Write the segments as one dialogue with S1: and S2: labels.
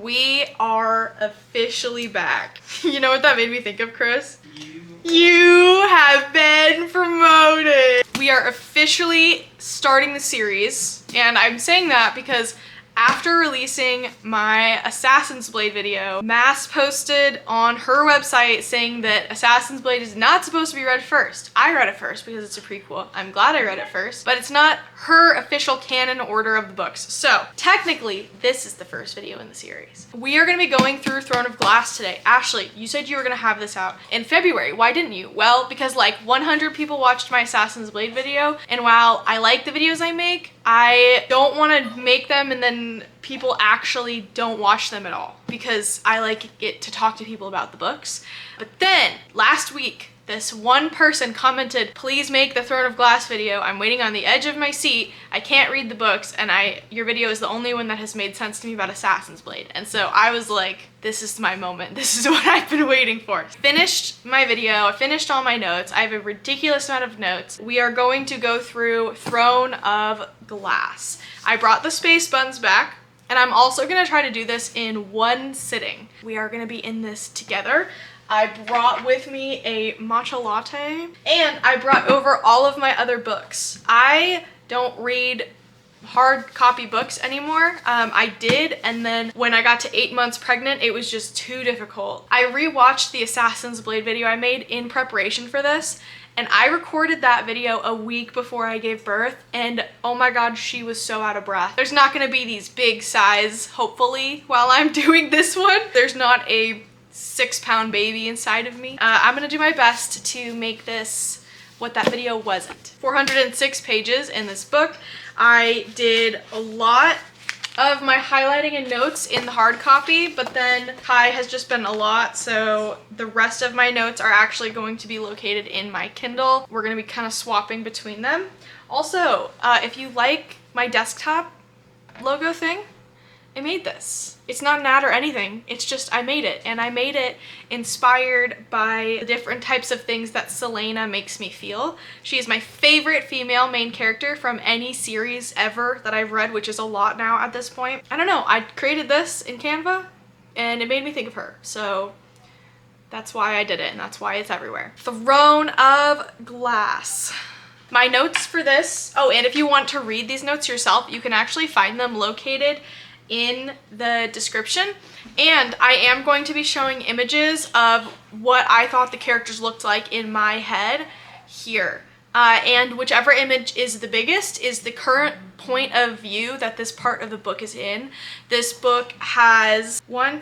S1: We are officially back. You know what that made me think of, Chris? You have been promoted. We are officially starting the series, and I'm saying that because after releasing my Assassin's Blade video, Mass posted on her website saying that Assassin's Blade is not supposed to be read first. I read it first because it's a prequel. I'm glad I read it first, but it's not her official canon order of the books. So technically, this is the first video in the series. We are going to be going through Throne of Glass today. Ashley, you said you were going to have this out in February. Why didn't you? Well, because like 100 people watched my Assassin's Blade video, and while I like the videos I make, I don't want to make them and then people actually don't watch them at all because I like it to talk to people about the books. But then last week, this one person commented, please make the Throne of Glass video. I'm waiting on the edge of my seat. I can't read the books, and your video is the only one that has made sense to me about Assassin's Blade. And so I was like, this is my moment. This is what I've been waiting for. Finished my video, I finished all my notes. I have a ridiculous amount of notes. We are going to go through Throne of Glass. I brought the space buns back, and I'm also gonna try to do this in one sitting. We are gonna be in this together. I brought with me a matcha latte, and I brought over all of my other books. I don't read hard copy books anymore. I did, and then when I got to 8 months pregnant, it was just too difficult. I rewatched the Assassin's Blade video I made in preparation for this, and I recorded that video a week before I gave birth, and oh my god, she was so out of breath. There's not gonna be these big sighs, hopefully, while I'm doing this one. There's not a 6-pound baby inside of me. I'm gonna do my best to make this what that video wasn't. 406 pages in this book. I did a lot of my highlighting and notes in the hard copy, but then Kai has just been a lot, so the rest of my notes are actually going to be located in my Kindle. We're gonna be kind of swapping between them. Also, if you like my desktop logo thing, I made this. It's not an ad or anything, it's just I made it, and I made it inspired by the different types of things that Selena makes me feel. She is my favorite female main character from any series ever that I've read, which is a lot now at this point. I don't know, I created this in Canva and it made me think of her, so that's why I did it, and that's why it's everywhere. Throne of Glass. My notes for this, oh, and if you want to read these notes yourself, you can actually find them located in the description, and I am going to be showing images of what I thought the characters looked like in my head here, and whichever image is the biggest is the current point of view that this part of the book is in. This book has 5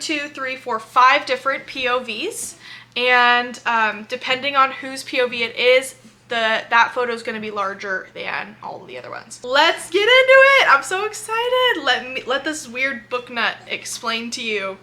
S1: different POVs, and depending on whose POV it is, that photo is going to be larger than all of the other ones. Let's get into it! I'm so excited! Let this weird book nut explain to you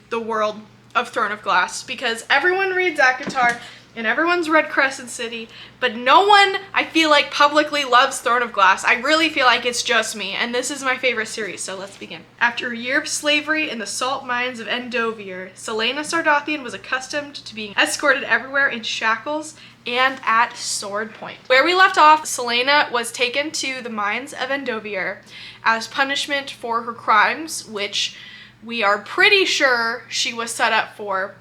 S1: the world of Throne of Glass, because everyone reads ACOTAR and everyone's read Crescent City, but no one, I feel like, publicly loves Throne of Glass. I really feel like it's just me, and this is my favorite series, so let's begin. After a year of slavery in the salt mines of Endovier, Selena Sardathian was accustomed to being escorted everywhere in shackles and at sword point. Where we left off, Selena was taken to the mines of Endovier as punishment for her crimes, which we are pretty sure she was set up for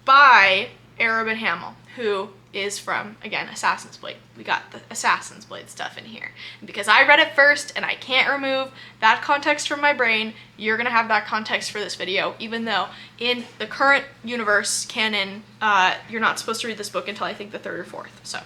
S1: by Arab and Hamel, who is from, again, Assassin's Blade. We got the Assassin's Blade stuff in here. And because I read it first and I can't remove that context from my brain, you're gonna have that context for this video, even though in the current universe canon, you're not supposed to read this book until I think the 3rd or 4th, so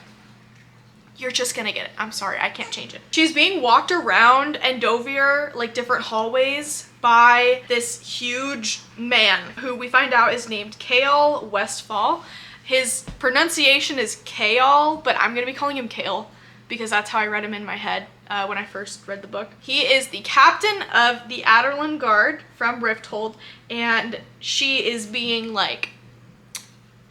S1: you're just gonna get it. I'm sorry, I can't change it. She's being walked around Endovier, like different hallways, by this huge man who we find out is named Kale Westfall. His pronunciation is Kale, but I'm gonna be calling him Kale because that's how I read him in my head when I first read the book. He is the captain of the Aderlan Guard from Rifthold, and she is being like,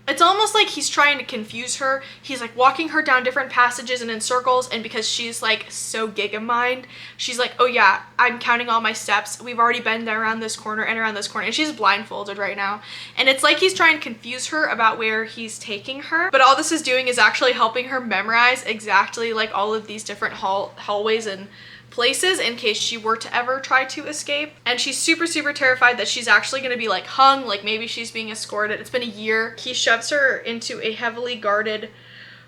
S1: it's almost like he's trying to confuse her. He's like walking her down different passages and in circles, and because she's like so giga mind, she's like, oh yeah, I'm counting all my steps. We've already been there around this corner and around this corner, and she's blindfolded right now. And it's like he's trying to confuse her about where he's taking her, but all this is doing is actually helping her memorize exactly like all of these different hallways and places in case she were to ever try to escape. And she's super, super terrified that she's actually gonna be like hung, like maybe she's being escorted. It's been a year. He shoves her into a heavily guarded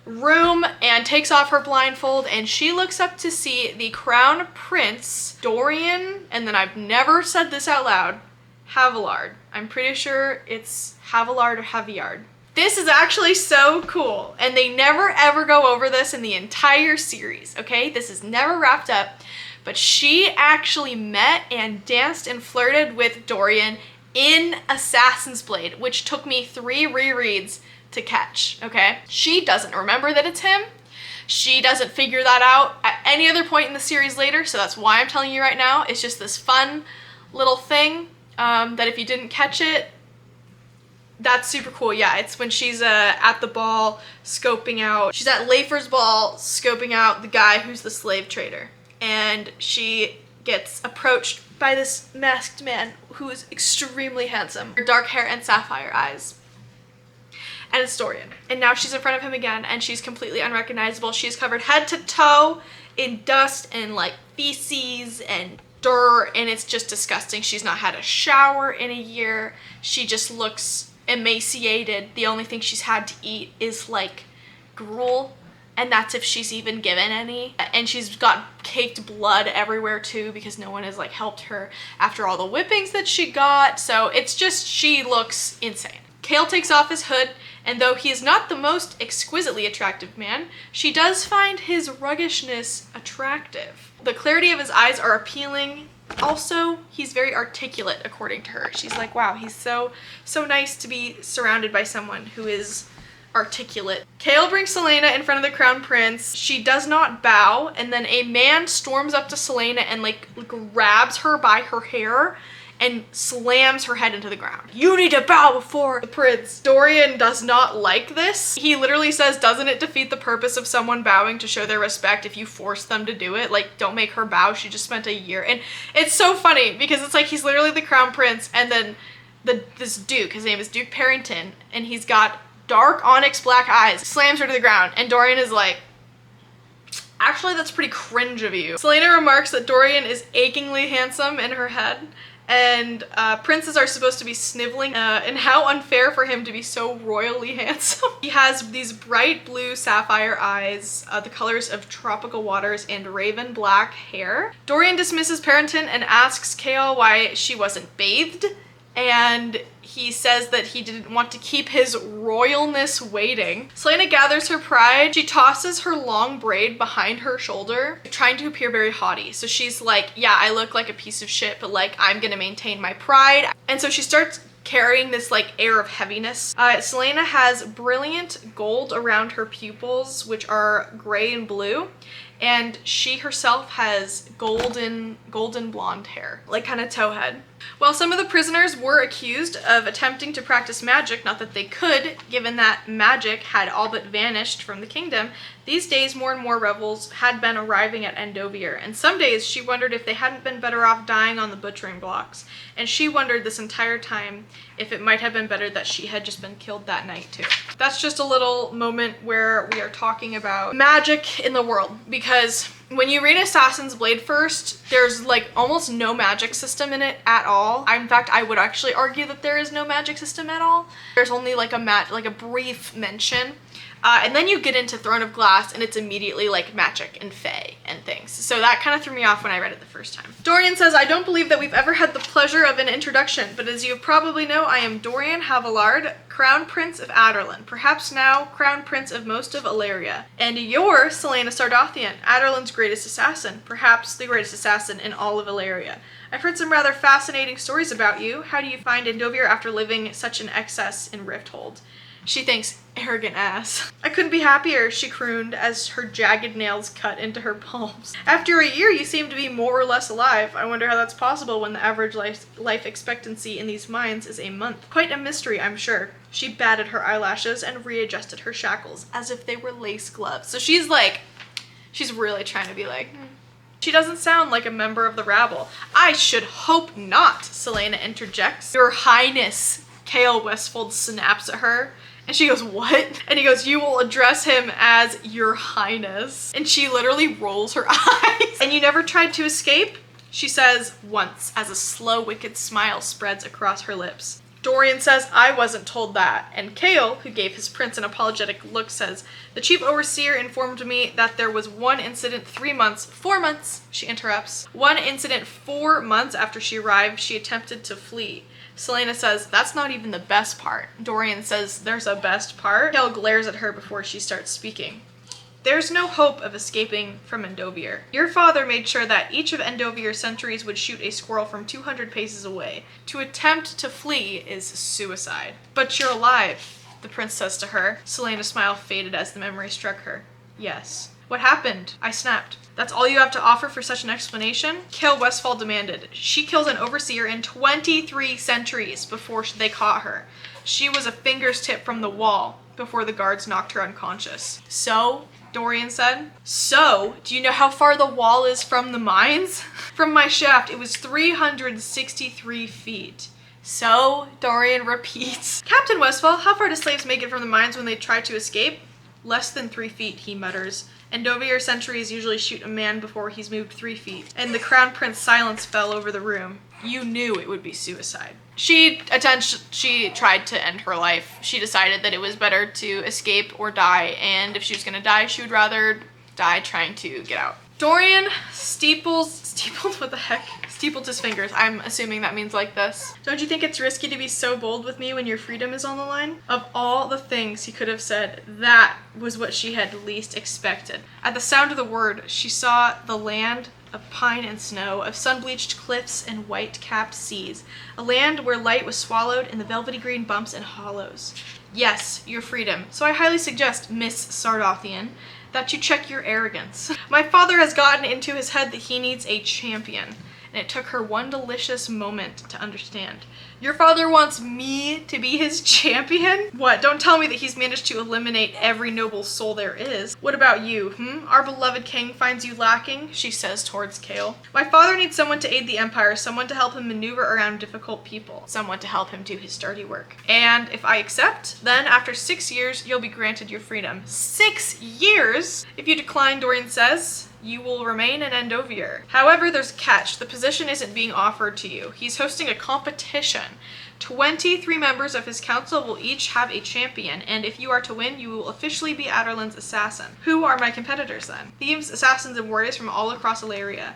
S1: room and takes off her blindfold, and she looks up to see the crown prince, Dorian, and then I've never said this out loud, Havillard. I'm pretty sure it's Havillard or Havillard. This is actually so cool, and they never ever go over this in the entire series, okay? This is never wrapped up, but she actually met and danced and flirted with Dorian in Assassin's Blade, which took me 3 rereads to catch, okay? She doesn't remember that it's him. She doesn't figure that out at any other point in the series later, so that's why I'm telling you right now. It's just this fun little thing that if you didn't catch it, that's super cool. Yeah, it's when she's at the ball scoping out. She's at Leifer's ball scoping out the guy who's the slave trader. And she gets approached by this masked man who is extremely handsome. Dark hair and sapphire eyes. And it's Dorian. And now she's in front of him again, and she's completely unrecognizable. She's covered head to toe in dust and like feces and dirt, and it's just disgusting. She's not had a shower in a year. She just looks emaciated. The only thing she's had to eat is like gruel, and that's if she's even given any. And she's got caked blood everywhere too, because no one has like helped her after all the whippings that she got. So it's just, she looks insane. Cale takes off his hood, and though he is not the most exquisitely attractive man, she does find his ruggishness attractive. The clarity of his eyes are appealing. Also, he's very articulate, according to her. She's like, wow, he's so nice to be surrounded by someone who is articulate. Cale brings Selena in front of the crown prince. She does not bow, and then a man storms up to Selena and like grabs her by her hair and slams her head into the ground. You need to bow before the prince. Dorian does not like this. He literally says, doesn't it defeat the purpose of someone bowing to show their respect if you force them to do it? Like, don't make her bow. She just spent a year. And it's so funny because it's like he's literally the crown prince, and then this duke, his name is Duke Parrington, and he's got dark onyx black eyes, slams her to the ground, and Dorian is like, actually, that's pretty cringe of you. Selena remarks that Dorian is achingly handsome in her head, and princes are supposed to be sniveling, and how unfair for him to be so royally handsome. He has these bright blue sapphire eyes, the colors of tropical waters, and raven black hair. Dorian dismisses Parrington and asks Cale why she wasn't bathed, and he says that he didn't want to keep his royalness waiting. Selena gathers her pride. She tosses her long braid behind her shoulder, trying to appear very haughty. So she's like, yeah, I look like a piece of shit, but like, I'm gonna maintain my pride. And so she starts carrying this like air of heaviness. Selena has brilliant gold around her pupils, which are gray and blue. And she herself has golden blonde hair, like kind of towhead. While some of the prisoners were accused of attempting to practice magic, not that they could, given that magic had all but vanished from the kingdom, these days more and more rebels had been arriving at Endovier, and some days she wondered if they hadn't been better off dying on the butchering blocks. And she wondered this entire time if it might have been better that she had just been killed that night too. That's just a little moment where we are talking about magic in the world, because when you read Assassin's Blade first, there's like almost no magic system in it at all. In fact, I would actually argue that there is no magic system at all. There's only like a brief mention. And then you get into Throne of Glass, and it's immediately like magic and fae and things. So that kind of threw me off when I read it the first time. Dorian says, I don't believe that we've ever had the pleasure of an introduction, but as you probably know, I am Dorian Havillard, Crown Prince of Adarlan, perhaps now Crown Prince of most of Aleria. And you're Selena Sardothian, Adarlan's greatest assassin, perhaps the greatest assassin in all of Aleria. I've heard some rather fascinating stories about you. How do you find Endovier after living such an excess in Rifthold? She thinks, arrogant ass. I couldn't be happier, she crooned as her jagged nails cut into her palms. After a year, you seem to be more or less alive. I wonder how that's possible when the average life expectancy in these mines is a month. Quite a mystery, I'm sure. She batted her eyelashes and readjusted her shackles as if they were lace gloves. So she's really trying to be like, She doesn't sound like a member of the rabble. I should hope not, Selena interjects. Your Highness, Cale Westfold snaps at her. And she goes, what? And he goes, you will address him as Your Highness. And she literally rolls her eyes. And you never tried to escape? She says, once, as a slow, wicked smile spreads across her lips. Dorian says, I wasn't told that. And Kale, who gave his prince an apologetic look, says, the chief overseer informed me that there was one incident 4 months, she interrupts. One incident 4 months after she arrived, she attempted to flee. Selena says, that's not even the best part. Dorian says, there's a best part. Kale glares at her before she starts speaking. There's no hope of escaping from Endovier. Your father made sure that each of Endovier's sentries would shoot a squirrel from 200 paces away. To attempt to flee is suicide. But you're alive, the prince says to her. Selena's smile faded as the memory struck her. Yes. What happened? I snapped. That's all you have to offer for such an explanation? Kale Westfall demanded. She kills an overseer in 23 centuries before they caught her. She was a finger's tip from the wall before the guards knocked her unconscious. So? Dorian said. So, do you know how far the wall is from the mines? From my shaft, it was 363 feet. So, Dorian repeats. Captain Westfall, how far do slaves make it from the mines when they try to escape? Less than 3 feet, he mutters. Endovier sentries usually shoot a man before he's moved 3 feet. And the Crown Prince's silence fell over the room. You knew it would be suicide. She tried to end her life. She decided that it was better to escape or die, and if she was gonna die, she would rather die trying to get out. Dorian steepled his fingers. I'm assuming that means like this. Don't you think it's risky to be so bold with me when your freedom is on the line? Of all the things he could have said, that was what she had least expected. At the sound of the word, she saw the land of pine and snow, of sun-bleached cliffs and white-capped seas, a land where light was swallowed in the velvety green bumps and hollows. Yes, your freedom. So I highly suggest, Miss Sardothian, that you check your arrogance. My father has gotten into his head that he needs a champion, and it took her one delicious moment to understand. Your father wants me to be his champion? What, don't tell me that he's managed to eliminate every noble soul there is. What about you, Our beloved king finds you lacking? She says towards Kale. My father needs someone to aid the Empire, someone to help him maneuver around difficult people, someone to help him do his dirty work. And if I accept, then after 6 years, you'll be granted your freedom. 6 years? If you decline, Dorian says, you will remain in Endovier. However, there's a catch. The position isn't being offered to you. He's hosting a competition. 23 members of his council will each have a champion, and if you are to win, you will officially be Aderlin's assassin. Who are my competitors then? Thieves, assassins, and warriors from all across Ilaria.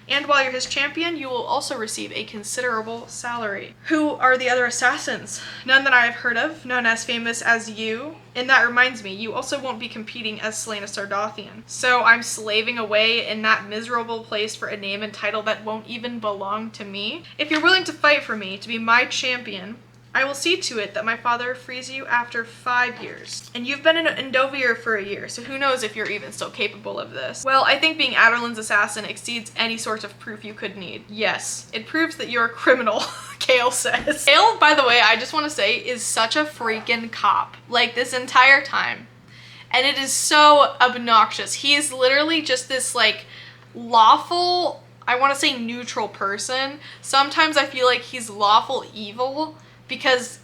S1: And while you're his champion, you will also receive a considerable salary. Who are the other assassins? None that I have heard of, none as famous as you. And that reminds me, you also won't be competing as Selena Sardothian. So I'm slaving away in that miserable place for a name and title that won't even belong to me. If you're willing to fight for me, to be my champion, I will see to it that my father frees you after 5 years. And you've been in Endovier for a year, so who knows if you're even still capable of this. Well, I think being Aderlin's assassin exceeds any sort of proof you could need. Yes, it proves that you're a criminal, Kale says. Kale, by the way, I just want to say, is such a freaking cop. Like, this entire time. And it is so obnoxious. He is literally just this, like, lawful, I want to say neutral person. Sometimes I feel like he's lawful evil, because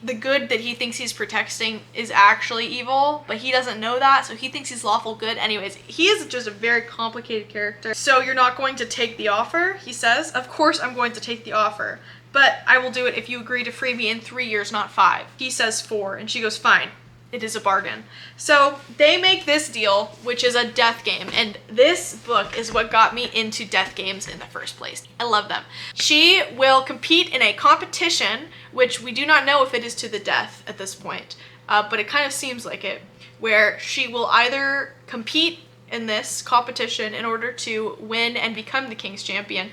S1: the good that he thinks he's protecting is actually evil, but he doesn't know that, so he thinks he's lawful good. Anyways, he is just a very complicated character. So you're not going to take the offer, he says. Of course I'm going to take the offer, but I will do it if you agree to free me in 3 years, not 5. He says 4, and she goes, fine. It is a bargain. So they make this deal, which is a death game, and this book is what got me into death games in the first place. I love them. She will compete in a competition, which we do not know if it is to the death at this point, but it kind of seems like it, where she will either compete in this competition in order to win and become the king's champion,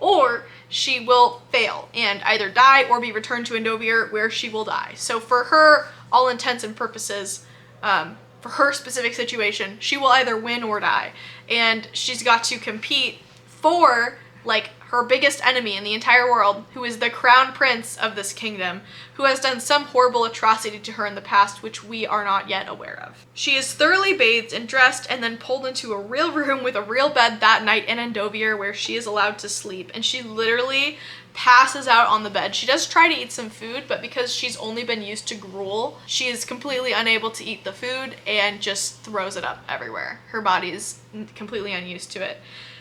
S1: or she will fail and either die or be returned to Endovier, where she will die. So for her, all intents and purposes, for her specific situation, she will either win or die. And she's got to compete for, like, her biggest enemy in the entire world, who is the crown prince of this kingdom, who has done some horrible atrocity to her in the past, which we are not yet aware of. She is thoroughly bathed and dressed and then pulled into a real room with a real bed that night in Endovier, where she is allowed to sleep. And she literally passes out on the bed. She does try to eat some food, but because she's only been used to gruel, she is completely unable to eat the food and just throws it up everywhere. Her body is completely unused to it.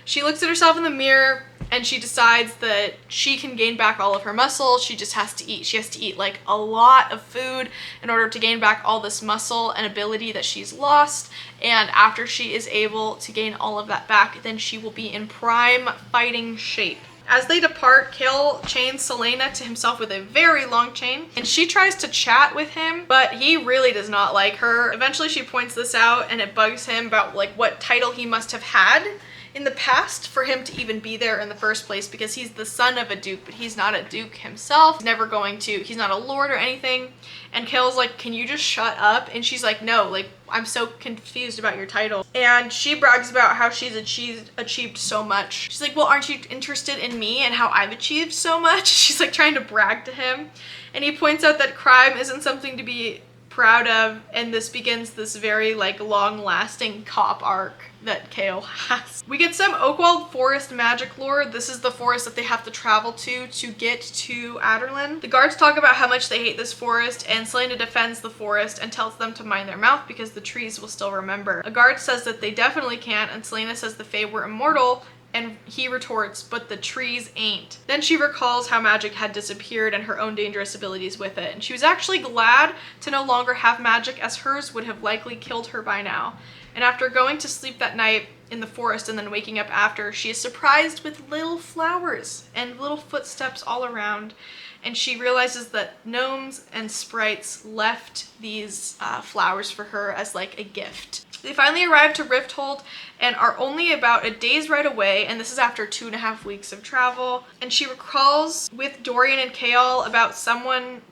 S1: She looks at herself in the mirror and she decides that she can gain back all of her muscle. She just has to eat. She has to eat like a lot of food in order to gain back all this muscle and ability that she's lost. And after she is able to gain all of that back, then she will be in prime fighting shape. As they depart, Kale chains Selena to himself with a very long chain, and she tries to chat with him, but he really does not like her. Eventually she points this out, and it bugs him about like what title he must have had in the past for him to even be there in the first place, because he's the son of a duke, but he's not a duke himself. He's not a lord or anything. And Kale's like, can you just shut up? And she's like, no, like, I'm so confused about your title. And she brags about how she's achieved so much. She's like, well, aren't you interested in me and how I've achieved so much? She's like trying to brag to him. And he points out that crime isn't something to be proud of, and this begins this very like long-lasting cop arc that Kale has. We get some Oakwald Forest magic lore. This is the forest that they have to travel to get to Adderlin. The guards talk about how much they hate this forest, and Selena defends the forest and tells them to mind their mouth because the trees will still remember. A guard says that they definitely can't, and Selena says the Fae were immortal, and he retorts, but the trees ain't. Then she recalls how magic had disappeared and her own dangerous abilities with it, and she was actually glad to no longer have magic, as hers would have likely killed her by now. And after going to sleep that night in the forest and then waking up after, she is surprised with little flowers and little footsteps all around, and she realizes that gnomes and sprites left these flowers for her as like a gift. They finally arrive to Rifthold and are only about a day's ride away, and this is after 2.5 weeks of travel. And she recalls with Dorian and Kale about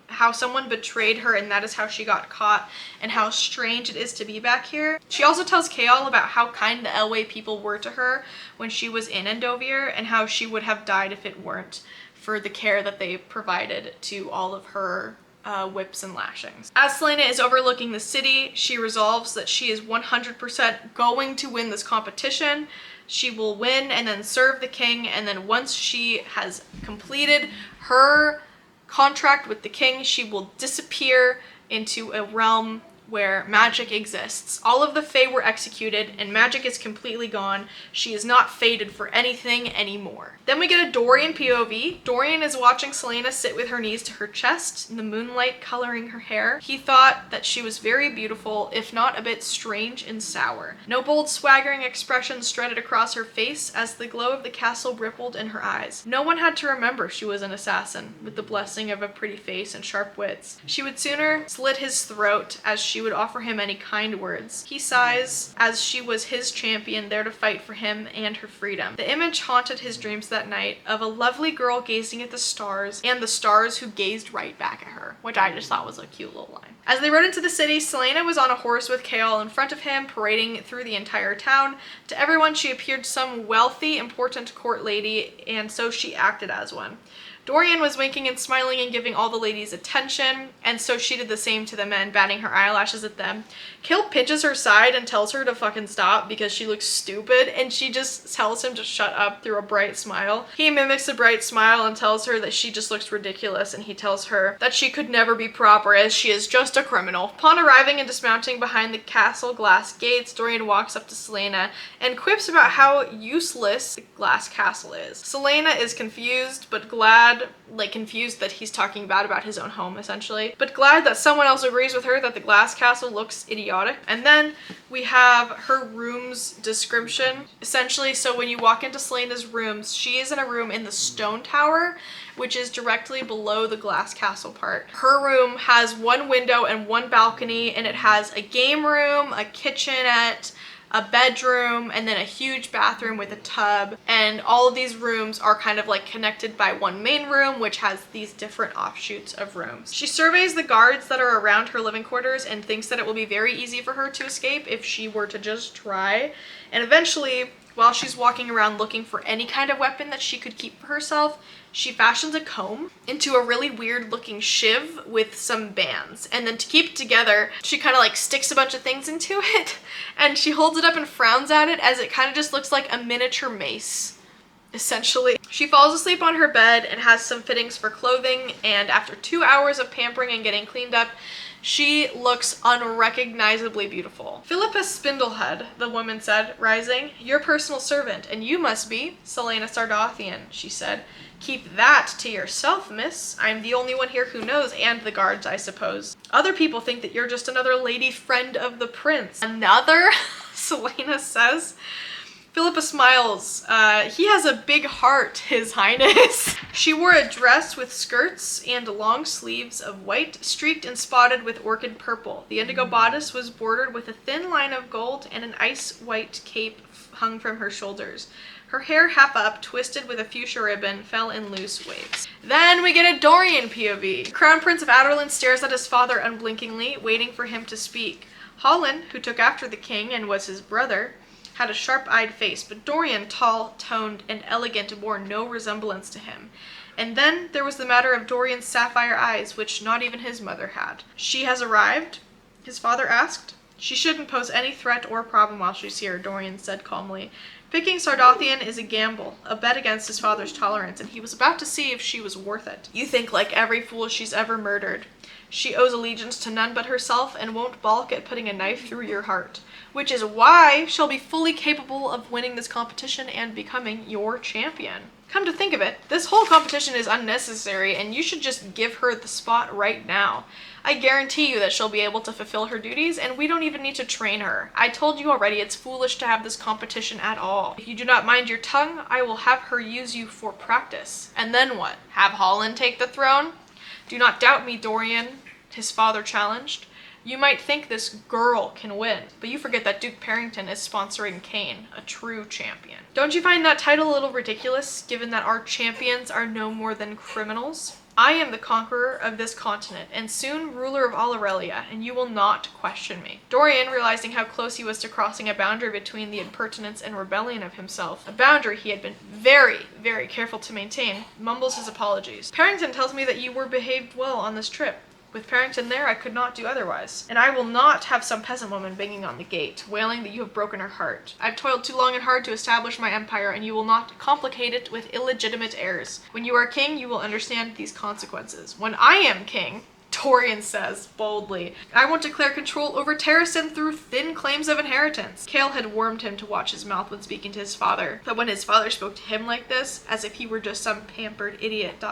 S1: how someone betrayed her, and that is how she got caught, and how strange it is to be back here. She also tells Kale about how kind the Elway people were to her when she was in Endovier, and how she would have died if it weren't for the care that they provided to all of her whips and lashings. As Selena is overlooking the city, she resolves that she is 100% going to win this competition. She will win and then serve the king, and then once she has completed her contract with the king, she will disappear into a realm where magic exists. All of the Fae were executed and magic is completely gone. She is not fated for anything anymore. Then we get a Dorian POV. Dorian is watching Selena sit with her knees to her chest in the moonlight coloring her hair. He thought that she was very beautiful, if not a bit strange and sour. No bold swaggering expression strutted across her face as the glow of the castle rippled in her eyes. No one had to remember she was an assassin with the blessing of a pretty face and sharp wits. She would sooner slit his throat as she would offer him any kind words. He sighs as she was his champion, there to fight for him and her freedom. The image haunted his dreams that night of a lovely girl gazing at the stars, and the stars who gazed right back at her, which I just thought was a cute little line. As they rode into the city, Selena was on a horse with Kale in front of him, parading through the entire town. To everyone, she appeared some wealthy, important court lady, and so she acted as one. Dorian was winking and smiling and giving all the ladies attention, and so she did the same to the men, batting her eyelashes at them. Kale pinches her side and tells her to fucking stop because she looks stupid, and she just tells him to shut up through a bright smile. He mimics a bright smile and tells her that she just looks ridiculous, and he tells her that she could never be proper as she is just a criminal. Upon arriving and dismounting behind the castle glass gates, Dorian walks up to Selena and quips about how useless the glass castle is. Selena is confused but glad, confused that he's talking bad about his own home essentially, but glad that someone else agrees with her that the glass castle looks idiotic. And then we have her room's description. Essentially, so when you walk into Selena's rooms, she is in a room in the stone tower, which is directly below the glass castle part. Her room has one window and one balcony, and it has a game room, a kitchenette, a bedroom, and then a huge bathroom with a tub. And all of these rooms are kind of like connected by one main room, which has these different offshoots of rooms. She surveys the guards that are around her living quarters and thinks that it will be very easy for her to escape if she were to just try. And eventually, while she's walking around looking for any kind of weapon that she could keep for herself, she fashions a comb into a really weird looking shiv with some bands. And then to keep it together, she kind of like sticks a bunch of things into it, and she holds it up and frowns at it as it kind of just looks like a miniature mace. essentially. She falls asleep on her bed and has some fittings for clothing, and after 2 hours of pampering and getting cleaned up, she looks unrecognizably beautiful. "Philippa Spindlehead," the woman said, rising, "your personal servant, and you must be Selena Sardothian," she said. "Keep that to yourself, miss. I'm the only one here who knows, and the guards, I suppose. Other people think that you're just another lady friend of the prince." "Another?" Selena says. Philippa smiles. "He has a big heart, His Highness." She wore a dress with skirts and long sleeves of white, streaked and spotted with orchid purple. The indigo bodice was bordered with a thin line of gold, and an ice-white cape hung from her shoulders. Her hair, half up, twisted with a fuchsia ribbon, fell in loose waves. Then we get a Dorian POV. The Crown Prince of Aderlin stares at his father unblinkingly, waiting for him to speak. Holland, who took after the king and was his brother, had a sharp-eyed face, but Dorian, tall, toned, and elegant, bore no resemblance to him. And then there was the matter of Dorian's sapphire eyes, which not even his mother had. "She has arrived?" his father asked. "She shouldn't pose any threat or problem while she's here," Dorian said calmly. Picking Sardothian is a gamble, a bet against his father's tolerance, and he was about to see if she was worth it. "You think like every fool she's ever murdered. She owes allegiance to none but herself and won't balk at putting a knife through your heart, which is why she'll be fully capable of winning this competition and becoming your champion." Come to think of it, this whole competition is unnecessary and you should just give her the spot right now. I guarantee you that she'll be able to fulfill her duties and we don't even need to train her. I told you already, it's foolish to have this competition at all. If you do not mind your tongue, I will have her use you for practice. And then what? Have Holland take the throne? "Do not doubt me, Dorian," his father challenged. "You might think this girl can win, but you forget that Duke Parrington is sponsoring Kane, a true champion. Don't you find that title a little ridiculous, given that our champions are no more than criminals? I am the conqueror of this continent, and soon ruler of all Aurelia, and you will not question me." Dorian, realizing how close he was to crossing a boundary between the impertinence and rebellion of himself, a boundary he had been very, very careful to maintain, mumbles his apologies. "Parrington tells me that you were behaved well on this trip. With Parrington there, I could not do otherwise. And I will not have some peasant woman banging on the gate, wailing that you have broken her heart. I've toiled too long and hard to establish my empire, and you will not complicate it with illegitimate heirs. When you are king, you will understand these consequences. When I am king," Dorian says boldly, "I won't declare control over Terraston through thin claims of inheritance." Cale had warned him to watch his mouth when speaking to his father, but when his father spoke to him like this, as if he were just some pampered idiot, ...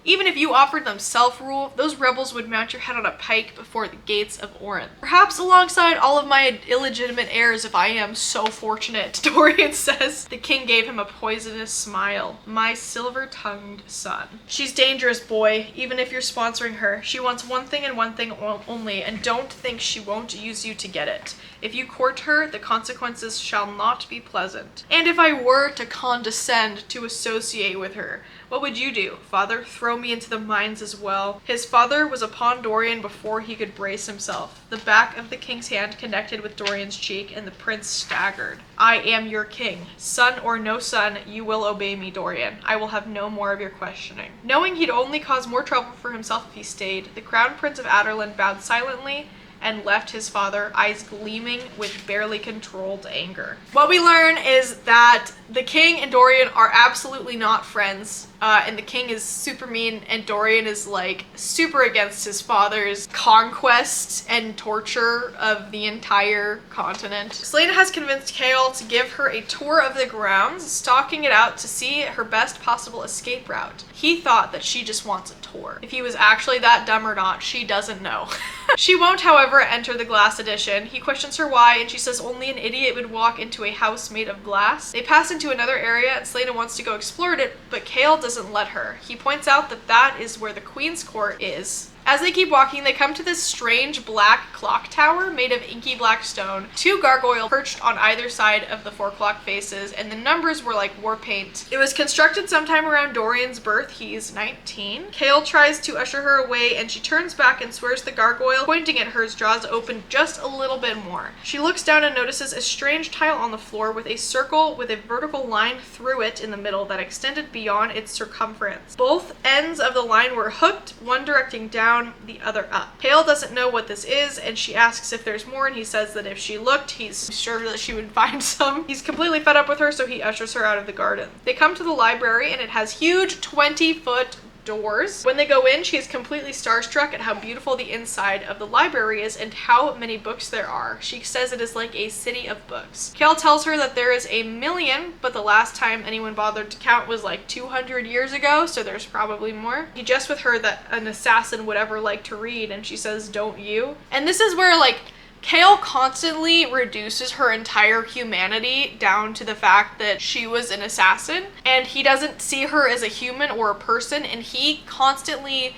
S1: Even if you offered them self-rule, those rebels would mount your head on a pike before the gates of Orin. Perhaps alongside all of my illegitimate heirs if I am so fortunate," Dorian says. The king gave him a poisonous smile. "My silver-tongued son. She's dangerous, boy, even if you're sponsoring her. She wants one thing and one thing only, and don't think she won't use you to get it. If you court her, the consequences shall not be pleasant. And if I were to condescend to associate with her, what would you do, father? Throw me into the mines as well?" His father was upon Dorian before he could brace himself. The back of the king's hand connected with Dorian's cheek, and the prince staggered. "I am your king. Son or no son, you will obey me, Dorian. I will have no more of your questioning." Knowing he'd only cause more trouble for himself if he stayed, the Crown Prince of Aderlin bowed silently and left his father, eyes gleaming with barely controlled anger. What we learn is that the king and Dorian are absolutely not friends, and the king is super mean, and Dorian is like super against his father's conquest and torture of the entire continent. Selena has convinced Cale to give her a tour of the grounds, stalking it out to see her best possible escape route. He thought that she just wants a tour. If he was actually that dumb or not, she doesn't know. She won't, however, enter the glass edition. He questions her why, and she says only an idiot would walk into a house made of glass. They pass into another area, and Selena wants to go explore it, but Cale doesn't let her. He points out that that is where the Queen's Court is. As they keep walking, they come to this strange black clock tower made of inky black stone, 2 gargoyles perched on either side of the 4 clock faces, and the numbers were like war paint. It was constructed sometime around Dorian's birth. He's 19. Cale tries to usher her away, and she turns back and swears the gargoyle pointing at her jaws open just a little bit more. She looks down and notices a strange tile on the floor with a circle with a vertical line through it in the middle that extended beyond its circumference. Both ends of the line were hooked, one directing down down, the other up. Kale doesn't know what this is, and she asks if there's more, and he says that if she looked, he's sure that she would find some. He's completely fed up with her, so he ushers her out of the garden. They come to the library, and it has huge 20-foot doors. When they go in, she is completely starstruck at how beautiful the inside of the library is and how many books there are. She says it is like a city of books. Kale tells her that there is 1 million, but the last time anyone bothered to count was like 200 years ago, so there's probably more. He jests with her that an assassin would ever like to read, and she says, "Don't you?" And this is where, like, Kale constantly reduces her entire humanity down to the fact that she was an assassin, and he doesn't see her as a human or a person, and he constantly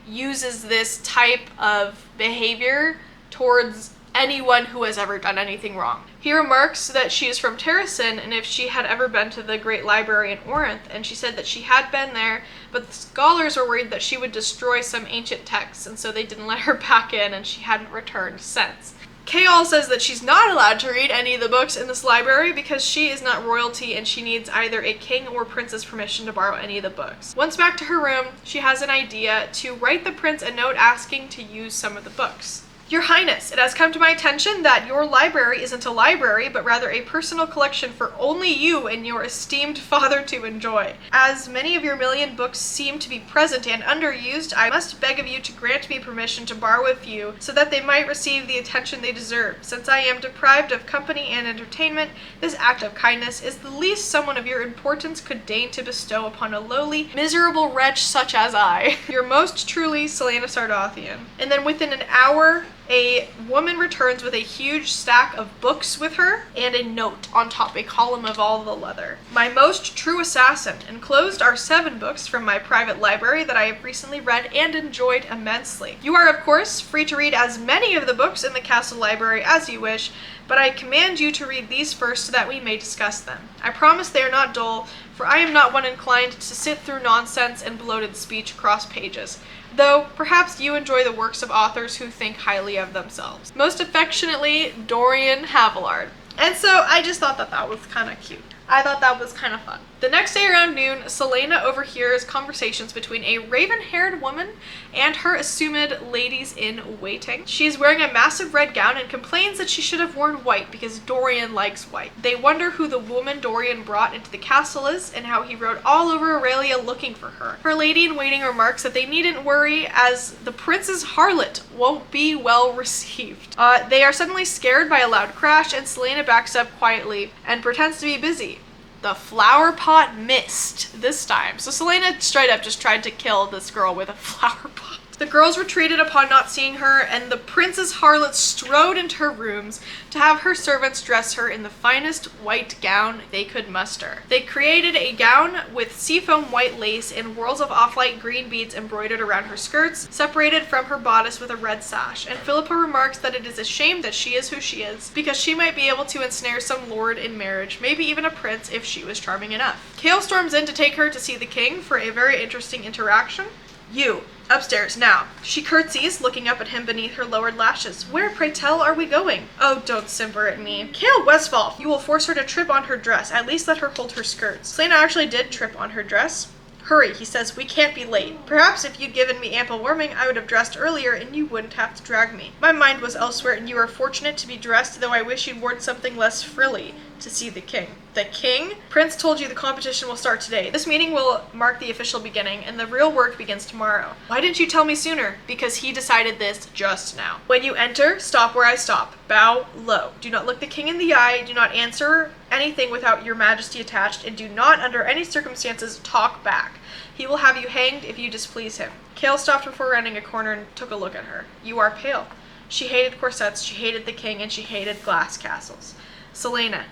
S1: uses this type of behavior towards anyone who has ever done anything wrong. He remarks that she is from Terrasen, and if she had ever been to the Great Library in Orinth, and she said that she had been there, but the scholars were worried that she would destroy some ancient texts, and so they didn't let her back in, and she hadn't returned since. Kale says that she's not allowed to read any of the books in this library because she is not royalty and she needs either a king or prince's permission to borrow any of the books. Once back to her room, she has an idea to write the prince a note asking to use some of the books. "Your Highness, it has come to my attention that your library isn't a library, but rather a personal collection for only you and your esteemed father to enjoy. As many of your 1 million books seem to be present and underused, I must beg of you to grant me permission to borrow a few so that they might receive the attention they deserve. Since I am deprived of company and entertainment, this act of kindness is the least someone of your importance could deign to bestow upon a lowly, miserable wretch such as I. Your most truly, Selena Sardothian." And then within an hour, a woman returns with a huge stack of books with her and a note on top, a column of all the leather. "My most true assassin, enclosed are 7 books from my private library that I have recently read and enjoyed immensely. You are, of course, free to read as many of the books in the castle library as you wish, but I command you to read these first so that we may discuss them. I promise they are not dull, for I am not one inclined to sit through nonsense and bloated speech across pages. Though perhaps you enjoy the works of authors who think highly of themselves. Most affectionately, Dorian Havillard." And so I just thought that that was kind of cute. I thought that was kind of fun. The next day around noon, Selena overhears conversations between a raven-haired woman and her assumed ladies-in-waiting. She is wearing a massive red gown and complains that she should have worn white because Dorian likes white. They wonder who the woman Dorian brought into the castle is and how he rode all over Aurelia looking for her. Her lady-in-waiting remarks that they needn't worry as the prince's harlot won't be well received. They are suddenly scared by a loud crash, and Selena backs up quietly and pretends to be busy. The flower pot missed this time. So Selena straight up just tried to kill this girl with a flower pot. The girls retreated upon not seeing her, and the prince's harlot strode into her rooms to have her servants dress her in the finest white gown they could muster. They created a gown with seafoam white lace and whorls of off-light green beads embroidered around her skirts, separated from her bodice with a red sash, and Philippa remarks that it is a shame that she is who she is, because she might be able to ensnare some lord in marriage, maybe even a prince if she was charming enough. Kale storms in to take her to see the king for a very interesting interaction. "You, upstairs, now." She curtsies, looking up at him beneath her lowered lashes. "Where, pray tell, are we going?" "Oh, don't simper at me." "Kale Westfall, you will force her to trip on her dress. At least let her hold her skirts." Selena actually did trip on her dress. "Hurry," he says, "we can't be late. Perhaps if you'd given me ample warming, I would have dressed earlier and you wouldn't have to drag me. My mind was elsewhere and you are fortunate to be dressed, though I wish you'd worn something less frilly to see the king." "The king? Prince told you the competition will start today. This meeting will mark the official beginning and the real work begins tomorrow." "Why didn't you tell me sooner?" "Because he decided this just now. When you enter, stop where I stop. Bow low. Do not look the king in the eye. Do not answer anything without your majesty attached, and do not under any circumstances talk back. He will have you hanged if you displease him." Kale stopped before rounding a corner and took a look at her. "You are pale." She hated corsets, she hated the king, and she hated glass castles. "Selena."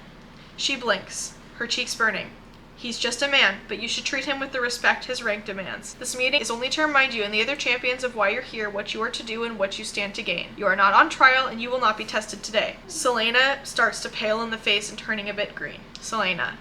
S1: She blinks, her cheeks burning. "He's just a man, but you should treat him with the respect his rank demands. This meeting is only to remind you and the other champions of why you're here, what you are to do, and what you stand to gain. You are not on trial, and you will not be tested today." Selena starts to pale in the face and turning a bit green. "Selena."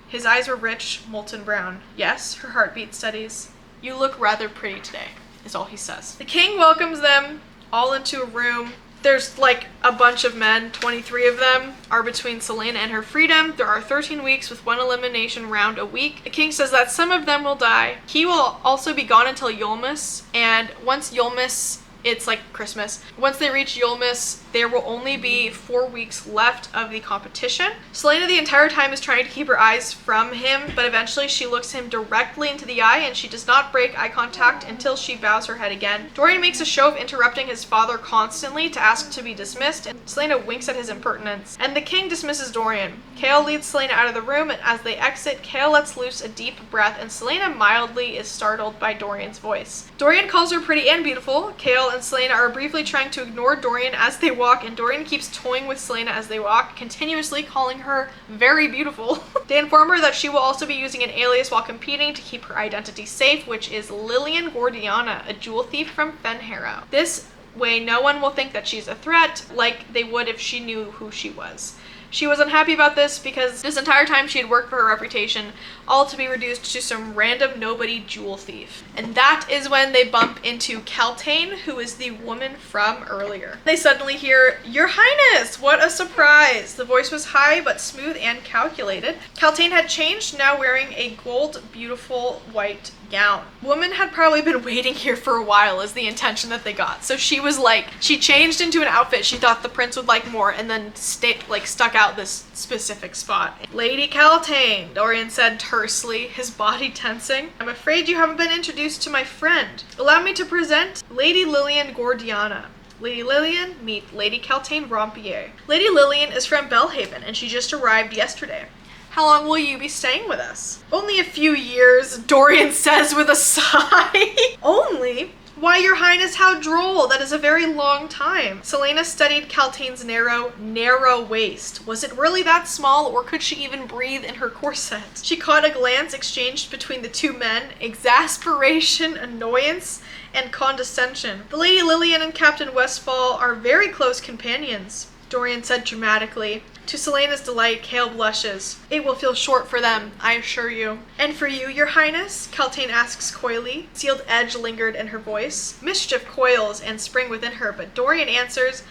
S1: His eyes were rich, molten brown. "Yes," her heartbeat steadies. "You look rather pretty today," is all he says. The king welcomes them all into a room There's like a bunch of men, 23 of them are between Selena and her freedom. There are 13 weeks with one elimination round a week. The king says that some of them will die. He will also be gone until Yulemas, and once Yulemas, it's like Christmas. Once they reach Yulemas, there will only be 4 weeks left of the competition. Selena the entire time is trying to keep her eyes from him, but eventually she looks him directly into the eye and she does not break eye contact until she bows her head again. Dorian makes a show of interrupting his father constantly to ask to be dismissed, and Selena winks at his impertinence. And the king dismisses Dorian. Kale leads Selena out of the room, and as they exit, Kale lets loose a deep breath and Selena mildly is startled by Dorian's voice. Dorian calls her pretty and beautiful. Kale and Selena are briefly trying to ignore Dorian as they walk, and Dorian keeps toying with Selena as they walk, continuously calling her very beautiful. They inform her that she will also be using an alias while competing to keep her identity safe, which is Lillian Gordiana, a jewel thief from Fenharrow. This way no one will think that she's a threat like they would if she knew who she was. She was unhappy about this because this entire time she had worked for her reputation, all to be reduced to some random nobody jewel thief. And that is when they bump into Kaltane, who is the woman from earlier. They suddenly hear, "Your Highness, what a surprise!" The voice was high but smooth and calculated. Kaltane had changed, now wearing a gold, beautiful white gown. Woman had probably been waiting here for a while is the intention that they got. So she was like, she changed into an outfit she thought the prince would like more and then stuck out this specific spot. "Lady Kaltane," Dorian said tersely, his body tensing. "I'm afraid you haven't been introduced to my friend. Allow me to present Lady Lillian Gordiana. Lady Lillian, meet Lady Kaltane Rompier. Lady Lillian is from Belhaven and she just arrived yesterday. How long will you be staying with us?" "Only a few years," Dorian says with a sigh. "Only? Why, your highness, how droll. That is a very long time." Selena studied Kaltane's narrow waist. Was it really that small, or could she even breathe in her corset? She caught a glance exchanged between the two men, exasperation, annoyance, and condescension. "The Lady Lillian and Captain Westfall are very close companions," Dorian said dramatically. To Selena's delight, Kale blushes. "It will feel short for them, I assure you." "And for you, your highness?" Kaltane asks coyly. Sealed edge lingered in her voice. Mischief coils and spring within her, but Dorian answers,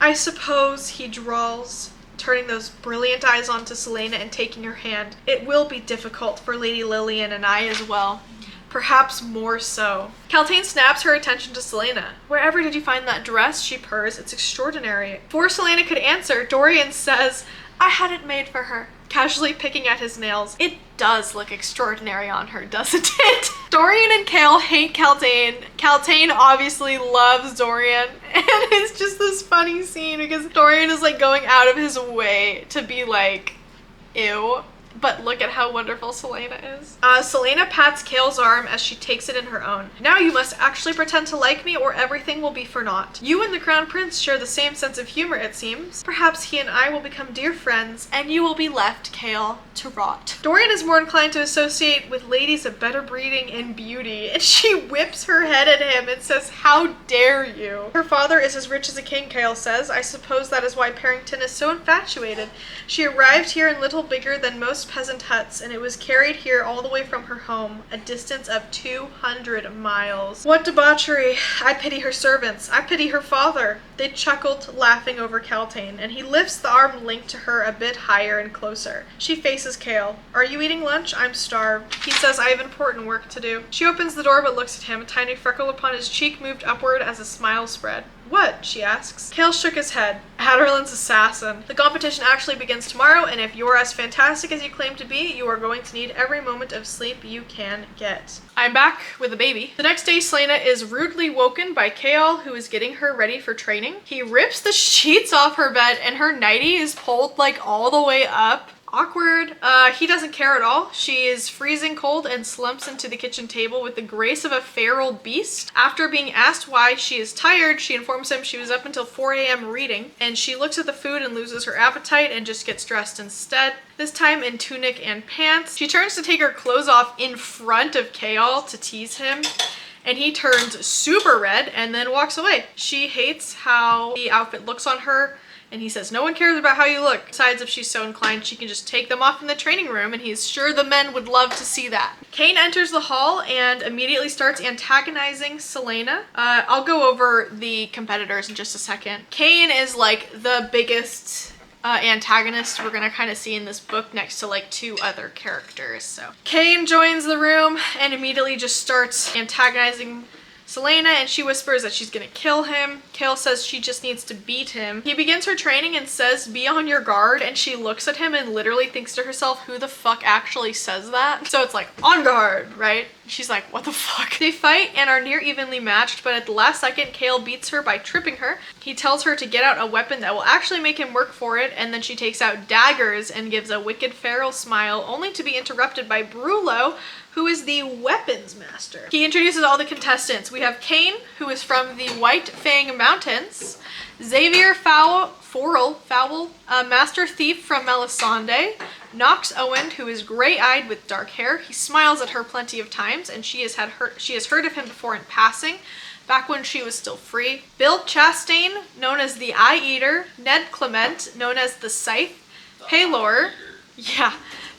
S1: "I suppose," he drawls, turning those brilliant eyes onto Selena and taking her hand. "It will be difficult for Lady Lillian and I as well. Perhaps more so." Kaltane snaps her attention to Selena. "Wherever did you find that dress?" she purrs. "It's extraordinary." Before Selena could answer, Dorian says, "I had it made for her," casually picking at his nails. "It does look extraordinary on her, doesn't it?" Dorian and Kale hate Kaltane. Kaltane obviously loves Dorian, and it's just this funny scene because Dorian is like going out of his way to be like, ew. But look at how wonderful Selena is. Selena pats Kale's arm as she takes it in her own. "Now you must actually pretend to like me or everything will be for naught. You and the Crown Prince share the same sense of humor, it seems. Perhaps he and I will become dear friends, and you will be left, Kale, to rot." Dorian is more inclined to associate with ladies of better breeding and beauty, and she whips her head at him and says, "How dare you?" "Her father is as rich as a king," Kale says. "I suppose that is why Parrington is so infatuated. She arrived here in little bigger than most peasant huts, and it was carried here all the way from her home, a distance of 200 miles. What debauchery! I pity her servants. I pity her father." They chuckled, laughing over Kaltane, and he lifts the arm linked to her a bit higher and closer. She faces Kale. "Are you eating lunch? I'm starved." He says, "I have important work to do." She opens the door but looks at him. A tiny freckle upon his cheek moved upward as a smile spread. "What?" she asks. Kale shook his head. "Adderlin's assassin. The competition actually begins tomorrow, and if you're as fantastic as you claim to be, you are going to need every moment of sleep you can get." I'm back with a baby. The next day, Selena is rudely woken by Kale, who is getting her ready for training. He rips the sheets off her bed, and her nightie is pulled like all the way up. Awkward. He doesn't care at all. She is freezing cold and slumps into the kitchen table with the grace of a feral beast. After being asked why she is tired, she informs him she was up until 4 a.m. reading, and she looks at the food and loses her appetite and just gets dressed instead, this time in tunic and pants. She turns to take her clothes off in front of Kale to tease him, and he turns super red and then walks away. She hates how the outfit looks on her, And he says, no one cares about how you look. Besides, if she's so inclined, she can just take them off in the training room, and he's sure the men would love to see that. Cain enters the hall and immediately starts antagonizing Selena. I'll go over the competitors in just a second. Cain is like the biggest antagonist we're gonna kind of see in this book next to like 2 other characters. So Cain joins the room and immediately just starts antagonizing Selena, and she whispers that she's gonna kill him. Kale says she just needs to beat him. He begins her training and says, be on your guard, and she looks at him and literally thinks to herself, who the fuck actually says that? So it's like, on guard, right? She's like, what the fuck? They fight and are near evenly matched, but at the last second, Kale beats her by tripping her. He tells her to get out a weapon that will actually make him work for it, and then she takes out daggers and gives a wicked feral smile, only to be interrupted by Brullo, who is the weapons master. He introduces all the contestants. We have Cain, who is from the White Fang Mountains, Xavier Fowl, a master thief from Melisande, Knox Owen, who is gray-eyed with dark hair. He smiles at her plenty of times, and she has heard of him before in passing, back when she was still free. Bill Chastain, known as the Eye Eater, Ned Clement, known as the Scythe, Paylor,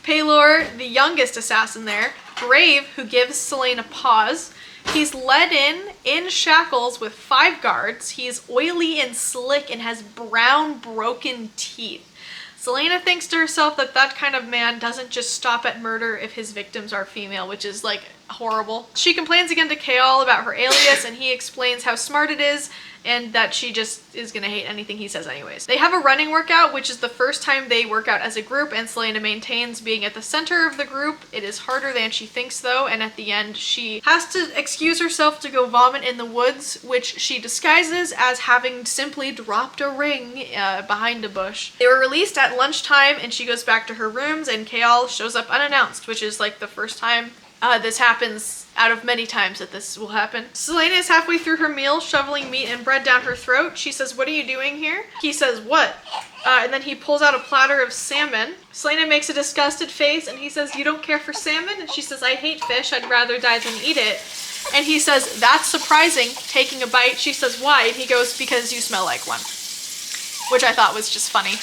S1: the youngest assassin there, Brave, who gives Selena pause. He's led in shackles with 5 guards. He's oily and slick and has brown, broken teeth. Selena thinks to herself that that kind of man doesn't just stop at murder if his victims are female, which is like horrible. She complains again to Kale about her alias, and he explains how smart it is and that she just is gonna hate anything he says anyways. They have a running workout, which is the first time they work out as a group, and Selena maintains being at the center of the group. It is harder than she thinks though, and at the end she has to excuse herself to go vomit in the woods, which she disguises as having simply dropped a ring behind a bush. They were released at lunchtime, and she goes back to her rooms, and Kale shows up unannounced, which is like the first time this happens out of many times that this will happen. Selena is halfway through her meal, shoveling meat and bread down her throat. She says, what are you doing here? He says, what? And then he pulls out a platter of salmon. Selena makes a disgusted face, and he says, you don't care for salmon? And she says, I hate fish. I'd rather die than eat it. And he says, that's surprising, taking a bite. She says, why? And he goes, because you smell like one. Which I thought was just funny.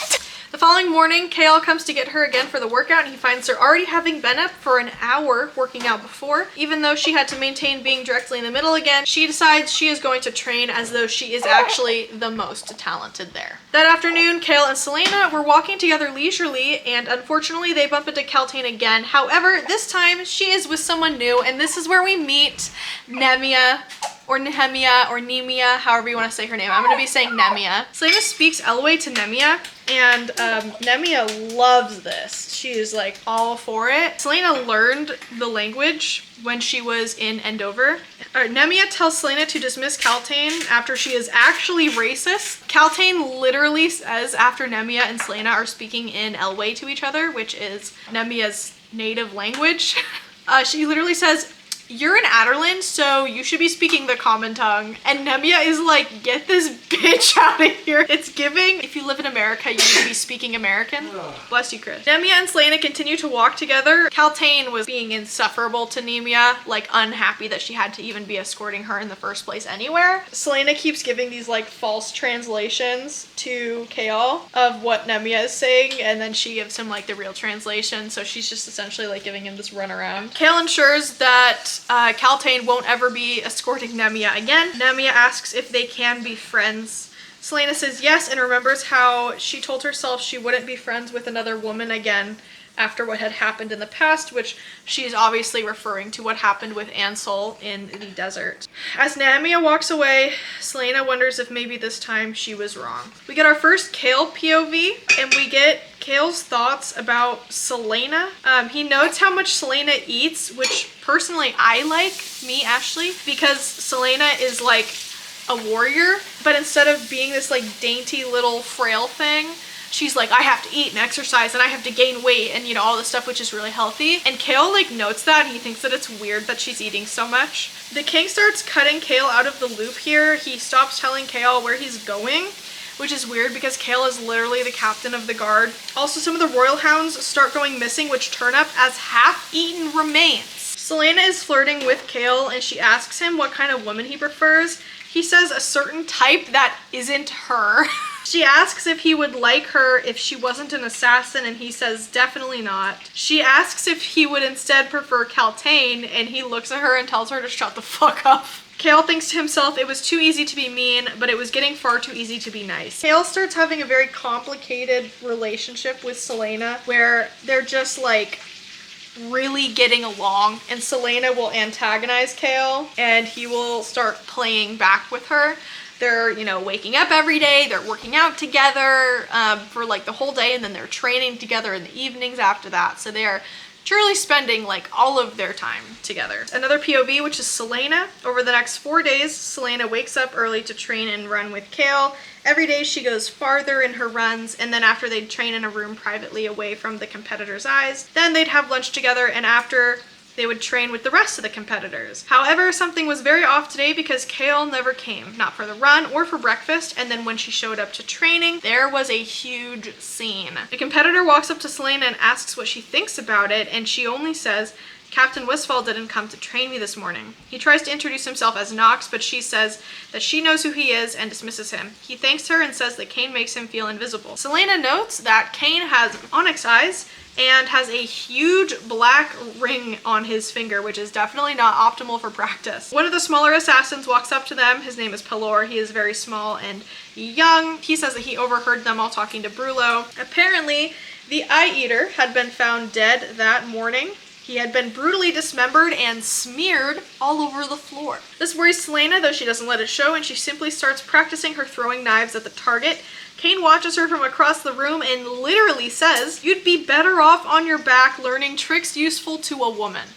S1: The following morning, Kale comes to get her again for the workout, and he finds her already having been up for an hour working out before. Even though she had to maintain being directly in the middle again, she decides she is going to train as though she is actually the most talented there. That afternoon, Kale and Selena were walking together leisurely, and unfortunately they bump into Kaltain again. However, this time she is with someone new, and this is where we meet Nemia, or Nehemia, or Nemia, however you want to say her name. I'm going to be saying Nemia. Selena speaks Elway to Nemia, and Nemia loves this. She is like all for it. Selena learned the language when she was in Endover. Nemia tells Selena to dismiss Kaltain after she is actually racist. Kaltain literally says after Nemia and Selena are speaking in Elway to each other, which is Nemia's native language. She literally says, you're in Adderland, so you should be speaking the common tongue. And Nemia is like, get this bitch out of here. It's giving, if you live in America, you need to be speaking American. Bless you, Chris. Nemia and Selena continue to walk together. Kaltain was being insufferable to Nemia, like unhappy that she had to even be escorting her in the first place anywhere. Selena keeps giving these like false translations to Kale of what Nemia is saying, and then she gives him like the real translation, so she's just essentially like giving him this runaround. Kale ensures that Kaltain won't ever be escorting Nemia again. Nemia asks if they can be friends. Selena says yes, and remembers how she told herself she wouldn't be friends with another woman again after what had happened in the past, which she's obviously referring to what happened with Ansel in the desert. As Nemia walks away, Selena wonders if maybe this time she was wrong. We get our first Kale POV, and we get Kale's thoughts about Selena. He notes how much Selena eats, which personally I like, me, Ashley, because Selena is like a warrior, but instead of being this like dainty little frail thing, she's like, I have to eat and exercise and I have to gain weight and, you know, all this stuff, which is really healthy. And Kale like notes that, and he thinks that it's weird that she's eating so much. The king starts cutting Kale out of the loop here. He stops telling Kale where he's going, which is weird because Kale is literally the captain of the guard. Also, some of the royal hounds start going missing, which turn up as half-eaten remains. Selena is flirting with Kale, and she asks him what kind of woman he prefers. He says a certain type that isn't her. She asks if he would like her if she wasn't an assassin, and he says definitely not. She asks if he would instead prefer Kaltain, and he looks at her and tells her to shut the fuck up. Kale thinks to himself it was too easy to be mean, but it was getting far too easy to be nice. Kale starts having a very complicated relationship with Selena, where they're just like really getting along, and Selena will antagonize Kale and he will start playing back with her. They're, you know, waking up every day, they're working out together for like the whole day, and then they're training together in the evenings after that. So they are truly spending like all of their time together. Another POV, which is Selena. Over the next 4 days, Selena wakes up early to train and run with Kale. Every day she goes farther in her runs, and then after they'd train in a room privately away from the competitors' eyes, then they'd have lunch together, and after they would train with the rest of the competitors. However, something was very off today because Kale never came, not for the run or for breakfast, and then when she showed up to training, there was a huge scene. The competitor walks up to Selena and asks what she thinks about it, and she only says, "Captain Westfall didn't come to train me this morning." He tries to introduce himself as Nox, but she says that she knows who he is and dismisses him. He thanks her and says that Kane makes him feel invisible. Selena notes that Kane has onyx eyes and has a huge black ring on his finger, which is definitely not optimal for practice. One of the smaller assassins walks up to them. His name is Pelor. He is very small and young. He says that he overheard them all talking to Brullo. Apparently, the Eye Eater had been found dead that morning. He had been brutally dismembered and smeared all over the floor. This worries Selena, though she doesn't let it show, and she simply starts practicing her throwing knives at the target. Kane watches her from across the room and literally says, "You'd be better off on your back learning tricks useful to a woman."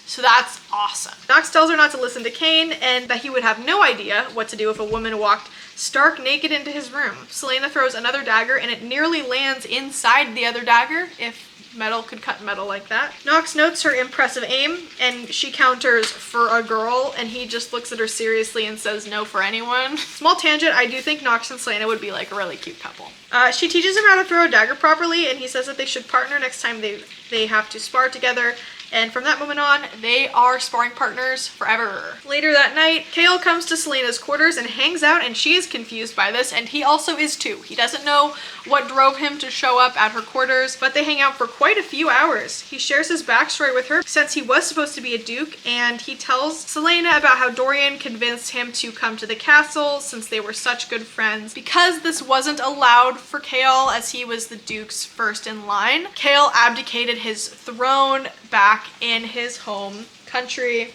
S1: So that's awesome. Nox tells her not to listen to Kane and that he would have no idea what to do if a woman walked stark naked into his room. Selena throws another dagger and it nearly lands inside the other dagger, if metal could cut metal like that. Nox notes her impressive aim and she counters, "For a girl," and he just looks at her seriously and says, "No for anyone." Small tangent, I do think Nox and Selena would be like a really cute couple. She teaches him how to throw a dagger properly, and he says that they should partner next time they have to spar together. And from that moment on, they are sparring partners forever. Later that night, Kale comes to Selena's quarters and hangs out, and she is confused by this, and he also is too. He doesn't know what drove him to show up at her quarters, but they hang out for quite a few hours. He shares his backstory with her since he was supposed to be a duke, and he tells Selena about how Dorian convinced him to come to the castle since they were such good friends. Because this wasn't allowed for Kale as he was the duke's first in line, Kale abdicated his throne back in his home country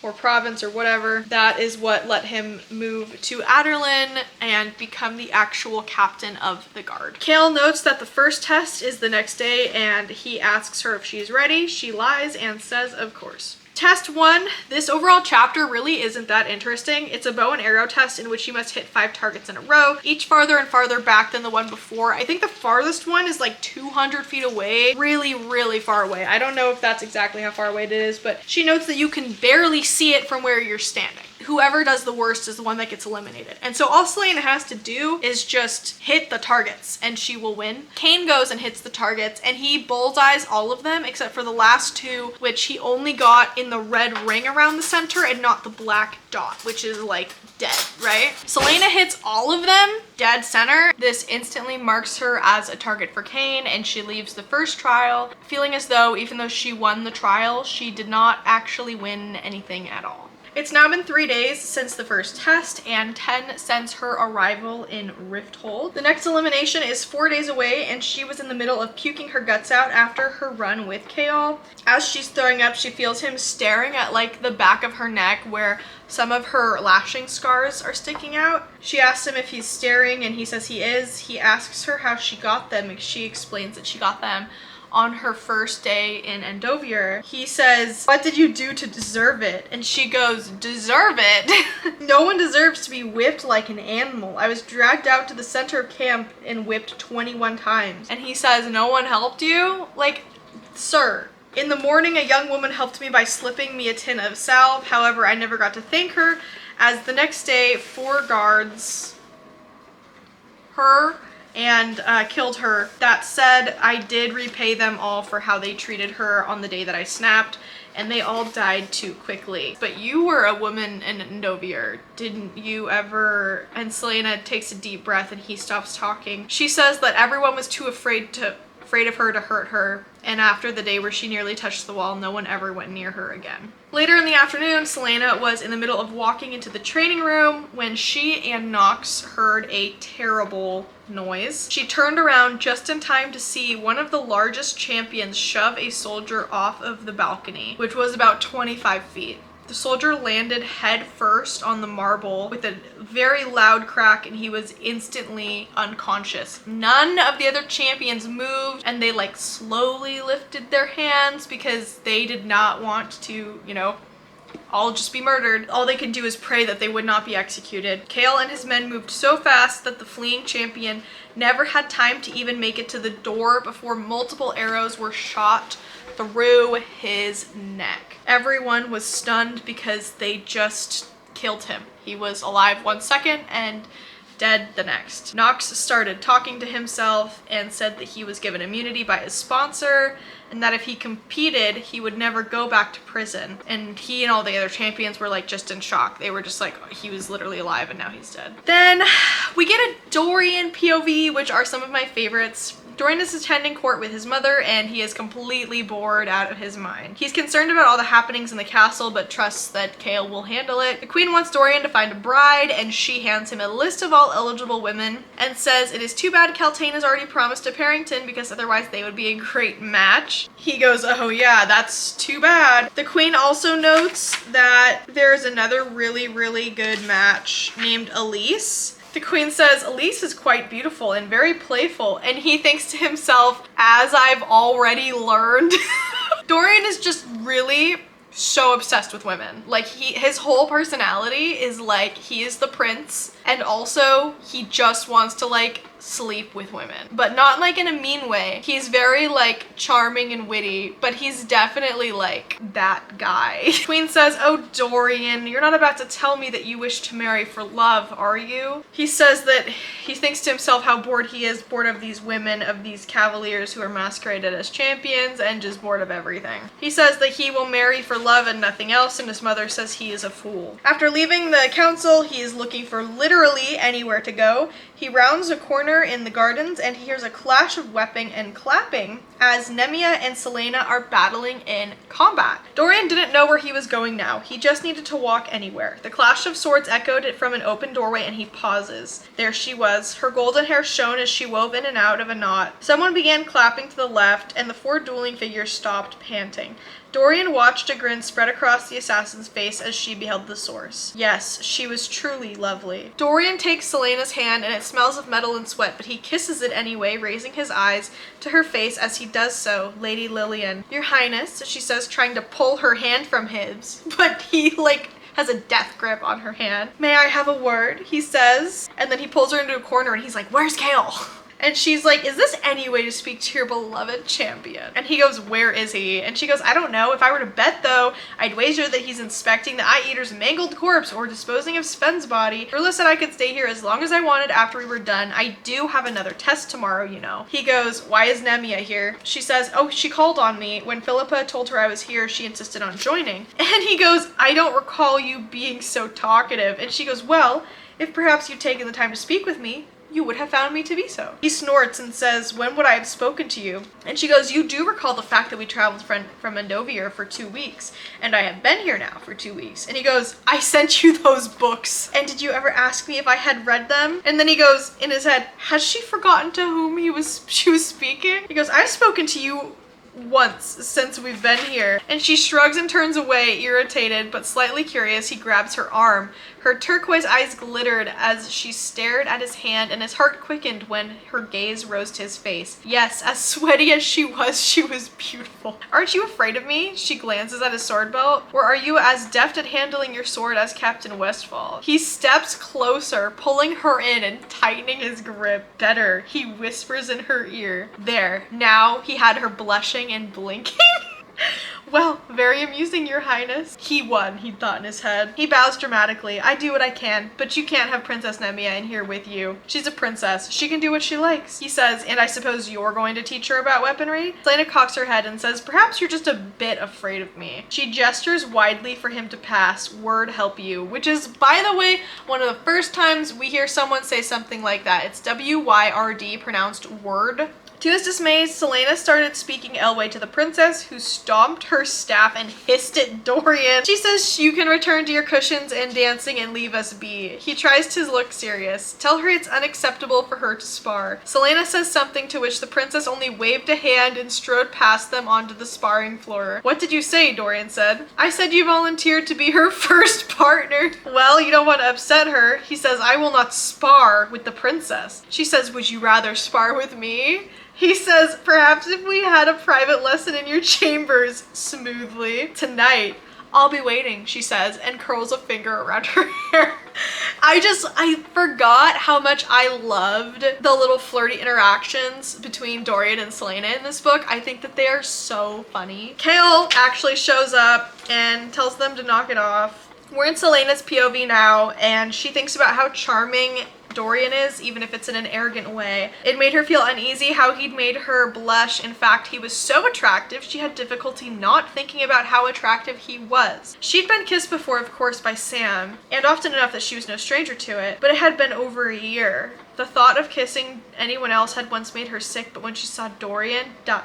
S1: or province or whatever. That is what let him move to Aderlin and become the actual captain of the guard. Kale notes that the first test is the next day and he asks her if she's ready. She lies and says of course. Test 1, this overall chapter really isn't that interesting. It's a bow and arrow test in which you must hit 5 targets in a row, each farther and farther back than the one before. I think the farthest one is like 200 feet away, really, really far away. I don't know if that's exactly how far away it is, but she notes that you can barely see it from where you're standing. Whoever does the worst is the one that gets eliminated. And so all Selena has to do is just hit the targets and she will win. Kane goes and hits the targets and he bullseyes all of them except for the last 2, which he only got in the red ring around the center and not the black dot, which is like dead, right? Selena hits all of them dead center. This instantly marks her as a target for Kane and she leaves the first trial, feeling as though even though she won the trial, she did not actually win anything at all. It's now been 3 days since the first test and 10 since her arrival in Rifthold. The next elimination is 4 days away and she was in the middle of puking her guts out after her run with Kaol. As she's throwing up, she feels him staring at like the back of her neck where some of her lashing scars are sticking out. She asks him if he's staring and he says he is. He asks her how she got them and she explains that she got them on her first day in Endovier. He says, "What did you do to deserve it?" And she goes, "Deserve it? No one deserves to be whipped like an animal. I was dragged out to the center of camp and whipped 21 times. And he says, "No one helped you?" Like, sir. In the morning, a young woman helped me by slipping me a tin of salve. However, I never got to thank her, as the next day, 4 guards, her and killed her. That said, I did repay them all for how they treated her on the day that I snapped, and they all died too quickly. But you were a woman in Endovier, didn't you ever? And Selena takes a deep breath and he stops talking. She says that everyone was too afraid of her to hurt her, and after the day where she nearly touched the wall, no one ever went near her again. Later in the afternoon, Selena was in the middle of walking into the training room when she and Nox heard a terrible noise. She turned around just in time to see one of the largest champions shove a soldier off of the balcony, which was about 25 feet. The soldier landed head first on the marble with a very loud crack, and he was instantly unconscious. None of the other champions moved, and they like slowly lifted their hands because they did not want to, you know, all just be murdered. All they could do is pray that they would not be executed. Kale and his men moved so fast that the fleeing champion never had time to even make it to the door before multiple arrows were shot through his neck. Everyone was stunned because they just killed him. He was alive 1 second and dead the next. Nox started talking to himself and said that he was given immunity by his sponsor, and that if he competed, he would never go back to prison. And he and all the other champions were like just in shock. They were just like, oh, he was literally alive and now he's dead. Then we get a Dorian POV, which are some of my favorites. Dorian is attending court with his mother, and he is completely bored out of his mind. He's concerned about all the happenings in the castle, but trusts that Kale will handle it. The queen wants Dorian to find a bride, and she hands him a list of all eligible women and says it is too bad Keltane has already promised to Parrington because otherwise they would be a great match. He goes, oh yeah, that's too bad. The queen also notes that there's another really, really good match named Elise. The queen says, Elise is quite beautiful and very playful, and he thinks to himself, as I've already learned. Dorian is just really so obsessed with women. Like his whole personality is like he is the prince, and also he just wants to like sleep with women, but not like in a mean way. He's very like charming and witty, but he's definitely like that guy. Queen says, oh Dorian, you're not about to tell me that you wish to marry for love, are you? He says that he thinks to himself how bored he is, bored of these women, of these cavaliers who are masqueraded as champions, and just bored of everything. He says that he will marry for love and nothing else, and his mother says he is a fool. After leaving the council, he is looking for literally anywhere to go. He rounds a corner in the gardens and he hears a clash of weapon and clapping as Nemia and Selena are battling in combat. Dorian didn't know where he was going now. He just needed to walk anywhere. The clash of swords echoed from an open doorway and he pauses. There she was. Her golden hair shone as she wove in and out of a knot. Someone began clapping to the left and the 4 dueling figures stopped, panting. Dorian watched a grin spread across the assassin's face as she beheld the source. Yes, she was truly lovely. Dorian takes Selena's hand and it smells of metal and sweat, but he kisses it anyway, raising his eyes to her face as he does so. Lady Lillian. Your Highness, she says, trying to pull her hand from his, but he like has a death grip on her hand. May I have a word? He says, and then he pulls her into a corner and he's like, where's Kale? And she's like, is this any way to speak to your beloved champion? And he goes, where is he? And she goes, I don't know. If I were to bet though, I'd wager that he's inspecting the Eye Eater's mangled corpse or disposing of Sven's body. Rilla said I could stay here as long as I wanted after we were done. I do have another test tomorrow, you know. He goes, why is Nemia here? She says, oh, she called on me. When Philippa told her I was here, she insisted on joining. And he goes, I don't recall you being so talkative. And she goes, well, if perhaps you'd taken the time to speak with me, you would have found me to be so. He snorts and says, when would I have spoken to you? And she goes, you do recall the fact that we traveled from Endovier for 2 weeks, and I have been here now for 2 weeks. And he goes, I sent you those books. And did you ever ask me if I had read them? And then he goes, in his head, has she forgotten to whom she was speaking? He goes, I've spoken to you once since we've been here. And she shrugs and turns away, irritated but slightly curious. He grabs her arm. Her turquoise eyes glittered as she stared at his hand, and his heart quickened when her gaze rose to his face. Yes, as sweaty as she was beautiful. Aren't you afraid of me? She glances at his sword belt. Or are you as deft at handling your sword as Captain Westfall? He steps closer, pulling her in and tightening his grip. Better, he whispers in her ear. There, now he had her blushing and blinking. Well, very amusing, your highness. He won, he thought in his head. He bows dramatically. I do what I can, but you can't have Princess Nemia in here with you. She's a princess. She can do what she likes. He says, and I suppose you're going to teach her about weaponry? Selena cocks her head and says, perhaps you're just a bit afraid of me. She gestures widely for him to pass. Word help you. Which is, by the way, one of the first times we hear someone say something like that. It's W-Y-R-D, pronounced word. To his dismay, Selena started speaking Elway to the princess, who stomped her staff and hissed at Dorian. She says, you can return to your cushions and dancing and leave us be. He tries to look serious. Tell her it's unacceptable for her to spar. Selena says something to which the princess only waved a hand and strode past them onto the sparring floor. What did you say? Dorian said. I said you volunteered to be her first partner. Well, you don't want to upset her. He says, I will not spar with the princess. She says, would you rather spar with me? He says, perhaps if we had a private lesson in your chambers, smoothly. Tonight, I'll be waiting, she says, and curls a finger around her hair. I forgot how much I loved the little flirty interactions between Dorian and Selena in this book. I think that they are so funny. Kale actually shows up and tells them to knock it off. We're in Selena's POV now, and she thinks about how charming Dorian is, even if it's in an arrogant way. It made her feel uneasy how he'd made her blush. In fact, he was so attractive, she had difficulty not thinking about how attractive he was. She'd been kissed before, of course, by Sam, and often enough that she was no stranger to it, but it had been over a year. The thought of kissing anyone else had once made her sick, but when she saw Dorian, ... And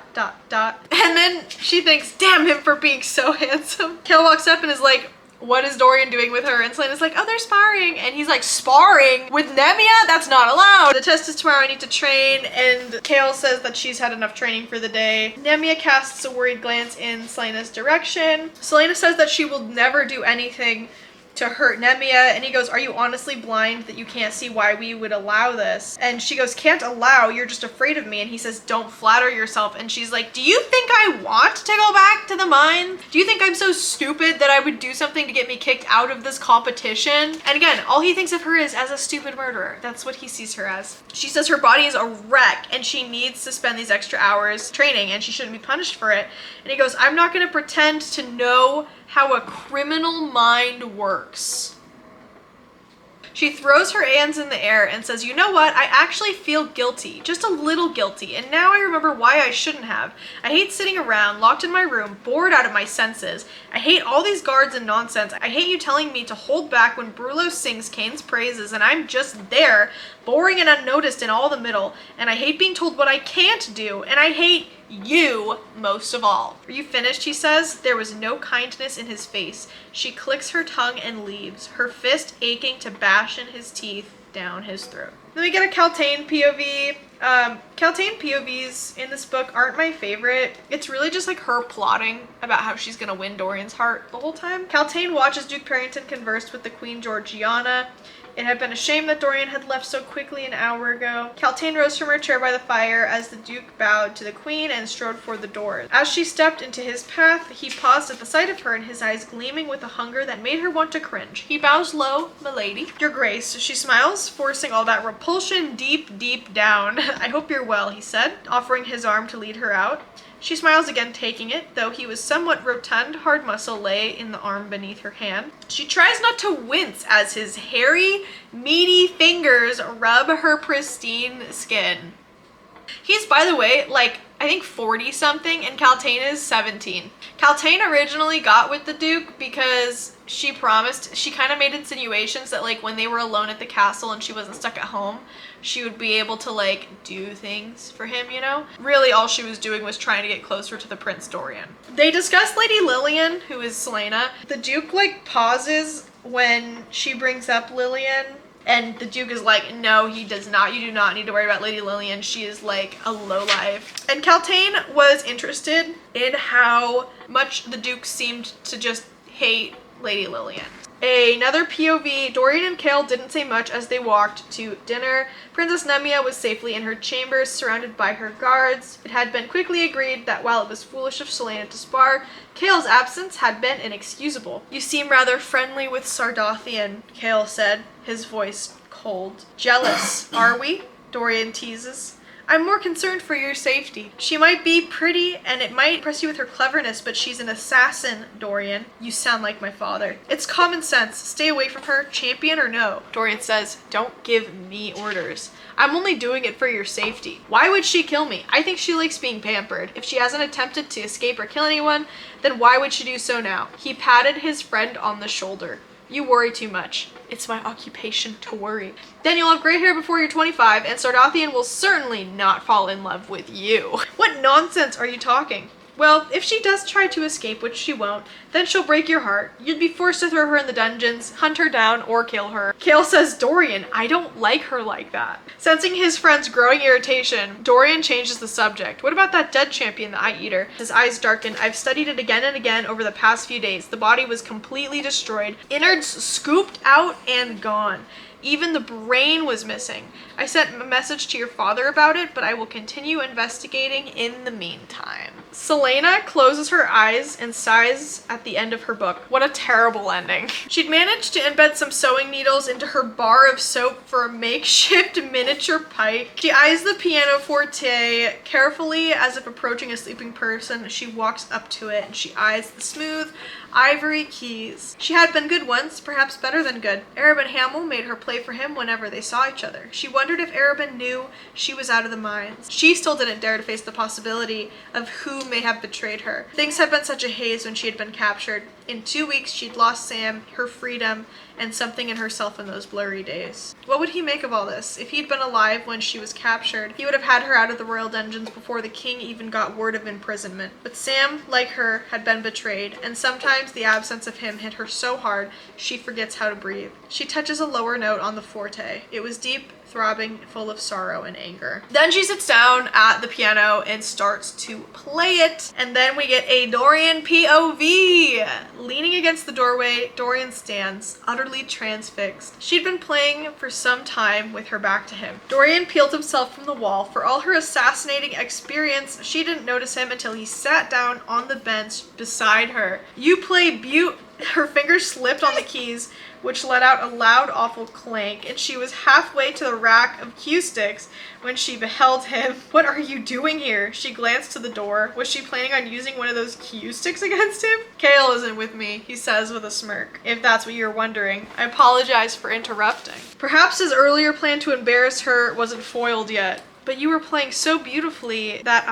S1: then she thinks, damn him for being so handsome. Kale walks up and is like, what is Dorian doing with her? And Selena's like, oh, they're sparring. And he's like, sparring with Nemia? That's not allowed. The test is tomorrow, I need to train. And Kale says that she's had enough training for the day. Nemia casts a worried glance in Selena's direction. Selena says that she will never do anything to hurt Nemia, and he goes, are you honestly blind that you can't see why we would allow this? And she goes, can't allow, you're just afraid of me. And he says, don't flatter yourself. And she's like, do you think I want to go back to the mine? Do you think I'm so stupid that I would do something to get me kicked out of this competition? And again, all he thinks of her is as a stupid murderer. That's what he sees her as. She says her body is a wreck and she needs to spend these extra hours training and she shouldn't be punished for it. And he goes, I'm not going to pretend to know how a criminal mind works. She throws her hands in the air and says, you know what? I actually feel guilty, just a little guilty, and now I remember why I shouldn't have. I hate sitting around, locked in my room, bored out of my senses. I hate all these guards and nonsense. I hate you telling me to hold back when Brulo sings Kane's praises and I'm just there, boring and unnoticed in all the middle. And I hate being told what I can't do, and I hate you most of all. Are you finished? He says. There was no kindness in his face. She clicks her tongue and leaves, her fist aching to bash in his teeth down his throat. Then we get a Kaltain POV. Kaltain POVs in this book aren't my favorite. It's really just like her plotting about how she's gonna win Dorian's heart the whole time. Kaltain watches Duke Parrington converse with the Queen Georgiana. It had been a shame that Dorian had left so quickly an hour ago. Kaltain rose from her chair by the fire as the Duke bowed to the Queen and strode for the doors. As she stepped into his path, he paused at the sight of her and his eyes gleaming with a hunger that made her want to cringe. He bows low, milady. Your Grace, she smiles, forcing all that repulsion deep, deep down. I hope you're well, he said, offering his arm to lead her out. She smiles again, taking it, though he was somewhat rotund, hard muscle lay in the arm beneath her hand. She tries not to wince as his hairy, meaty fingers rub her pristine skin. He's, by the way, like, I think 40-something, and Kaltain is 17. Kaltain originally got with the Duke because she promised, she kind of made insinuations that, like, when they were alone at the castle and she wasn't stuck at home, she would be able to, like, do things for him, you know? Really, all she was doing was trying to get closer to the Prince Dorian. They discuss Lady Lillian, who is Selena. The Duke, like, pauses when she brings up Lillian, and the Duke is like, no, he does not. You do not need to worry about Lady Lillian. She is like a lowlife. And Kaltain was interested in how much the Duke seemed to just hate Lady Lillian. Another POV, Dorian and Kale didn't say much as they walked to dinner. Princess Nemia was safely in her chambers, surrounded by her guards. It had been quickly agreed that while it was foolish of Selena to spar, Kale's absence had been inexcusable. You seem rather friendly with Sardothian, Kale said, his voice cold. Jealous, are we? Dorian teases. I'm more concerned for your safety. She might be pretty and it might impress you with her cleverness, but she's an assassin, Dorian. You sound like my father. It's common sense. Stay away from her, champion or no. Dorian says, don't give me orders. I'm only doing it for your safety. Why would she kill me? I think she likes being pampered. If she hasn't attempted to escape or kill anyone, then why would she do so now? He patted his friend on the shoulder. You worry too much. It's my occupation to worry. Then you'll have gray hair before you're 25, and Sardathian will certainly not fall in love with you. What nonsense are you talking? Well, if she does try to escape, which she won't, then she'll break your heart. You'd be forced to throw her in the dungeons, hunt her down, or kill her. Kale says, Dorian, I don't like her like that. Sensing his friend's growing irritation, Dorian changes the subject. What about that dead champion, the Eye Eater? His eyes darken. I've studied it again and again over the past few days. The body was completely destroyed, innards scooped out and gone. Even the brain was missing. I sent a message to your father about it, but I will continue investigating in the meantime. Selena closes her eyes and sighs at the end of her book. What a terrible ending. She'd managed to embed some sewing needles into her bar of soap for a makeshift miniature pike. She eyes the pianoforte carefully as if approaching a sleeping person. She walks up to it and she eyes the smooth ivory keys. She had been good once, perhaps better than good. Arab and Hamel made her play for him whenever they saw each other. She wondered if Arabin knew she was out of the mines. She still didn't dare to face the possibility of who may have betrayed her. Things had been such a haze when she had been captured. In 2 weeks, she'd lost Sam, her freedom, and something in herself in those blurry days. What would he make of all this? If he'd been alive when she was captured, he would have had her out of the royal dungeons before the king even got word of imprisonment. But Sam, like her, had been betrayed, and sometimes the absence of him hit her so hard she forgets how to breathe. She touches a lower note on the forte. It was deep, throbbing, full of sorrow and anger. Then she sits down at the piano and starts to play it. And then we get a Dorian POV. Leaning against the doorway, Dorian stands, utterly transfixed. She'd been playing for some time with her back to him. Dorian peeled himself from the wall. For all her assassinating experience, she didn't notice him until he sat down on the bench beside her. You play Her fingers slipped on the keys, which let out a loud, awful clank, and she was halfway to the rack of cue sticks when she beheld him. What are you doing here? She glanced to the door. Was she planning on using one of those cue sticks against him? Kale isn't with me, he says with a smirk. If that's what you're wondering. I apologize for interrupting. Perhaps his earlier plan to embarrass her wasn't foiled yet. But you were playing so beautifully that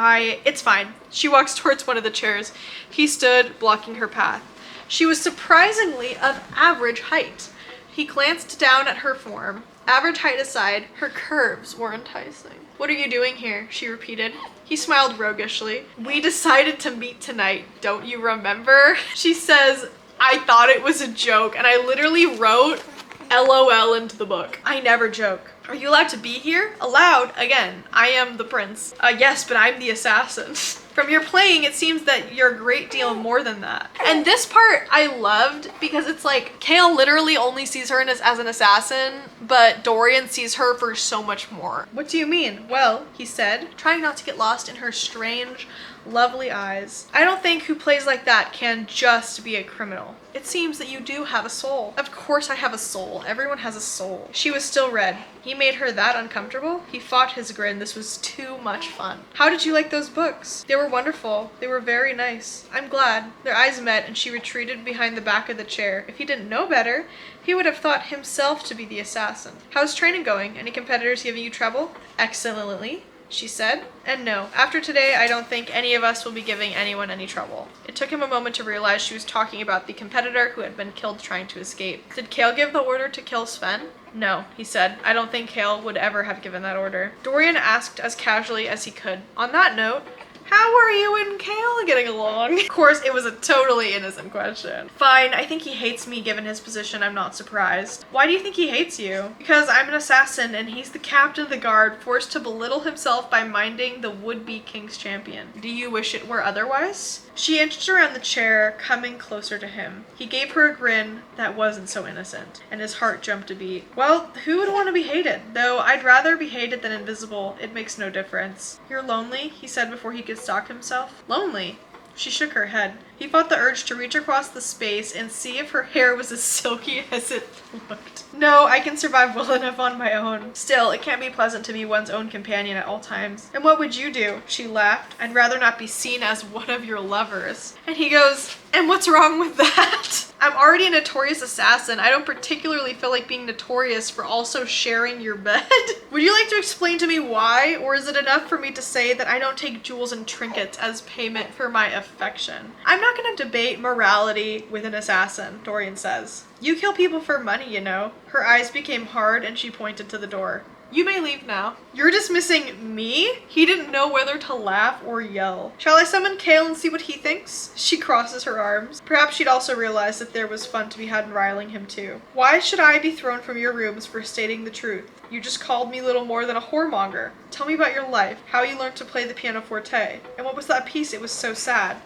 S1: It's fine. She walks towards one of the chairs. He stood, blocking her path. She was surprisingly of average height. He glanced down at her form. Average height aside, her curves were enticing. What are you doing here? She repeated. He smiled roguishly. We decided to meet tonight, don't you remember? She says, I thought it was a joke, and I literally wrote LOL into the book. I never joke. Are you allowed to be here? Allowed, again. I am the prince. Yes, but I'm the assassin. From your playing, it seems that you're a great deal more than that. And this part I loved because it's like Kale literally only sees her as an assassin, but Dorian sees her for so much more. What do you mean? Well, he said, trying not to get lost in her strange, lovely eyes. I don't think who plays like that can just be a criminal. It seems that you do have a soul. Of course I have a soul. Everyone has a soul. She was still red. He made her that uncomfortable? He fought his grin. This was too much fun. How did you like those books? They were wonderful. They were very nice. I'm glad. Their eyes met and she retreated behind the back of the chair. If he didn't know better, he would have thought himself to be the assassin. How's training going? Any competitors giving you trouble? Excellently, she said. And no, after today, I don't think any of us will be giving anyone any trouble. It took him a moment to realize she was talking about the competitor who had been killed trying to escape. Did Kale give the order to kill Sven? No, he said. I don't think Kale would ever have given that order. Dorian asked as casually as he could. On that note, how are you and Kale getting along? Of course, it was a totally innocent question. Fine, I think he hates me given his position. I'm not surprised. Why do you think he hates you? Because I'm an assassin and he's the captain of the guard, forced to belittle himself by minding the would-be king's champion. Do you wish it were otherwise? She inched around the chair, coming closer to him. He gave her a grin that wasn't so innocent, and his heart jumped a beat. Well, who would want to be hated? Though I'd rather be hated than invisible. It makes no difference. You're lonely, he said before he could stalk himself. Lonely? She shook her head. He fought the urge to reach across the space and see if her hair was as silky as it looked. No, I can survive well enough on my own. Still, it can't be pleasant to be one's own companion at all times. And what would you do? She laughed. I'd rather not be seen as one of your lovers. And he goes, and what's wrong with that? I'm already a notorious assassin. I don't particularly feel like being notorious for also sharing your bed. Would you like to explain to me why? Or is it enough for me to say that I don't take jewels and trinkets as payment for my affection? I'm not going to debate morality with an assassin, Dorian says. You kill people for money, you know. Her eyes became hard and she pointed to the door. You may leave now. You're dismissing me? He didn't know whether to laugh or yell. Shall I summon Kale and see what he thinks? She crosses her arms. Perhaps she'd also realized that there was fun to be had in riling him too. Why should I be thrown from your rooms for stating the truth? You just called me little more than a whoremonger. Tell me about your life, how you learned to play the pianoforte. And what was that piece? It was so sad.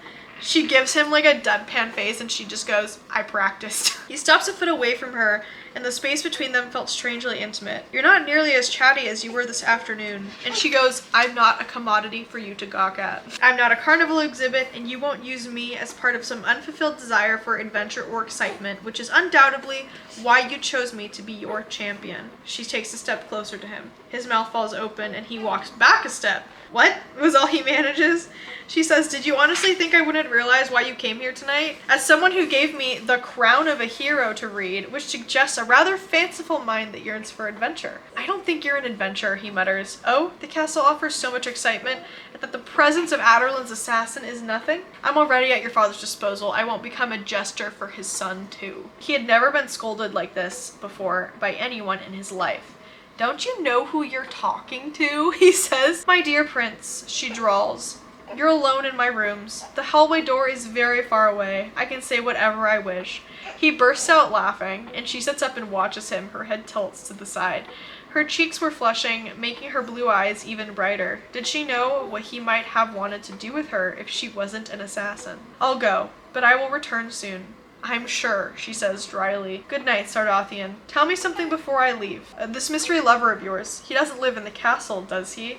S1: She gives him like a deadpan face and she just goes, I practiced. He stops a foot away from her and the space between them felt strangely intimate. You're not nearly as chatty as you were this afternoon. And she goes, I'm not a commodity for you to gawk at. I'm not a carnival exhibit and you won't use me as part of some unfulfilled desire for adventure or excitement, which is undoubtedly why you chose me to be your champion. She takes a step closer to him. His mouth falls open and he walks back a step. What? Was all he manages? She says, did you honestly think I wouldn't realize why you came here tonight? As someone who gave me The Crown of a Hero to read, which suggests a rather fanciful mind that yearns for adventure. I don't think you're an adventurer, he mutters. Oh, the castle offers so much excitement that the presence of Adderlin's assassin is nothing? I'm already at your father's disposal. I won't become a jester for his son too. He had never been scolded like this before by anyone in his life. Don't you know who you're talking to? He says. My dear prince, she drawls. You're alone in my rooms. The hallway door is very far away. I can say whatever I wish. He bursts out laughing, and she sits up and watches him, her head tilts to the side. Her cheeks were flushing, making her blue eyes even brighter. Did she know what he might have wanted to do with her if she wasn't an assassin? I'll go, but I will return soon. I'm sure, she says dryly. Good night, Sardothian. Tell me something before I leave. This mystery lover of yours, he doesn't live in the castle, does he?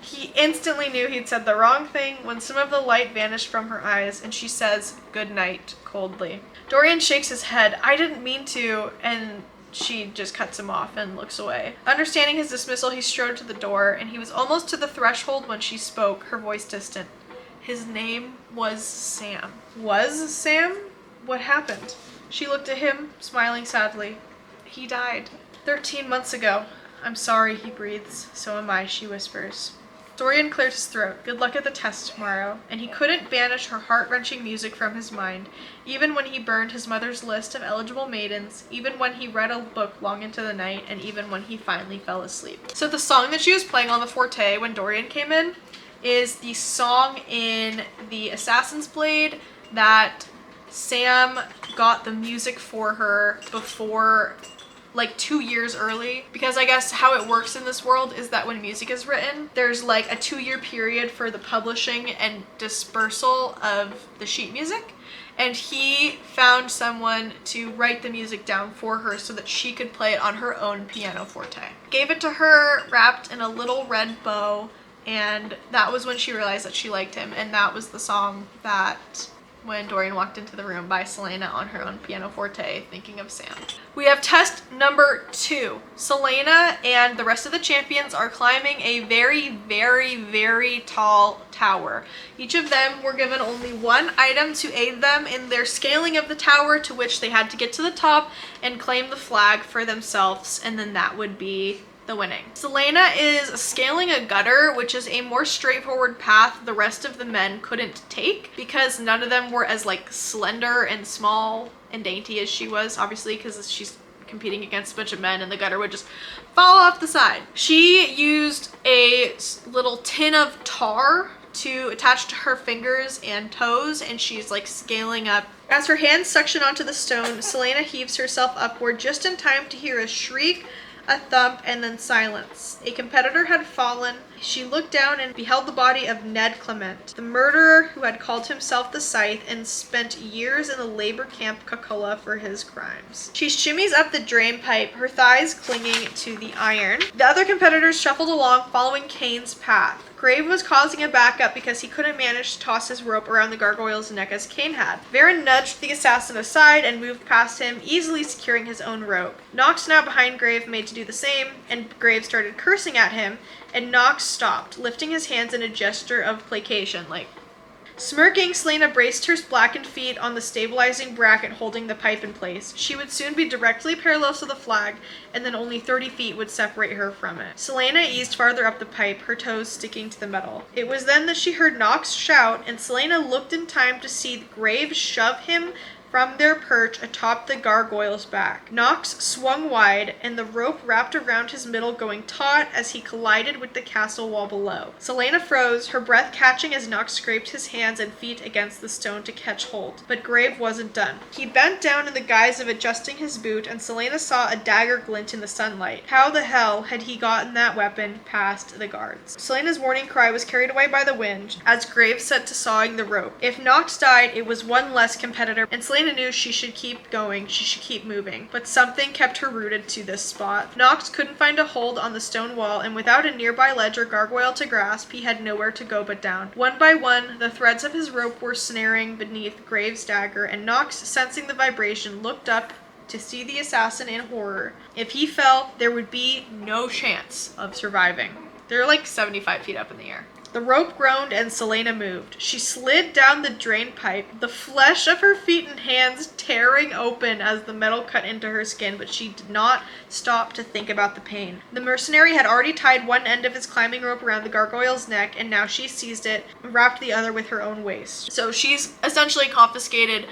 S1: He instantly knew he'd said the wrong thing when some of the light vanished from her eyes and she says, good night, coldly. Dorian shakes his head. I didn't mean to, and she just cuts him off and looks away. Understanding his dismissal, he strode to the door and he was almost to the threshold when she spoke, her voice distant. His name was Sam. Was Sam? What happened? She looked at him, smiling sadly. He died 13 months ago. I'm sorry, he breathes. So am I, she whispers. Dorian cleared his throat. Good luck at the test tomorrow. And he couldn't banish her heart-wrenching music from his mind, even when he burned his mother's list of eligible maidens, even when he read a book long into the night, and even when he finally fell asleep. So the song that she was playing on the forte when Dorian came in is the song in the Assassin's Blade that Sam got the music for her before, like 2 years early, because I guess how it works in this world is that when music is written, there's like a 2-year period for the publishing and dispersal of the sheet music, and he found someone to write the music down for her so that she could play it on her own pianoforte. Gave it to her wrapped in a little red bow, and that was when she realized that she liked him, and that was the song that when Dorian walked into the room by Selena on her own pianoforte, thinking of Sam. We have test number 2. Selena and the rest of the champions are climbing a very, very, very tall tower. Each of them were given only one item to aid them in their scaling of the tower, to which they had to get to the top and claim the flag for themselves, and then that would be the winning. Selena is scaling a gutter, which is a more straightforward path the rest of the men couldn't take because none of them were as like slender and small and dainty as she was, obviously, because she's competing against a bunch of men and the gutter would just fall off the side. She used a little tin of tar to attach to her fingers and toes, and she's like scaling up. As her hands suction onto the stone, Selena heaves herself upward just in time to hear a shriek, a thump, and then silence. A competitor had fallen, She looked down and beheld the body of Ned Clement, the murderer who had called himself the Scythe and spent years in the labor camp Cocola for his crimes. She shimmies up the drain pipe, her thighs clinging to the iron. The other competitors shuffled along, following Kane's path. Grave was causing a backup because he couldn't manage to toss his rope around the gargoyle's neck as Kane had. Varen nudged the assassin aside and moved past him, easily securing his own rope. Nox, now behind Grave, made to do the same, and Grave started cursing at him, and Nox stopped, lifting his hands in a gesture of placation, like... Smirking, Selena braced her blackened feet on the stabilizing bracket holding the pipe in place. She would soon be directly parallel to the flag, and then only 30 feet would separate her from it. Selena eased farther up the pipe, her toes sticking to the metal. It was then that she heard Nox shout, and Selena looked in time to see Grave shove him from their perch atop the gargoyle's back. Nox swung wide, and the rope wrapped around his middle, going taut as he collided with the castle wall below. Selena froze, her breath catching as Nox scraped his hands and feet against the stone to catch hold. But Grave wasn't done. He bent down in the guise of adjusting his boot, and Selena saw a dagger glint in the sunlight. How the hell had he gotten that weapon past the guards? Selena's warning cry was carried away by the wind as Grave set to sawing the rope. If Nox died, it was one less competitor, and Selena knew she should keep going, she should keep moving. But something kept her rooted to this spot. Nox couldn't find a hold on the stone wall, and without a nearby ledge or gargoyle to grasp, he had nowhere to go but down. One by one, the threads of his rope were snaring beneath Grave's dagger, and Nox, sensing the vibration, looked up to see the assassin in horror. If he fell, there would be no chance of surviving. They're like 75 feet up in the air. The rope groaned and Selena moved. She slid down the drain pipe, the flesh of her feet and hands tearing open as the metal cut into her skin, but she did not stop to think about the pain. The mercenary had already tied one end of his climbing rope around the gargoyle's neck, and now she seized it and wrapped the other with her own waist. So she's essentially confiscated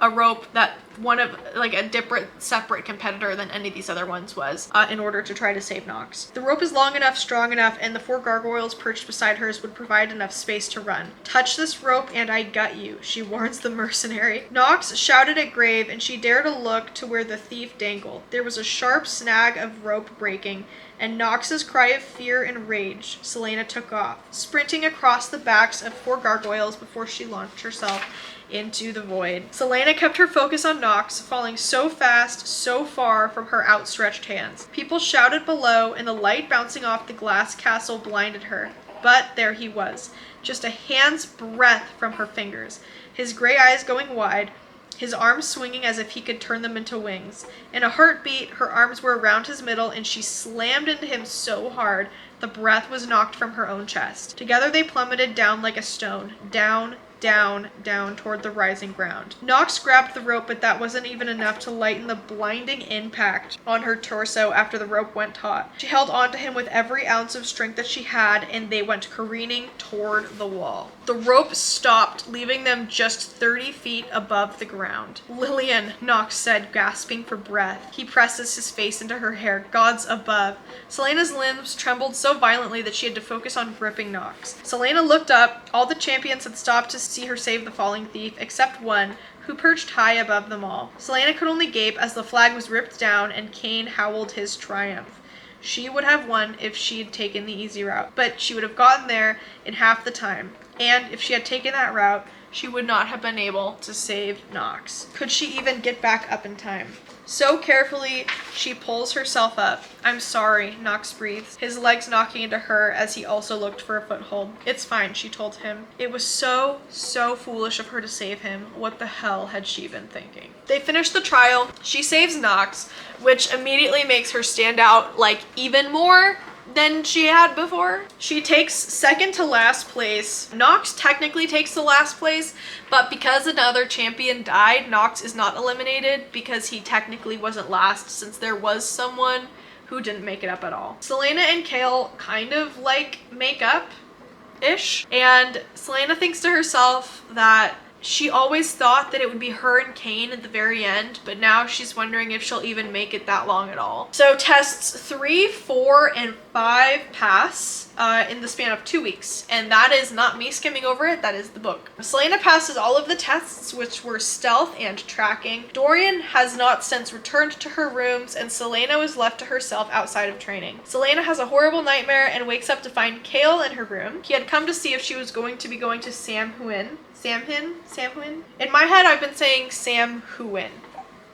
S1: a rope that one of like a different separate competitor than any of these other ones was in order to try to save Nox. The rope is long enough, strong enough, and the 4 gargoyles perched beside hers would provide enough space to run. Touch this rope and I gut you, she warns the mercenary. Nox shouted at Grave, and she dared to look to where the thief dangled. There was a sharp snag of rope breaking, and Nox's cry of fear and rage. Selena took off, sprinting across the backs of 4 gargoyles before she launched herself into the void. Selena kept her focus on Nox, falling so fast, so far from her outstretched hands. People shouted below, and the light bouncing off the glass castle blinded her. But there he was, just a hand's breadth from her fingers, his gray eyes going wide, his arms swinging as if he could turn them into wings. In a heartbeat, her arms were around his middle, and she slammed into him so hard the breath was knocked from her own chest. Together they plummeted down like a stone, down, down, down toward the rising ground. Nox grabbed the rope, but that wasn't even enough to lighten the blinding impact on her torso after the rope went taut. She held onto him with every ounce of strength that she had, and they went careening toward the wall. The rope stopped, leaving them just 30 feet above the ground. Lillian, Nox said, gasping for breath. He presses his face into her hair. Gods above. Selena's limbs trembled so violently that she had to focus on gripping Nox. Selena looked up. All the champions had stopped to see her save the falling thief, except one, who perched high above them all. Selena could only gape as the flag was ripped down and Kane howled his triumph. She would have won if she had taken the easy route, but she would have gotten there in half the time. And if she had taken that route, she would not have been able to save Nox. Could she even get back up in time? So carefully, she pulls herself up. I'm sorry, Nox breathes, his legs knocking into her as he also looked for a foothold. It's fine, she told him. It was so foolish of her to save him. What the hell had she been thinking? They finish the trial. She saves Nox, which immediately makes her stand out like even more than she had before. She takes second to last place. Nox technically takes the last place, but because another champion died, Nox is not eliminated because he technically wasn't last, since there was someone who didn't make it up at all. Selena and Kale kind of like make up-ish, and Selena thinks to herself that She always thought that it would be her and Kane at the very end, but now she's wondering if she'll even make it that long at all. So tests 3, 4, and 5 pass in the span of 2 weeks. And that is not me skimming over it, that is the book. Selena passes all of the tests, which were stealth and tracking. Dorian has not since returned to her rooms, and Selena was left to herself outside of training. Selena has a horrible nightmare and wakes up to find Kale in her room. He had come to see if she was going to be going to Samhain. In my head, I've been saying Samhain.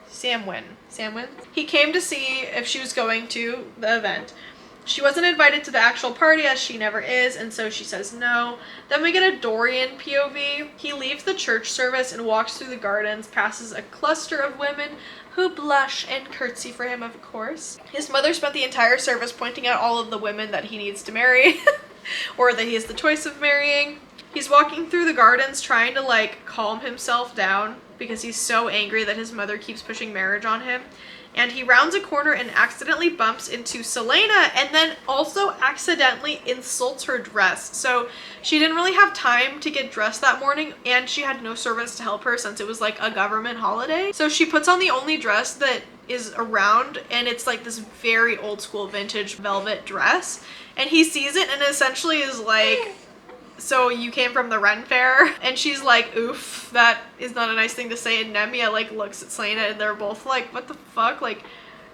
S1: Samhain. He came to see if she was going to the event. She wasn't invited to the actual party, as she never is, and so she says no. Then we get a Dorian POV. He leaves the church service and walks through the gardens, passes a cluster of women who blush and curtsy for him, of course. His mother spent the entire service pointing out all of the women that he needs to marry, or that he has the choice of marrying. He's walking through the gardens trying to like calm himself down because he's so angry that his mother keeps pushing marriage on him. And he rounds a corner and accidentally bumps into Selena, and then also accidentally insults her dress. So she didn't really have time to get dressed that morning, and she had no servants to help her since it was like a government holiday. So she puts on the only dress that is around, and it's like this very old school vintage velvet dress. And he sees it and essentially is like, so you came from the Ren Fair? And she's like, oof, that is not a nice thing to say. And Nemia like looks at Selena and they're both like, what the fuck? Like,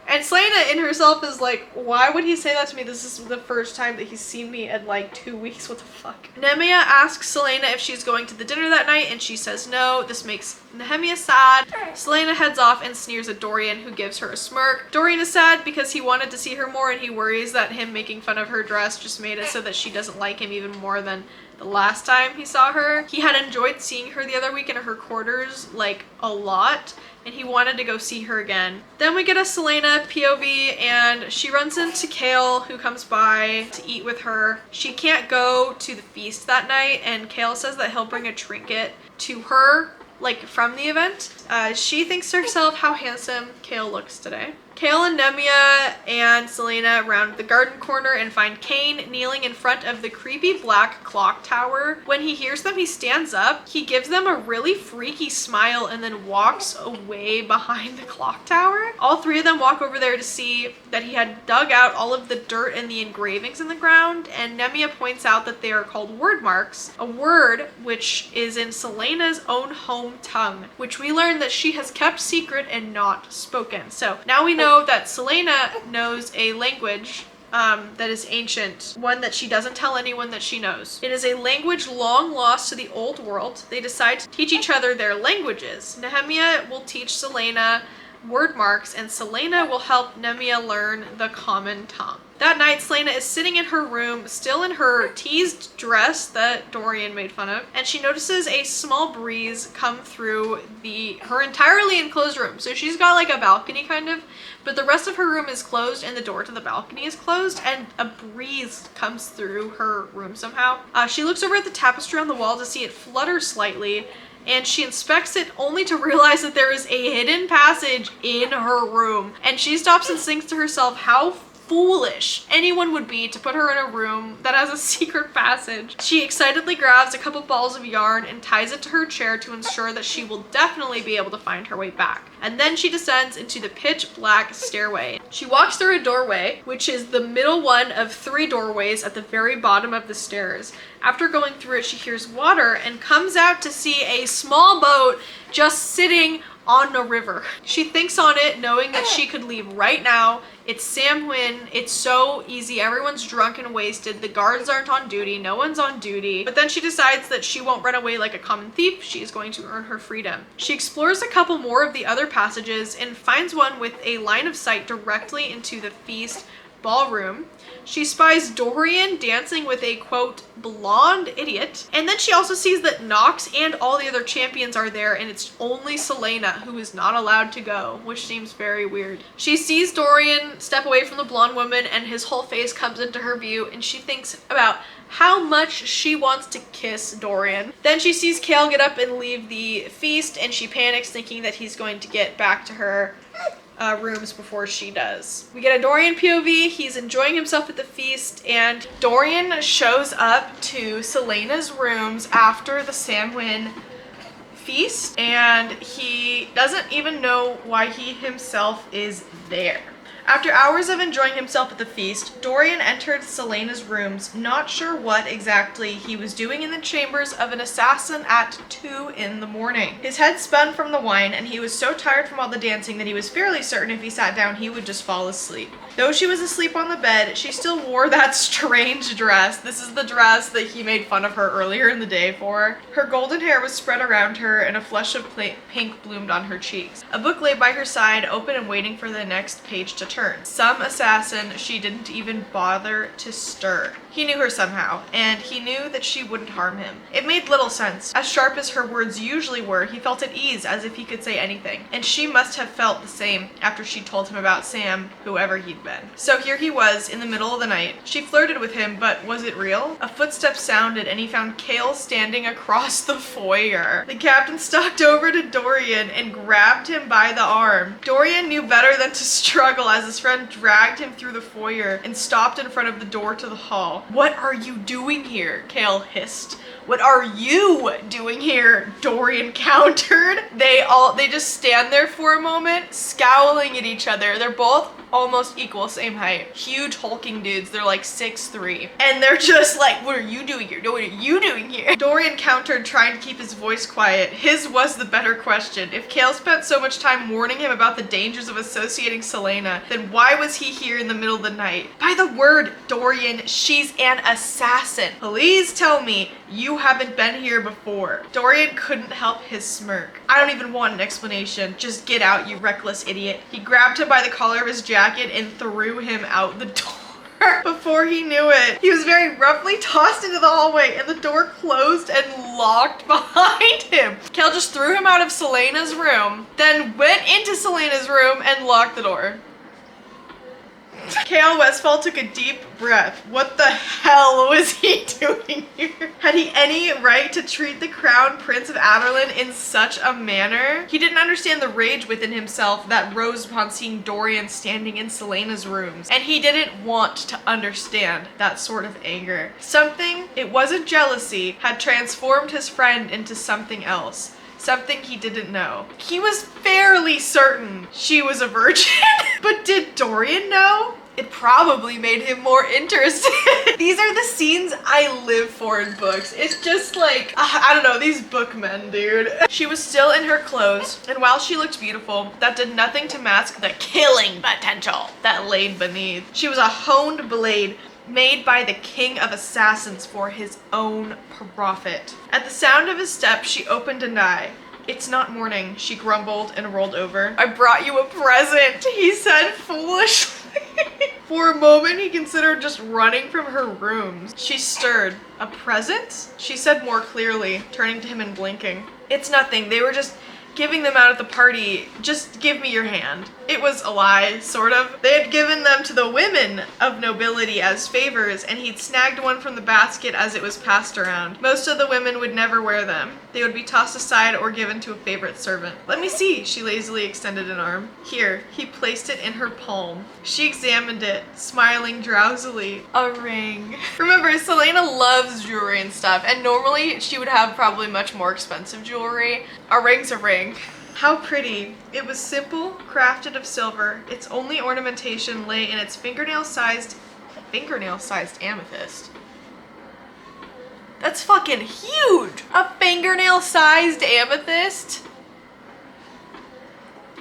S1: and Selena in herself is like, why would he say that to me? This is the first time that he's seen me in like 2 weeks. What the fuck? Nemia asks Selena if she's going to the dinner that night, and she says no. This makes Nehemia sad. Selena heads off and sneers at Dorian, who gives her a smirk. Dorian is sad because he wanted to see her more, and he worries that him making fun of her dress just made it so that she doesn't like him even more than the last time he saw her. He had enjoyed seeing her the other week in her quarters like a lot, and he wanted to go see her again. Then we get a Selena POV, and she runs into Kale, who comes by to eat with her. She can't go to the feast that night, and Kale says that he'll bring a trinket to her, like from the event. She thinks to herself how handsome Kale looks today. Kale and Nemia and Selena round the garden corner and find Kane kneeling in front of the creepy black clock tower. When he hears them, he stands up. He gives them a really freaky smile and then walks away behind the clock tower. All three of them walk over there to see that he had dug out all of the dirt and the engravings in the ground, and Nemia points out that they are called word marks, a word which is in Selena's own home tongue, which we learn that she has kept secret and not spoken. So now we know that Selena knows a language that is ancient, one that she doesn't tell anyone that she knows. It is a language long lost to the old world. They decide to teach each other their languages. Nehemia will teach Selena word marks, and Selena will help Nemia learn the common tongue. That night, Selena is sitting in her room, still in her teased dress that Dorian made fun of, and she notices a small breeze come through her entirely enclosed room. So she's got like a balcony kind of, but the rest of her room is closed and the door to the balcony is closed, and a breeze comes through her room somehow. She looks over at the tapestry on the wall to see it flutter slightly, and she inspects it only to realize that there is a hidden passage in her room. And she stops and thinks to herself how foolish anyone would be to put her in a room that has a secret passage. She excitedly grabs a couple balls of yarn and ties it to her chair to ensure that she will definitely be able to find her way back. And then she descends into the pitch black stairway. She walks through a doorway, which is the middle one of 3 doorways at the very bottom of the stairs. After going through it, she hears water and comes out to see a small boat just sitting on a river. She thinks on it, knowing that she could leave right now. It's Samhain. It's so easy. Everyone's drunk and wasted. The guards aren't on duty. No one's on duty. But then she decides that she won't run away like a common thief. She is going to earn her freedom. She explores a couple more of the other passages and finds one with a line of sight directly into the feast ballroom. She spies Dorian dancing with a, quote, blonde idiot. And then she also sees that Nox and all the other champions are there, and it's only Selena who is not allowed to go, which seems very weird. She sees Dorian step away from the blonde woman, and his whole face comes into her view, and she thinks about how much she wants to kiss Dorian. Then she sees Kale get up and leave the feast, and she panics, thinking that he's going to get back to her rooms before she does. We get a Dorian POV. He's enjoying himself at the feast, and Dorian shows up to Selena's rooms after the Samhain feast, and he doesn't even know why he himself is there. After hours of enjoying himself at the feast, Dorian entered Celaena's rooms, not sure what exactly he was doing in the chambers of an assassin at 2 in the morning. His head spun from the wine, and he was so tired from all the dancing that he was fairly certain if he sat down he would just fall asleep. Though she was asleep on the bed, she still wore that strange dress. This is the dress that he made fun of her earlier in the day for. Her golden hair was spread around her, and a flush of pink bloomed on her cheeks. A book lay by her side, open and waiting for the next page to turn. Some assassin she didn't even bother to stir. He knew her somehow, and he knew that she wouldn't harm him. It made little sense. As sharp as her words usually were, he felt at ease, as if he could say anything. And she must have felt the same after she told him about Sam, whoever he'd been. So here he was, in the middle of the night. She flirted with him, but was it real? A footstep sounded, and he found Kale standing across the foyer. The captain stalked over to Dorian and grabbed him by the arm. Dorian knew better than to struggle as his friend dragged him through the foyer and stopped in front of the door to the hall. "What are you doing here?" Kale hissed. "What are you doing here?" Dorian countered. They just stand there for a moment, scowling at each other. They're both almost equal, same height. Huge hulking dudes. They're like 6'3". And they're just like, "What are you doing here? What are you doing here?" Dorian countered, trying to keep his voice quiet. His was the better question. If Kale spent so much time warning him about the dangers of associating Celaena, then why was he here in the middle of the night? "By the word, Dorian, she's an assassin. Please tell me you haven't been here before." Dorian couldn't help his smirk. "I don't even want an explanation. Just get out, you reckless idiot." He grabbed him by the collar of his jacket and threw him out the door. Before he knew it, he was very roughly tossed into the hallway, and the door closed and locked behind him. Kale just threw him out of Celaena's room, then went into Celaena's room and locked the door. Kale Westfall took a deep breath. What the hell was he doing here? Had he any right to treat the crown prince of Averlin in such a manner? He didn't understand the rage within himself that rose upon seeing Dorian standing in Celaena's rooms, and he didn't want to understand that sort of anger. Something, it wasn't jealousy, had transformed his friend into something else. Something he didn't know. He was fairly certain she was a virgin. But did Dorian know? It probably made him more interested. These are the scenes I live for in books. It's just like, I don't know, these bookmen, dude. She was still in her clothes, and while she looked beautiful, that did nothing to mask the killing potential that laid beneath. She was a honed blade made by the king of assassins for his own profit. At the sound of his steps, she opened an eye. "It's not morning," she grumbled and rolled over. "I brought you a present," he said foolishly. For a moment, he considered just running from her rooms. She stirred. "A present?" she said more clearly, turning to him and blinking. "It's nothing. They were just giving them out at the party. Just give me your hand." It was a lie, sort of. They had given them to the women of nobility as favors, and he'd snagged one from the basket as it was passed around. Most of the women would never wear them. They would be tossed aside or given to a favorite servant. "Let me see," she lazily extended an arm. Here, he placed it in her palm. She examined it, smiling drowsily. A ring. Remember, Celaena loves jewelry and stuff, and normally she would have probably much more expensive jewelry. A ring's a ring. How pretty. It was simple, crafted of silver. Its only ornamentation lay in its fingernail-sized amethyst. That's fucking huge! A fingernail-sized amethyst?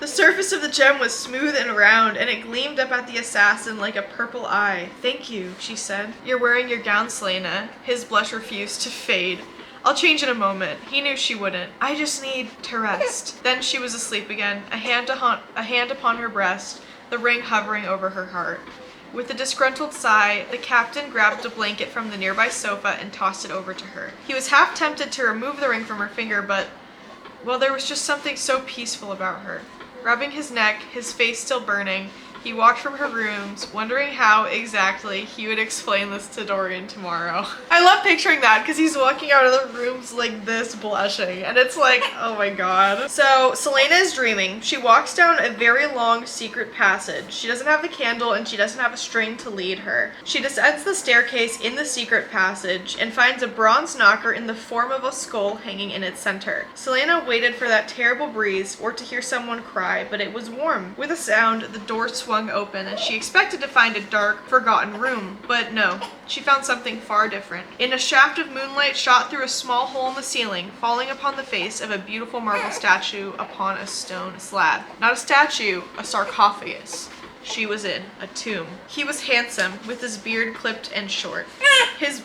S1: The surface of the gem was smooth and round, and it gleamed up at the assassin like a purple eye. "Thank you," she said. "You're wearing your gown, Celaena." His blush refused to fade. "I'll change in a moment." He knew she wouldn't. "I just need to rest." Then she was asleep again, a hand upon her breast, the ring hovering over her heart. With a disgruntled sigh, the captain grabbed a blanket from the nearby sofa and tossed it over to her. He was half tempted to remove the ring from her finger, but, well, there was just something so peaceful about her. Rubbing his neck, his face still burning, He walked from her rooms, wondering how exactly he would explain this to Dorian tomorrow. I love picturing that because he's walking out of the rooms like this, blushing, and it's like, oh my god. So Selena is dreaming. She walks down a very long secret passage. She doesn't have a candle and she doesn't have a string to lead her. She descends the staircase in the secret passage and finds a bronze knocker in the form of a skull hanging in its center. Selena waited for that terrible breeze or to hear someone cry, but it was warm. With a sound, the door swung open and she expected to find a dark, forgotten room, but no, she found something far different. In a shaft of moonlight shot through a small hole in the ceiling, falling upon the face of a beautiful marble statue upon a stone slab. Not a statue, a sarcophagus. She was in a tomb. He was handsome, with his beard clipped and short. His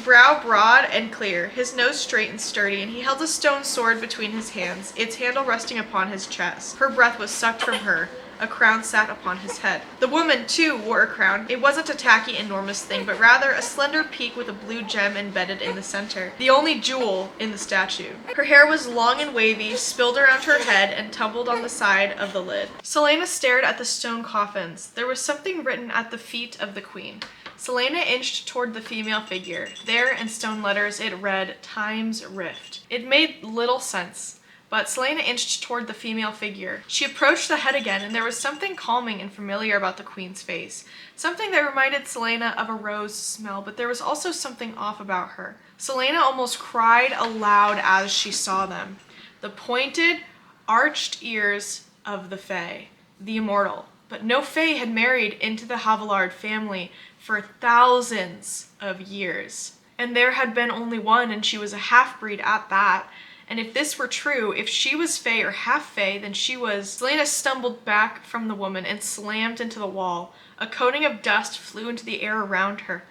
S1: brow broad and clear, his nose straight and sturdy, and he held a stone sword between his hands, its handle resting upon his chest. Her breath was sucked from her. A crown sat upon his head. The woman, too, wore a crown. It wasn't a tacky, enormous thing, but rather a slender peak with a blue gem embedded in the center, the only jewel in the statue. Her hair was long and wavy, spilled around her head, and tumbled on the side of the lid. Selena stared at the stone coffins. There was something written at the feet of the queen. Selena inched toward the female figure. There, in stone letters, it read, "Time's Rift." It made little sense. But Selena inched toward the female figure. She approached the head again, and there was something calming and familiar about the queen's face. Something that reminded Selena of a rose smell, but there was also something off about her. Selena almost cried aloud as she saw them. The pointed, arched ears of the Fae, the immortal. But no Fae had married into the Havillard family for thousands of years. And there had been only one, and she was a half-breed at that. And if this were true, if she was Fae or half Fae, then she was... Selena stumbled back from the woman and slammed into the wall. A coating of dust flew into the air around her.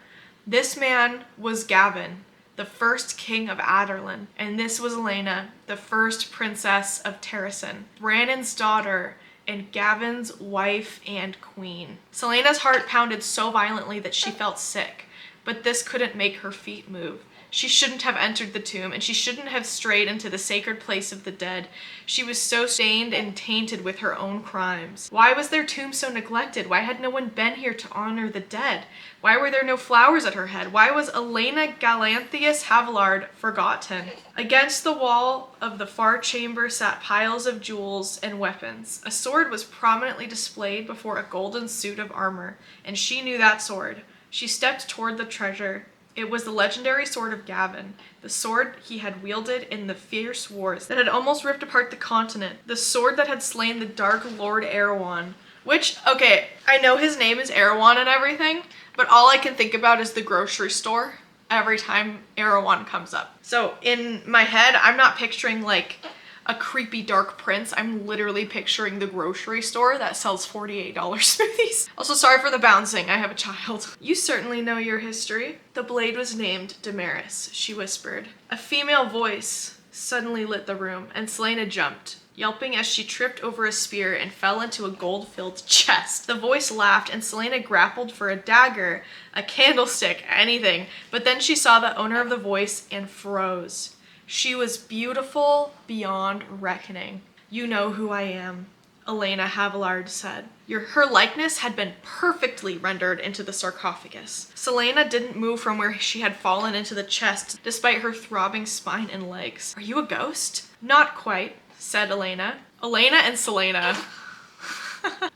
S1: This man was Gavin, the first king of Adarlan. And this was Elena, the first princess of Terrasen, Brannon's daughter, and Gavin's wife and queen. Selena's heart pounded so violently that she felt sick, but this couldn't make her feet move. She shouldn't have entered the tomb, and she shouldn't have strayed into the sacred place of the dead. She was so stained and tainted with her own crimes. Why was their tomb so neglected? Why had no one been here to honor the dead? Why were there no flowers at her head? Why was Elena Galanthius Havillard forgotten? Against the wall of the far chamber sat piles of jewels and weapons. A sword was prominently displayed before a golden suit of armor, and she knew that sword. She stepped toward the treasure. It was the legendary sword of Gavin, the sword he had wielded in the fierce wars that had almost ripped apart the continent, the sword that had slain the Dark Lord Erewhon. Which, okay, I know his name is Erewhon and everything, but all I can think about is the grocery store every time Erewhon comes up. So in my head, I'm not picturing like a creepy dark prince. I'm literally picturing the grocery store that sells $48 smoothies. Also, sorry for the bouncing. I have a child. You certainly know your history. The blade was named Damaris, she whispered. A female voice suddenly lit the room, and Selena jumped, yelping as she tripped over a spear and fell into a gold-filled chest. The voice laughed, and Selena grappled for a dagger, a candlestick, anything. But then she saw the owner of the voice and froze. She was beautiful beyond reckoning. "You know who I am," Elena Havillard said. Her likeness had been perfectly rendered into the sarcophagus. Selena didn't move from where she had fallen into the chest, despite her throbbing spine and legs. "Are you a ghost?" "Not quite," said Elena. Elena and Selena.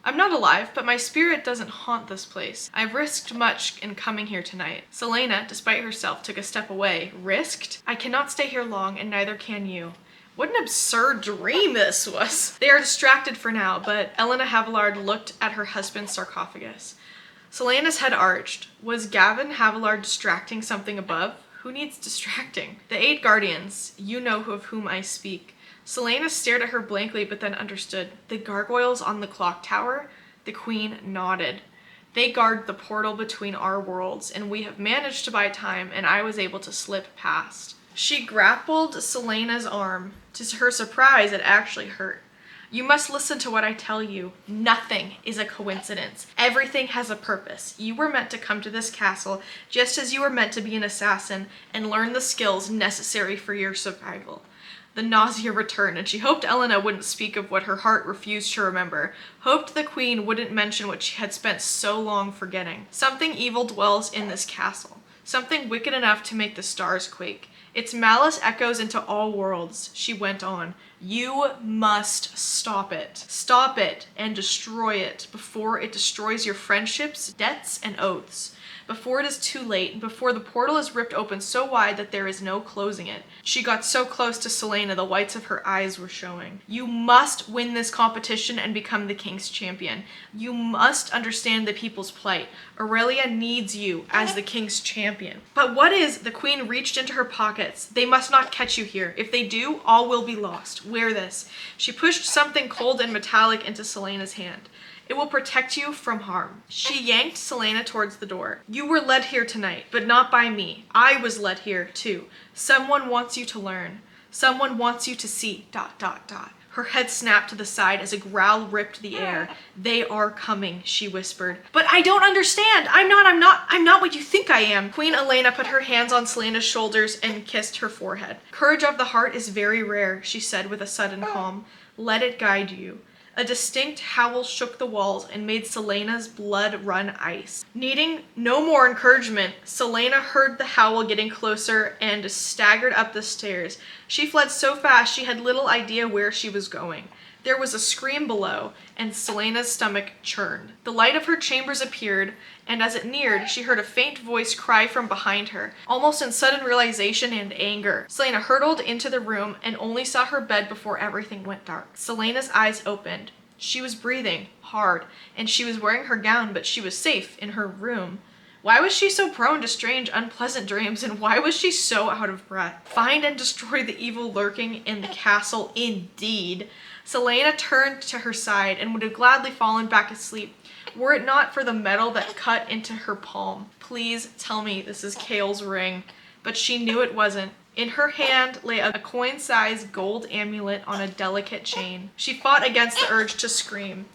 S1: "I'm not alive, but my spirit doesn't haunt this place. I've risked much in coming here tonight." Selena, despite herself, took a step away. "Risked? I cannot stay here long, and neither can you." What an absurd dream this was. They are distracted for now, but Elena Havillard looked at her husband's sarcophagus. Selena's head arched. Was Gavin Havillard distracting something above? Who needs distracting? "The 8 guardians. You know of whom I speak." Selena stared at her blankly, but then understood. "The gargoyles on the clock tower?" The queen nodded. "They guard the portal between our worlds, and we have managed to buy time, and I was able to slip past." She grappled Selena's arm. To her surprise, it actually hurt. "You must listen to what I tell you. Nothing is a coincidence. Everything has a purpose. You were meant to come to this castle, just as you were meant to be an assassin and learn the skills necessary for your survival. The nausea returned, and she hoped Elena wouldn't speak of what her heart refused to remember, hoped the queen wouldn't mention what she had spent so long forgetting. Something evil dwells in this castle, something wicked enough to make the stars quake. Its malice echoes into all worlds, she went on. You must stop it. Stop it and destroy it before it destroys your friendships, debts, and oaths. Before it is too late, before the portal is ripped open so wide that there is no closing it. She got so close to Selena, the whites of her eyes were showing. You must win this competition and become the king's champion. You must understand the people's plight. Aurelia needs you as the king's champion. But what is? The queen reached into her pockets. They must not catch you here. If they do, all will be lost. Wear this. She pushed something cold and metallic into Selena's hand. It will protect you from harm. She yanked Selena towards the door. You were led here tonight, but not by me. I was led here, too. Someone wants you to learn. Someone wants you to see... ... Her head snapped to the side as a growl ripped the air. They are coming, she whispered. But I don't understand. I'm not what you think I am. Queen Elena put her hands on Selena's shoulders and kissed her forehead. Courage of the heart is very rare, she said with a sudden calm. Let it guide you. A distinct howl shook the walls and made Selena's blood run ice. Needing no more encouragement, Selena heard the howl getting closer and staggered up the stairs. She fled so fast she had little idea where she was going. There was a scream below, and Selena's stomach churned. The light of her chambers appeared, and as it neared, she heard a faint voice cry from behind her, almost in sudden realization and anger. Selena hurtled into the room and only saw her bed before everything went dark. Selena's eyes opened. She was breathing hard, and she was wearing her gown, but she was safe in her room. Why was she so prone to strange, unpleasant dreams, and why was she so out of breath? Find and destroy the evil lurking in the castle, indeed. Selena turned to her side and would have gladly fallen back asleep, were it not for the metal that cut into her palm. Please tell me this is Kale's ring. But she knew it wasn't. In her hand lay a coin-sized gold amulet on a delicate chain. She fought against the urge to scream.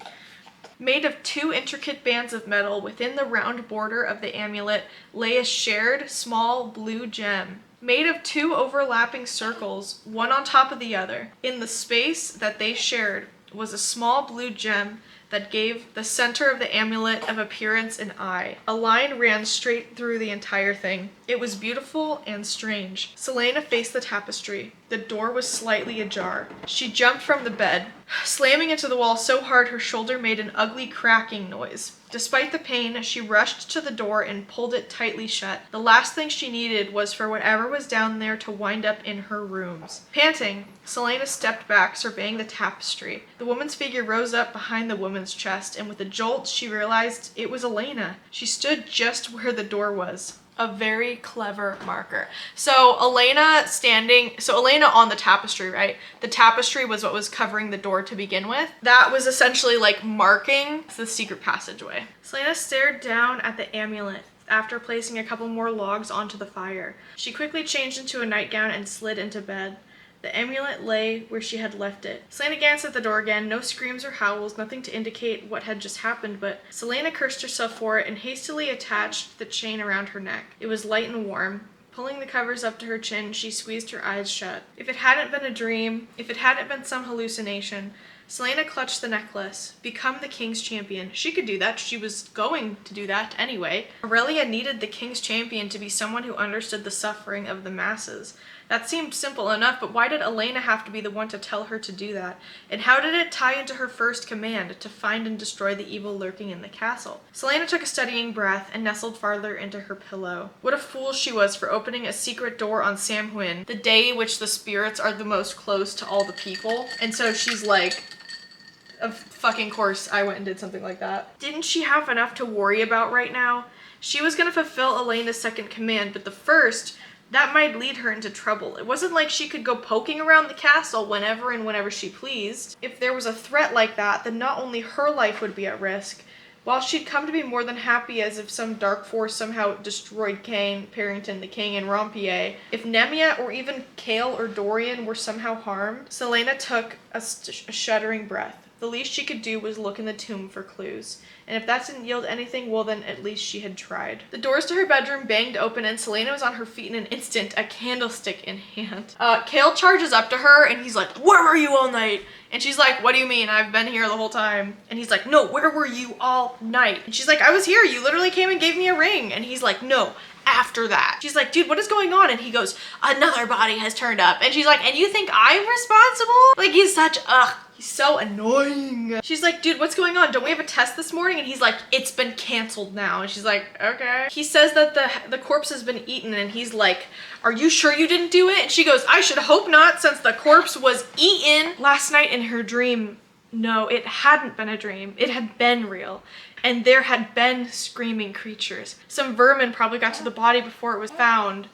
S1: Made of 2 intricate bands of metal, within the round border of the amulet lay a shared small blue gem. Made of 2 overlapping circles, one on top of the other. In the space that they shared was a small blue gem that gave the center of the amulet of appearance an eye. A line ran straight through the entire thing. It was beautiful and strange. Selena faced the tapestry. The door was slightly ajar. She jumped from the bed, slamming into the wall so hard her shoulder made an ugly cracking noise. Despite the pain, she rushed to the door and pulled it tightly shut. The last thing she needed was for whatever was down there to wind up in her rooms. Panting, Selena stepped back, surveying the tapestry. The woman's figure rose up behind the woman's chest, and with a jolt, she realized it was Elena. She stood just where the door was. A very clever marker. So Elena on the tapestry, right? The tapestry was what was covering the door to begin with. That was essentially like marking the secret passageway. Selena stared down at the amulet after placing a couple more logs onto the fire. She quickly changed into a nightgown and slid into bed. The amulet lay where she had left it. Selena glanced at the door again, no screams or howls, nothing to indicate what had just happened, but Selena cursed herself for it and hastily attached the chain around her neck. It was light and warm. Pulling the covers up to her chin, she squeezed her eyes shut. If it hadn't been a dream, if it hadn't been some hallucination, Selena clutched the necklace. Become the king's champion. She could do that. She was going to do that anyway. Aurelia needed the king's champion to be someone who understood the suffering of the masses. That seemed simple enough, but why did Elena have to be the one to tell her to do that? And how did it tie into her first command, to find and destroy the evil lurking in the castle? Selena took a steadying breath and nestled farther into her pillow. What a fool she was for opening a secret door on Samhain, the day which the spirits are the most close to all the people. And so she's like, of fucking course I went and did something like that. Didn't she have enough to worry about right now? She was gonna fulfill Elena's second command, but the first, that might lead her into trouble. It wasn't like she could go poking around the castle whenever she pleased. If there was a threat like that, then not only her life would be at risk. While she'd come to be more than happy as if some dark force somehow destroyed Kane, Parrington, the king, and Rompier, if Nemia or even Kale or Dorian were somehow harmed, Selena took a shuddering breath. The least she could do was look in the tomb for clues. And if that didn't yield anything, well then at least she had tried. The doors to her bedroom banged open and Selena was on her feet in an instant, a candlestick in hand. Kale charges up to her and he's like, "Where were you all night?" And she's like, "What do you mean? I've been here the whole time." And he's like, "No, where were you all night?" And she's like, "I was here. You literally came and gave me a ring." And he's like, "No, after that." She's like, "Dude, what is going on?" And he goes, "Another body has turned up." And she's like, "And you think I'm responsible?" Like, he's such, he's so annoying. She's like, "Dude, what's going on? Don't we have a test this morning?" And he's like, "It's been canceled now." And she's like, "Okay." He says that the corpse has been eaten and he's like, "Are you sure you didn't do it?" And she goes, "I should hope not, since the corpse was eaten." Last night in her dream, no, it hadn't been a dream. It had been real. And there had been screaming creatures. Some vermin probably got to the body before it was found.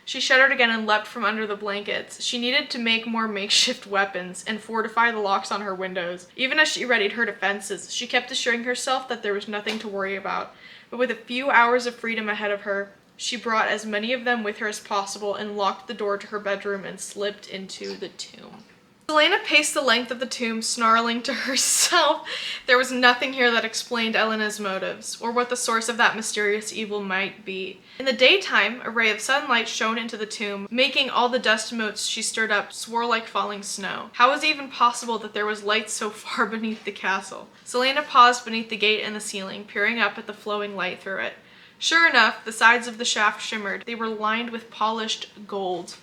S1: She shuddered again and leapt from under the blankets. She needed to make more makeshift weapons and fortify the locks on her windows. Even as she readied her defenses, she kept assuring herself that there was nothing to worry about. But with a few hours of freedom ahead of her, she brought as many of them with her as possible and locked the door to her bedroom and slipped into the tomb. Selena paced the length of the tomb, snarling to herself. There was nothing here that explained Elena's motives, or what the source of that mysterious evil might be. In the daytime, a ray of sunlight shone into the tomb, making all the dust motes she stirred up swirl like falling snow. How was it even possible that there was light so far beneath the castle? Selena paused beneath the gate in the ceiling, peering up at the flowing light through it. Sure enough, the sides of the shaft shimmered. They were lined with polished gold.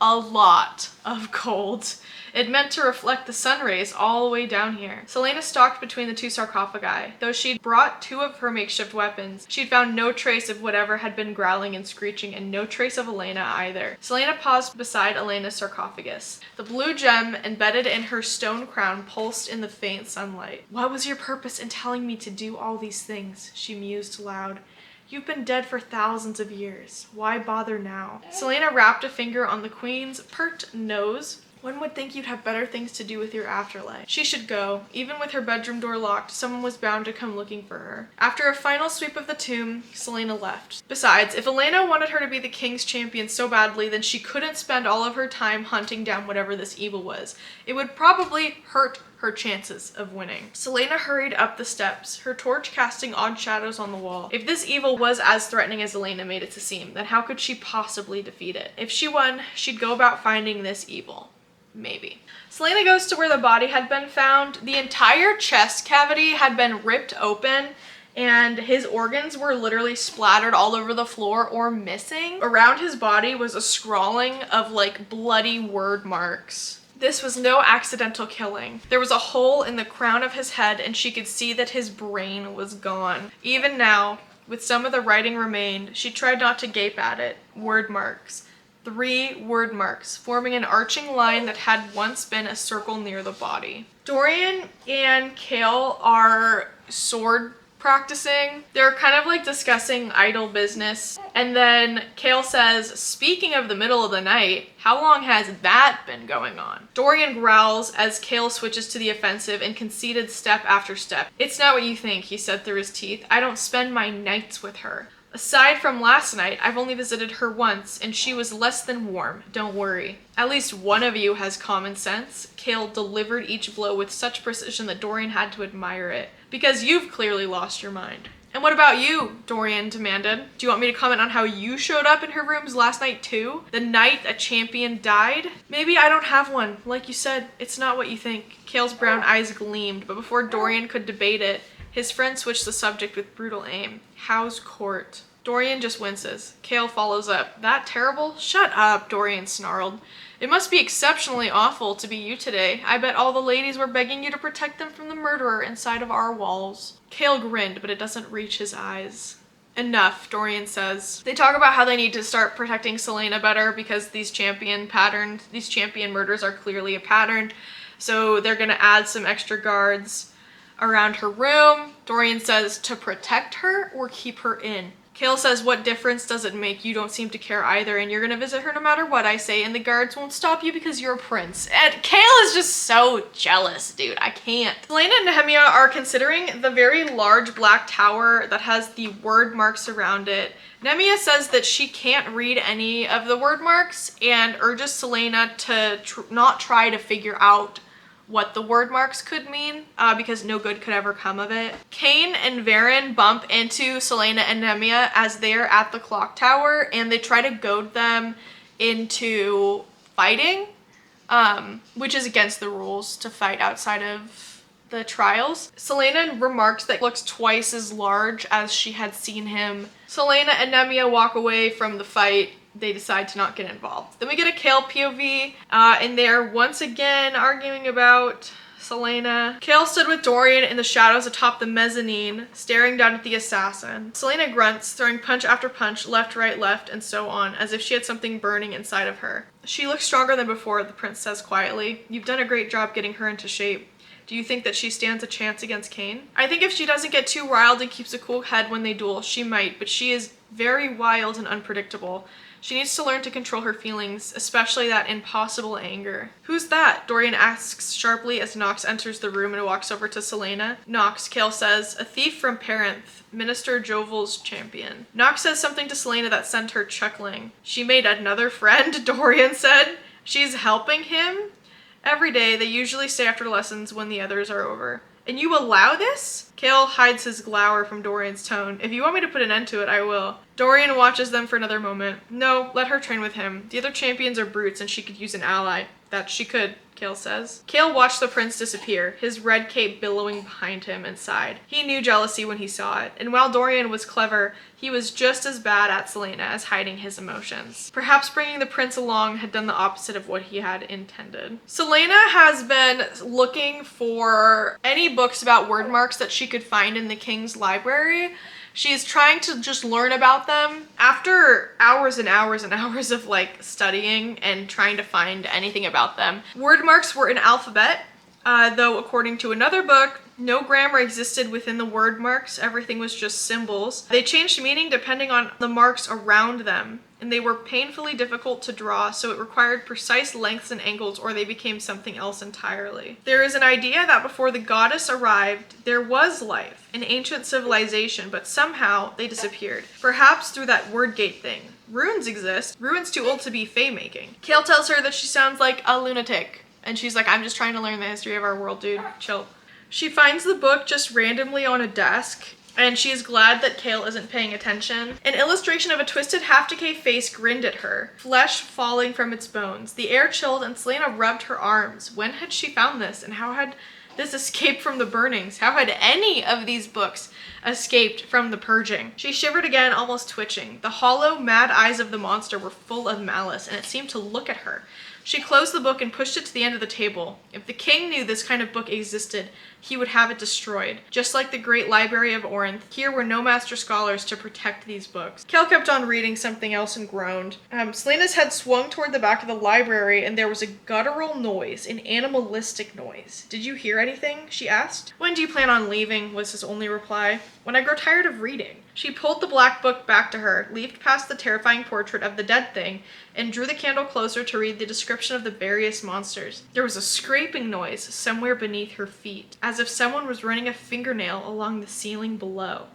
S1: A lot of gold. It meant to reflect the sun rays all the way down here. Selena stalked between the two sarcophagi. Though she'd brought two of her makeshift weapons, she'd found no trace of whatever had been growling and screeching, and no trace of Elena either. Selena paused beside Elena's sarcophagus. The blue gem embedded in her stone crown pulsed in the faint sunlight. "What was your purpose in telling me to do all these things?" she mused aloud. "You've been dead for thousands of years. Why bother now?" Selena wrapped a finger on the queen's pert nose. One would think you'd have better things to do with your afterlife. She should go. Even with her bedroom door locked, someone was bound to come looking for her. After a final sweep of the tomb, Selena left. Besides, if Elena wanted her to be the king's champion so badly, then she couldn't spend all of her time hunting down whatever this evil was. It would probably hurt her chances of winning. Selena hurried up the steps, her torch casting odd shadows on the wall. If this evil was as threatening as Elena made it to seem, then how could she possibly defeat it? If she won, she'd go about finding this evil. Maybe. Selena goes to where the body had been found. The entire chest cavity had been ripped open and his organs were literally splattered all over the floor or missing. Around his body was a scrawling of like bloody word marks. This was no accidental killing. There was a hole in the crown of his head and she could see that his brain was gone. Even now, with some of the writing remained, she tried not to gape at it. Word marks. 3 word marks, forming an arching line that had once been a circle near the body. Dorian and Kale are sword practicing. They're kind of like discussing idle business. And then Kale says, "Speaking of the middle of the night, how long has that been going on?" Dorian growls as Kale switches to the offensive and conceded step after step. "It's not what you think," he said through his teeth. "I don't spend my nights with her. Aside from last night, I've only visited her once, and she was less than warm. Don't worry. At least one of you has common sense." Kale delivered each blow with such precision that Dorian had to admire it. "Because you've clearly lost your mind." "And what about you?" Dorian demanded. "Do you want me to comment on how you showed up in her rooms last night too? The night a champion died?" "Maybe I don't have one. Like you said, it's not what you think." Kale's brown eyes gleamed, but before Dorian could debate it, his friend switched the subject with brutal aim. "How's court?" Dorian just winces. Kale follows up. "That terrible?" "Shut up," Dorian snarled. "It must be exceptionally awful to be you today. I bet all the ladies were begging you to protect them from the murderer inside of our walls." Kale grinned, but it doesn't reach his eyes. "Enough," Dorian says. They talk about how they need to start protecting Selena better because these champion murders are clearly a pattern. So they're gonna add some extra guards around her room. Dorian says, "To protect her or keep her in?" Kale says, "What difference does it make? You don't seem to care either, and you're gonna visit her no matter what I say, and the guards won't stop you because you're a prince." And Kale is just so jealous, dude. I can't. Selena and Nehemia are considering the very large black tower that has the word marks around it. Nehemia says that she can't read any of the word marks and urges Selena to not try to figure out what the word marks could mean, because no good could ever come of it. Cain and Varen bump into Selena and Nemia as they're at the clock tower, and they try to goad them into fighting, which is against the rules to fight outside of the trials. Selena remarks that he looks twice as large as she had seen him. Selena and Nemia walk away from the fight. They decide to not get involved. Then we get a Kale POV, and they're once again arguing about Selena. Kale stood with Dorian in the shadows atop the mezzanine, staring down at the assassin. Selena grunts, throwing punch after punch, left, right, left, and so on, as if she had something burning inside of her. She looks stronger than before, the prince says quietly. You've done a great job getting her into shape. Do you think that she stands a chance against Cain? I think if she doesn't get too riled and keeps a cool head when they duel, she might, but she is very wild and unpredictable. She needs to learn to control her feelings, especially that impossible anger. Who's that? Dorian asks sharply as Nox enters the room and walks over to Selena. Nox, Kale says, a thief from Parenth, Minister Jovel's champion. Nox says something to Selena that sent her chuckling. She made another friend, Dorian said. She's helping him? Every day, they usually stay after lessons when the others are over. And you allow this? Kale hides his glower from Dorian's tone. If you want me to put an end to it, I will. Dorian watches them for another moment. No, let her train with him. The other champions are brutes and she could use an ally. That she could, Kale says. Kale watched the prince disappear, his red cape billowing behind him, and sighed. He knew jealousy when he saw it, and while Dorian was clever, he was just as bad at Selena as hiding his emotions. Perhaps bringing the prince along had done the opposite of what he had intended. Selena has been looking for any books about word marks that she could find in the king's library. She's trying to just learn about them. After hours and hours and hours of like studying and trying to find anything about them, word marks were an alphabet, though according to another book, no grammar existed within the word marks. Everything was just symbols. They changed meaning depending on the marks around them, and they were painfully difficult to draw, so it required precise lengths and angles or they became something else entirely. There is an idea that before the goddess arrived, there was life, an ancient civilization, but somehow they disappeared. Perhaps through that word gate thing. Runes exist. Runes too old to be fae making. Kale tells her that she sounds like a lunatic, and she's like, I'm just trying to learn the history of our world, dude. Chill. She finds the book just randomly on a desk, and she is glad that Kale isn't paying attention. An illustration of a twisted, half-decayed face grinned at her, flesh falling from its bones. The air chilled and Selena rubbed her arms. When had she found this, and how had this escaped from the burnings? How had any of these books escaped from the purging? She shivered again, almost twitching. The hollow, mad eyes of the monster were full of malice, and it seemed to look at her. She closed the book and pushed it to the end of the table. If the king knew this kind of book existed, he would have it destroyed. Just like the great library of Orinth, here were no master scholars to protect these books. Kale kept on reading something else and groaned. Selena's head swung toward the back of the library and there was a guttural noise, an animalistic noise. Did you hear anything? She asked. When do you plan on leaving? Was his only reply. When I grow tired of reading. She pulled the black book back to her, leaped past the terrifying portrait of the dead thing, and drew the candle closer to read the description of the various monsters. There was a scraping noise somewhere beneath her feet, as if someone was running a fingernail along the ceiling below.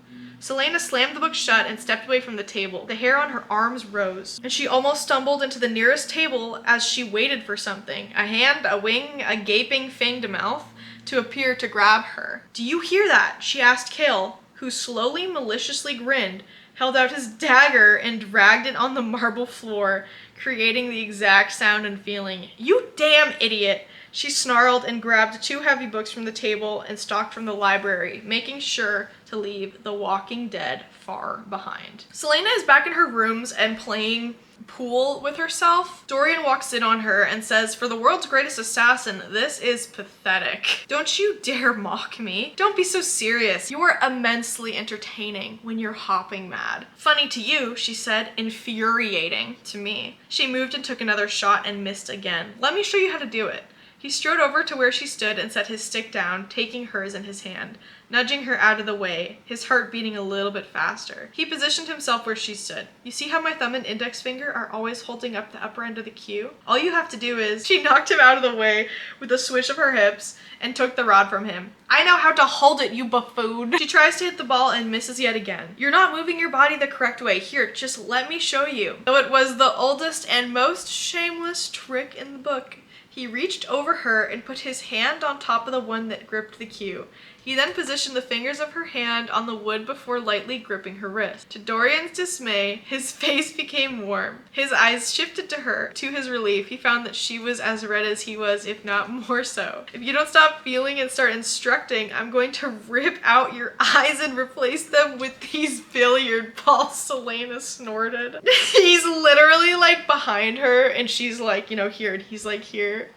S1: Selena slammed the book shut and stepped away from the table. The hair on her arms rose, and she almost stumbled into the nearest table as she waited for something, a hand, a wing, a gaping, fanged mouth, to appear to grab her. Do you hear that? She asked Kale, who slowly, maliciously grinned, held out his dagger, and dragged it on the marble floor, creating the exact sound and feeling. You damn idiot! She snarled and grabbed 2 heavy books from the table and stalked from the library, making sure to leave The Walking Dead far behind. Selena is back in her rooms and playing pool with herself. Dorian walks in on her and says, for the world's greatest assassin, this is pathetic. Don't you dare mock me. Don't be so serious. You are immensely entertaining when you're hopping mad. Funny to you, she said, infuriating to me. She moved and took another shot and missed again. Let me show you how to do it. He strode over to where she stood and set his stick down, taking hers in his hand, nudging her out of the way, his heart beating a little bit faster. He positioned himself where she stood. You see how my thumb and index finger are always holding up the upper end of the cue? All you have to do is... She knocked him out of the way with a swish of her hips and took the rod from him. I know how to hold it, you buffoon. She tries to hit the ball and misses yet again. You're not moving your body the correct way. Here, just let me show you. Though it was the oldest and most shameless trick in the book, He reached over her and put his hand on top of the one that gripped the cue. He then positioned the fingers of her hand on the wood before lightly gripping her wrist. To Dorian's dismay, his face became warm. His eyes shifted to her. To his relief, he found that she was as red as he was, if not more so. If you don't stop feeling and start instructing, I'm going to rip out your eyes and replace them with these billiard balls, Selena snorted. He's literally like behind her and she's like, you know, here, and he's like here.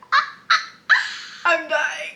S1: I'm dying.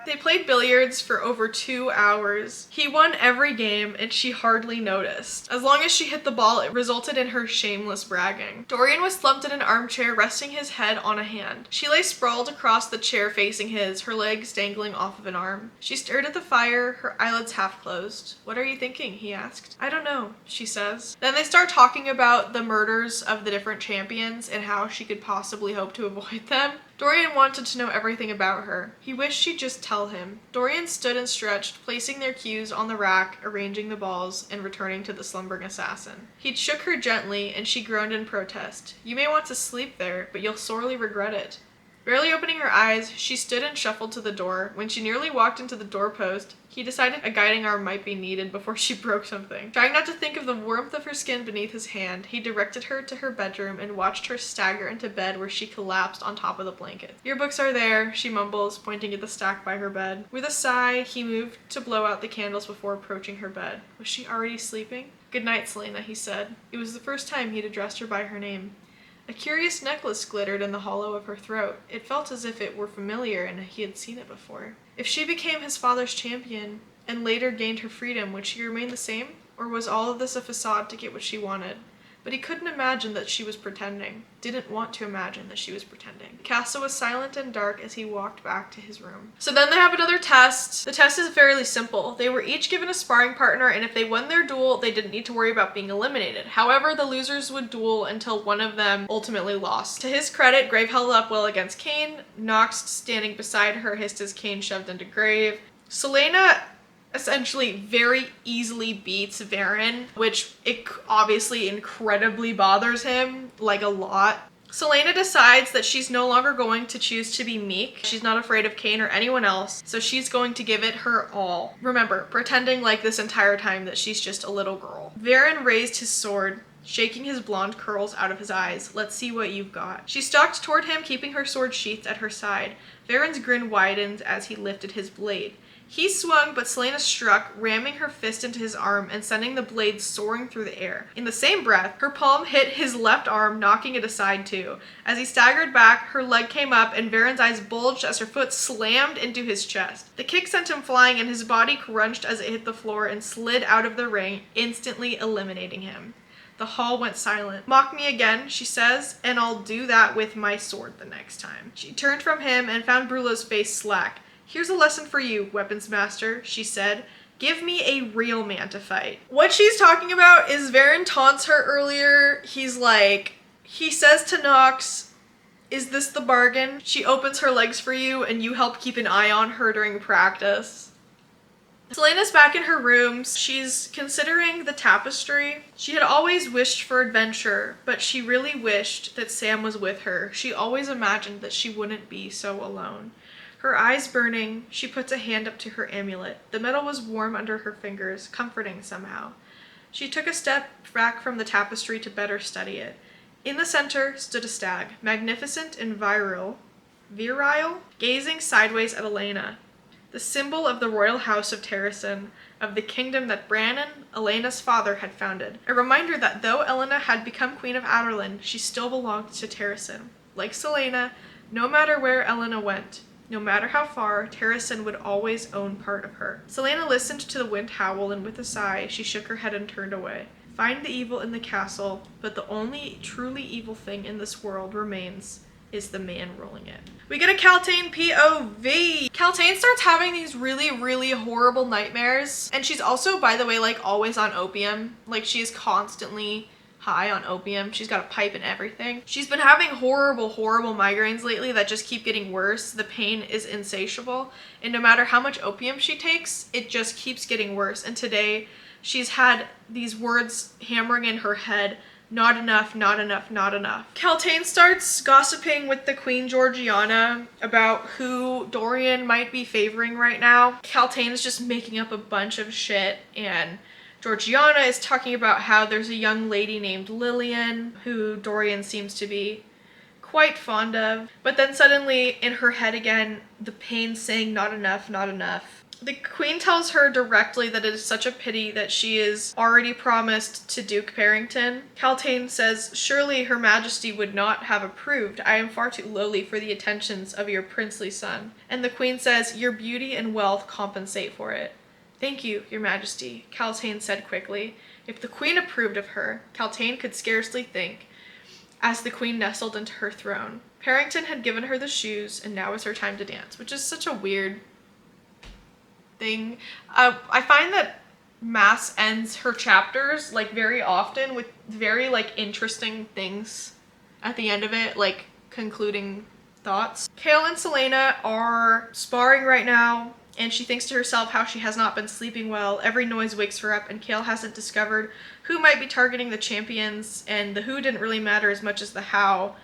S1: They played billiards for over 2 hours. He won every game and she hardly noticed. As long as she hit the ball, it resulted in her shameless bragging. Dorian was slumped in an armchair, resting his head on a hand. She lay sprawled across the chair facing his, her legs dangling off of an arm. She stared at the fire, her eyelids half closed. What are you thinking? He asked. I don't know, she says. Then they start talking about the murders of the different champions and how she could possibly hope to avoid them. Dorian wanted to know everything about her. He wished she'd just tell him. Dorian stood and stretched, placing their cues on the rack, arranging the balls, and returning to the slumbering assassin. He shook her gently, and she groaned in protest. You may want to sleep there, but you'll sorely regret it. Barely opening her eyes, she stood and shuffled to the door. When she nearly walked into the doorpost, he decided a guiding arm might be needed before she broke something. Trying not to think of the warmth of her skin beneath his hand, he directed her to her bedroom and watched her stagger into bed where she collapsed on top of the blanket. Your books are there, she mumbles, pointing at the stack by her bed. With a sigh, he moved to blow out the candles before approaching her bed. Was she already sleeping? Good night, Selena, he said. It was the first time he'd addressed her by her name. A curious necklace glittered in the hollow of her throat. It felt as if it were familiar and he had seen it before. If she became his father's champion and later gained her freedom, would she remain the same? Or was all of this a facade to get what she wanted? But he couldn't imagine that she was pretending. Didn't want to imagine that she was pretending. The castle was silent and dark as he walked back to his room. So then they have another test. The test is fairly simple. They were each given a sparring partner, and if they won their duel, they didn't need to worry about being eliminated. However, the losers would duel until one of them ultimately lost. To his credit, Grave held up well against Kane. Nox, standing beside her, hissed as Kane shoved into Grave. Selena essentially very easily beats Varen, which it obviously incredibly bothers him, like a lot. Selena decides that she's no longer going to choose to be meek. She's not afraid of Kane or anyone else, so she's going to give it her all. Remember, pretending like this entire time that she's just a little girl. Varen raised his sword, shaking his blonde curls out of his eyes. Let's see what you've got. She stalked toward him, keeping her sword sheathed at her side. Varen's grin widened as he lifted his blade. He swung, but Selena struck, ramming her fist into his arm and sending the blade soaring through the air. In the same breath, her palm hit his left arm, knocking it aside too. As he staggered back, her leg came up and Varen's eyes bulged as her foot slammed into his chest. The kick sent him flying and his body crunched as it hit the floor and slid out of the ring, instantly eliminating him. The hall went silent. Mock me again, she says, and I'll do that with my sword the next time. She turned from him and found Brulo's face slack. Here's a lesson for you, weapons master, she said. Give me a real man to fight. What she's talking about is Varen taunts her earlier. He's like, he says to Nox, is this the bargain? She opens her legs for you and you help keep an eye on her during practice. Selena's back in her room. She's considering the tapestry. She had always wished for adventure, but she really wished that Sam was with her. She always imagined that she wouldn't be so alone. Her eyes burning, she puts a hand up to her amulet. The metal was warm under her fingers, comforting somehow. She took a step back from the tapestry to better study it. In the center stood a stag, magnificent and virile, gazing sideways at Elena, the symbol of the royal house of Terrasen, of the kingdom that Brannon, Elena's father, had founded. A reminder that though Elena had become queen of Adarlan, she still belonged to Terrasen. Like Selena, no matter where Elena went, no matter how far, Terrasen would always own part of her. Selena listened to the wind howl, and with a sigh, she shook her head and turned away. Find the evil in the castle, but the only truly evil thing in this world remains is the man ruling it. We get a Kaltain POV. Kaltain starts having these really, really horrible nightmares. And she's also, by the way, like always on opium. Like she is constantly high on opium. She's got a pipe and everything. She's been having horrible, horrible migraines lately that just keep getting worse. The pain is insatiable. And no matter how much opium she takes, it just keeps getting worse. And today she's had these words hammering in her head Not enough, not enough, not enough. Kaltain starts gossiping with the Queen Georgiana about who Dorian might be favoring right now. Kaltain is just making up a bunch of shit, and Georgiana is talking about how there's a young lady named Lillian who Dorian seems to be quite fond of. But then suddenly in her head again, the pain saying not enough, not enough. The queen tells her directly that it is such a pity that she is already promised to Duke Parrington. Kaltain says, surely her majesty would not have approved. I am far too lowly for the attentions of your princely son. And the queen says, your beauty and wealth compensate for it. Thank you, your majesty, Kaltain said quickly. If the queen approved of her, Kaltain could scarcely think, as the queen nestled into her throne. Parrington had given her the shoes, and now was her time to dance, which is such a weird thing. I find that Mass ends her chapters like very often with very like interesting things at the end of it, like concluding thoughts. Kale and Selena are sparring right now, and she thinks to herself how she has not been sleeping well. Every noise wakes her up, and Kale hasn't discovered who might be targeting the champions, and the who didn't really matter as much as the how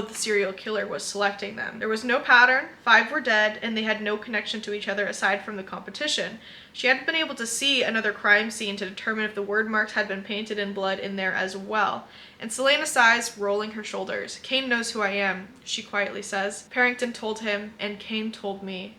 S1: the serial killer was selecting them. There was no pattern, 5 were dead, and they had no connection to each other aside from the competition. She hadn't been able to see another crime scene to determine if the word marks had been painted in blood in there as well. And Selena sighs, rolling her shoulders. Kane knows who I am, she quietly says. Parrington told him, and Kane told me.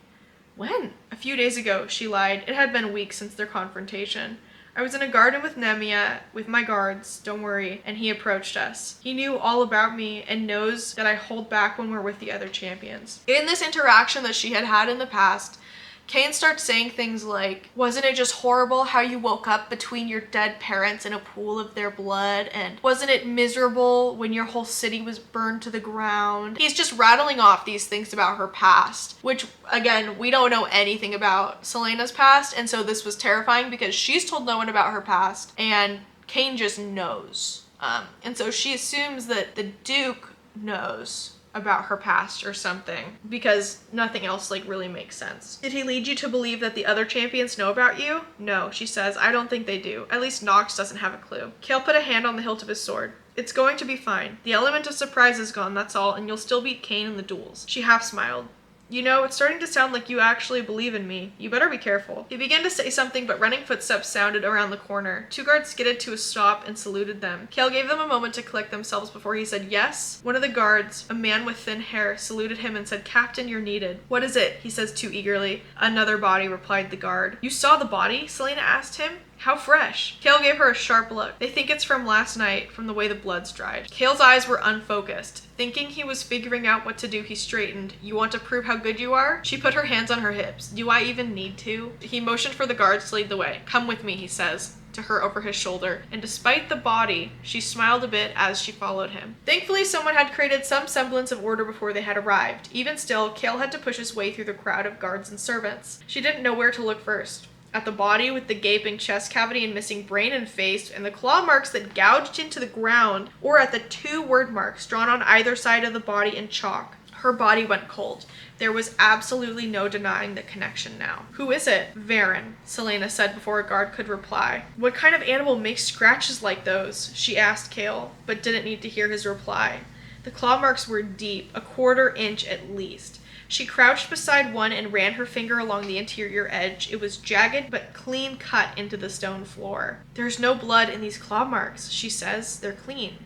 S1: When? A few days ago, she lied. It had been weeks since their confrontation. I was in a garden with Nemia, with my guards, don't worry, and he approached us. He knew all about me and knows that I hold back when we're with the other champions. In this interaction that she had had in the past, Kane starts saying things like, wasn't it just horrible how you woke up between your dead parents in a pool of their blood? And wasn't it miserable when your whole city was burned to the ground? He's just rattling off these things about her past, which again, we don't know anything about Selena's past. And so this was terrifying because she's told no one about her past and Kane just knows. And so she assumes that the Duke knows about her past or something because nothing else like really makes sense. Did he lead you to believe that the other champions know about you? No, she says, I don't think they do. At least Nox doesn't have a clue. Kale put a hand on the hilt of his sword. It's going to be fine. The element of surprise is gone, that's all, and you'll still beat Kane in the duels. She half smiled. You know, it's starting to sound like you actually believe in me. You better be careful. He began to say something, but running footsteps sounded around the corner. 2 guards skidded to a stop and saluted them. Kale gave them a moment to collect themselves before he said yes. One of the guards, a man with thin hair, saluted him and said, Captain, you're needed. What is it? He says too eagerly. Another body, replied the guard. You saw the body? Selena asked him. How fresh? Kale gave her a sharp look. They think it's from last night, from the way the blood's dried. Kale's eyes were unfocused. Thinking he was figuring out what to do, he straightened. You want to prove how good you are? She put her hands on her hips. Do I even need to? He motioned for the guards to lead the way. Come with me, he says to her over his shoulder, and despite the body, she smiled a bit as she followed him. Thankfully, someone had created some semblance of order before they had arrived. Even still, Kale had to push his way through the crowd of guards and servants. She didn't know where to look first. At the body with the gaping chest cavity and missing brain and face, and the claw marks that gouged into the ground, or at the 2 word marks drawn on either side of the body in chalk. Her body went cold. There was absolutely no denying the connection now. Who is it? Varen, Selena said before a guard could reply. What kind of animal makes scratches like those? She asked Kale, but didn't need to hear his reply. The claw marks were deep, a 1/4 inch at least. She crouched beside one and ran her finger along the interior edge. It was jagged but clean cut into the stone floor. There's no blood in these claw marks, she says. They're clean.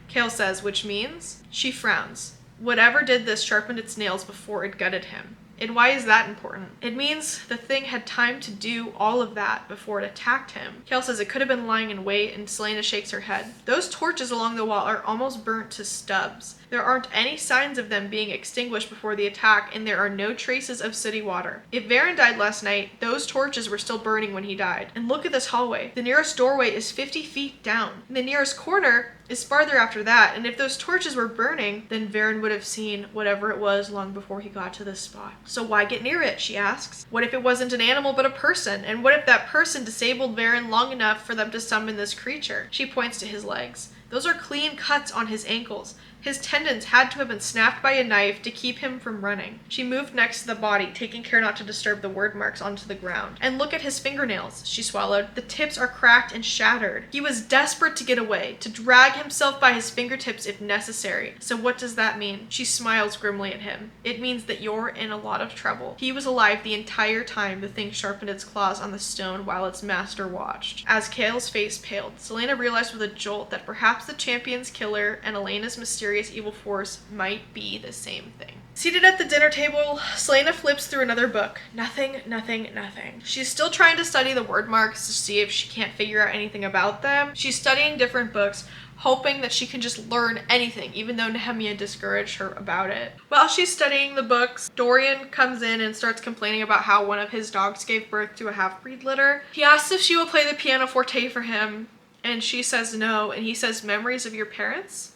S1: Kale says, which means? She frowns. Whatever did this sharpened its nails before it gutted him. And why is that important? It means the thing had time to do all of that before it attacked him. Kale says it could have been lying in wait, and Selena shakes her head. Those torches along the wall are almost burnt to stubs. There aren't any signs of them being extinguished before the attack, and there are no traces of city water. If Varen died last night, those torches were still burning when he died. And look at this hallway. The nearest doorway is 50 feet down. And the nearest corner is farther after that, and if those torches were burning, then Varen would have seen whatever it was long before he got to this spot. So why get near it, she asks. What if it wasn't an animal but a person? And what if that person disabled Varen long enough for them to summon this creature? She points to his legs. Those are clean cuts on his ankles. His tendons had to have been snapped by a knife to keep him from running. She moved next to the body, taking care not to disturb the word marks onto the ground. And look at his fingernails, she swallowed. The tips are cracked and shattered. He was desperate to get away, to drag himself by his fingertips if necessary. So what does that mean? She smiles grimly at him. It means that you're in a lot of trouble. He was alive the entire time the thing sharpened its claws on the stone while its master watched. As Kale's face paled, Selena realized with a jolt that perhaps the champion's killer and Elena's mysterious evil force might be the same thing. Seated at the dinner table, Selena flips through another book. Nothing, nothing, nothing. She's still trying to study the word marks to see if she can't figure out anything about them. She's studying different books, hoping that she can just learn anything, even though Nehemiah discouraged her about it. While she's studying the books, Dorian comes in and starts complaining about how one of his dogs gave birth to a half-breed litter. He asks if she will play the pianoforte for him, and she says no, and he says, "Memories of your parents?"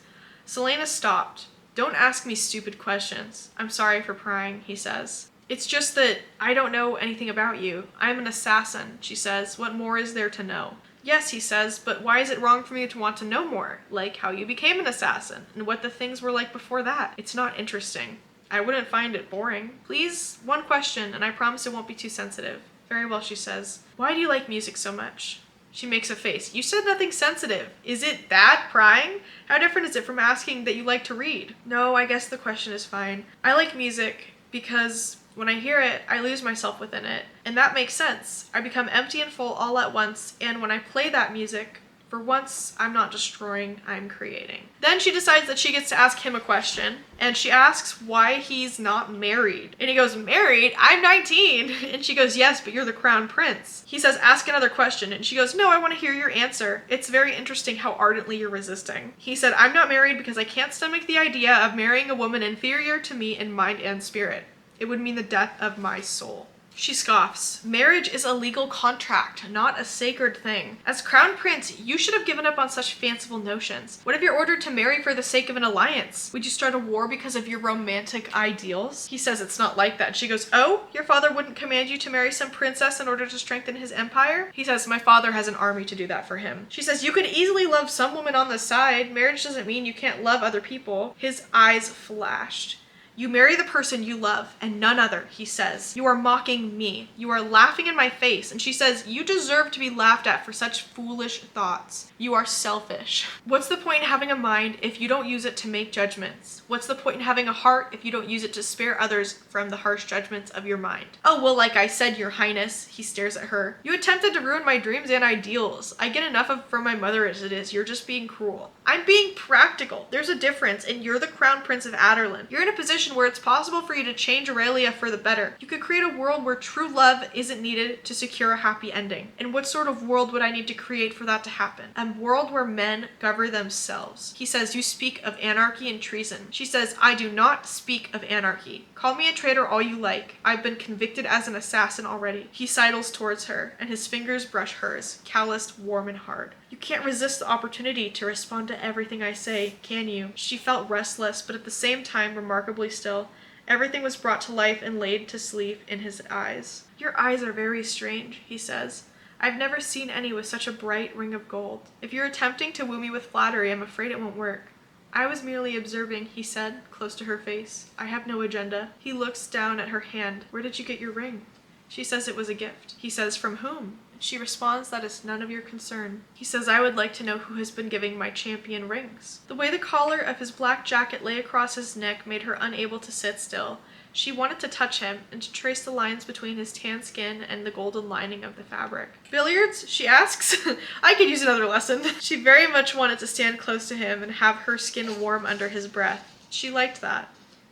S1: Selena stopped. "Don't ask me stupid questions. I'm sorry for prying," he says. "It's just that I don't know anything about you. I'm an assassin," she says. "What more is there to know?" "Yes," he says, "but why is it wrong for me to want to know more? Like how you became an assassin, and what the things were like before that. It's not interesting. I wouldn't find it boring. Please, one question, and I promise it won't be too sensitive." "Very well," she says. "Why do you like music so much?" She makes a face. "You said nothing sensitive. Is it that prying? How different is it from asking that you like to read?" "No, I guess the question is fine. I like music because when I hear it, I lose myself within it. And that makes sense. I become empty and full all at once, and when I play that music, for once, I'm not destroying, I'm creating." Then she decides that she gets to ask him a question, and she asks why he's not married. And he goes, "Married? I'm 19. And she goes, "Yes, but you're the crown prince." He says, "Ask another question." And she goes, "No, I want to hear your answer. It's very interesting how ardently you're resisting." He said, "I'm not married because I can't stomach the idea of marrying a woman inferior to me in mind and spirit. It would mean the death of my soul." She scoffs. "Marriage is a legal contract, not a sacred thing. As crown prince, you should have given up on such fanciful notions. What if you're ordered to marry for the sake of an alliance? Would you start a war because of your romantic ideals?" He says it's not like that. She goes, "Oh, your father wouldn't command you to marry some princess in order to strengthen his empire?" He says, "My father has an army to do that for him." She says, "You could easily love some woman on the side. Marriage doesn't mean you can't love other people." His eyes flashed. "You marry the person you love and none other," he says. "You are mocking me. You are laughing in my face." And she says, "You deserve to be laughed at for such foolish thoughts. You are selfish. What's the point in having a mind if you don't use it to make judgments? What's the point in having a heart if you don't use it to spare others from the harsh judgments of your mind?" "Oh, well, like I said, your highness," he stares at her. "You attempted to ruin my dreams and ideals. I get enough of from my mother as it is. You're just being cruel." "I'm being practical. There's a difference, and you're the crown prince of Aderlin. You're in a position where it's possible for you to change Aurelia for the better. You could create a world where true love isn't needed to secure a happy ending. And what sort of world would I need to create for that to happen? A world where men govern themselves." He says, "You speak of anarchy and treason." She says, "I do not speak of anarchy. Call me a traitor all you like. I've been convicted as an assassin already." He sidles towards her, and his fingers brush hers, calloused, warm, and hard. "You can't resist the opportunity to respond to everything I say, can you?" She felt restless, but at the same time remarkably still. Everything was brought to life and laid to sleep in his eyes. "Your eyes are very strange," he says. "I've never seen any with such a bright ring of gold. If you're attempting to woo me with flattery, I'm afraid it won't work." "I was merely observing," he said, close to her face. "I have no agenda." He looks down at her hand. "Where did you get your ring?" She says it was a gift. He says, "From whom?" She responds that it's none of your concern. He says, "I would like to know who has been giving my champion rings." The way the collar of his black jacket lay across his neck made her unable to sit still. She wanted to touch him and to trace the lines between his tan skin and the golden lining of the fabric. "Billiards?" she asks. "I could use another lesson." She very much wanted to stand close to him and have her skin warm under his breath. She liked that.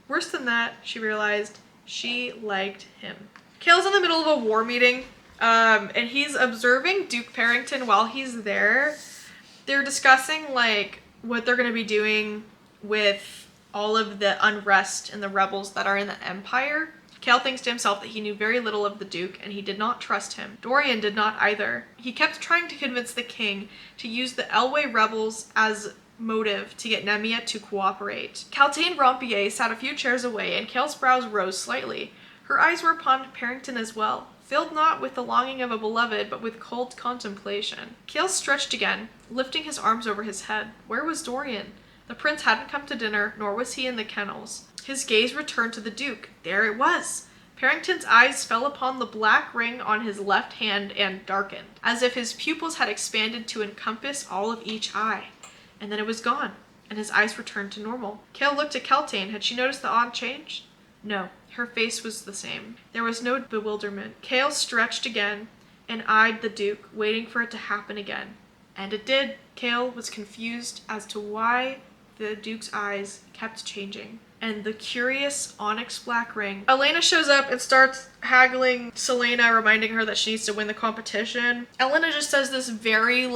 S1: Worse than that, she realized, she liked him. Kale's in the middle of a war meeting. And he's observing Duke Parrington while he's there. They're discussing like what they're going to be doing with all of the unrest and the rebels that are in the Empire. Kale thinks to himself that he knew very little of the Duke and he did not trust him. Dorian did not either. He kept trying to convince the king to use the Elway rebels as motive to get Nehemiah to cooperate. Kaltain Rompier sat a few chairs away and Kale's brows rose slightly. Her eyes were upon Parrington as well. filled not with the longing of a beloved, but with cold contemplation. Cale stretched again, lifting his arms over his head. Where was Dorian? The prince hadn't come to dinner, nor was he in the kennels. His gaze returned to the Duke. There it was. Parrington's eyes fell upon the black ring on his left hand and darkened, as if his pupils had expanded to encompass all of each eye. And then it was gone, and his eyes returned to normal. Cale looked at Keltane. Had she noticed the odd change? No, her face was the same. There was no bewilderment. Cale stretched again and eyed the Duke, waiting for it to happen again. And it did. Cale was confused as to why the Duke's eyes kept changing. And the curious onyx black ring. Elena shows up and starts haggling Selena, reminding her that she needs to win the competition. Elena just says this very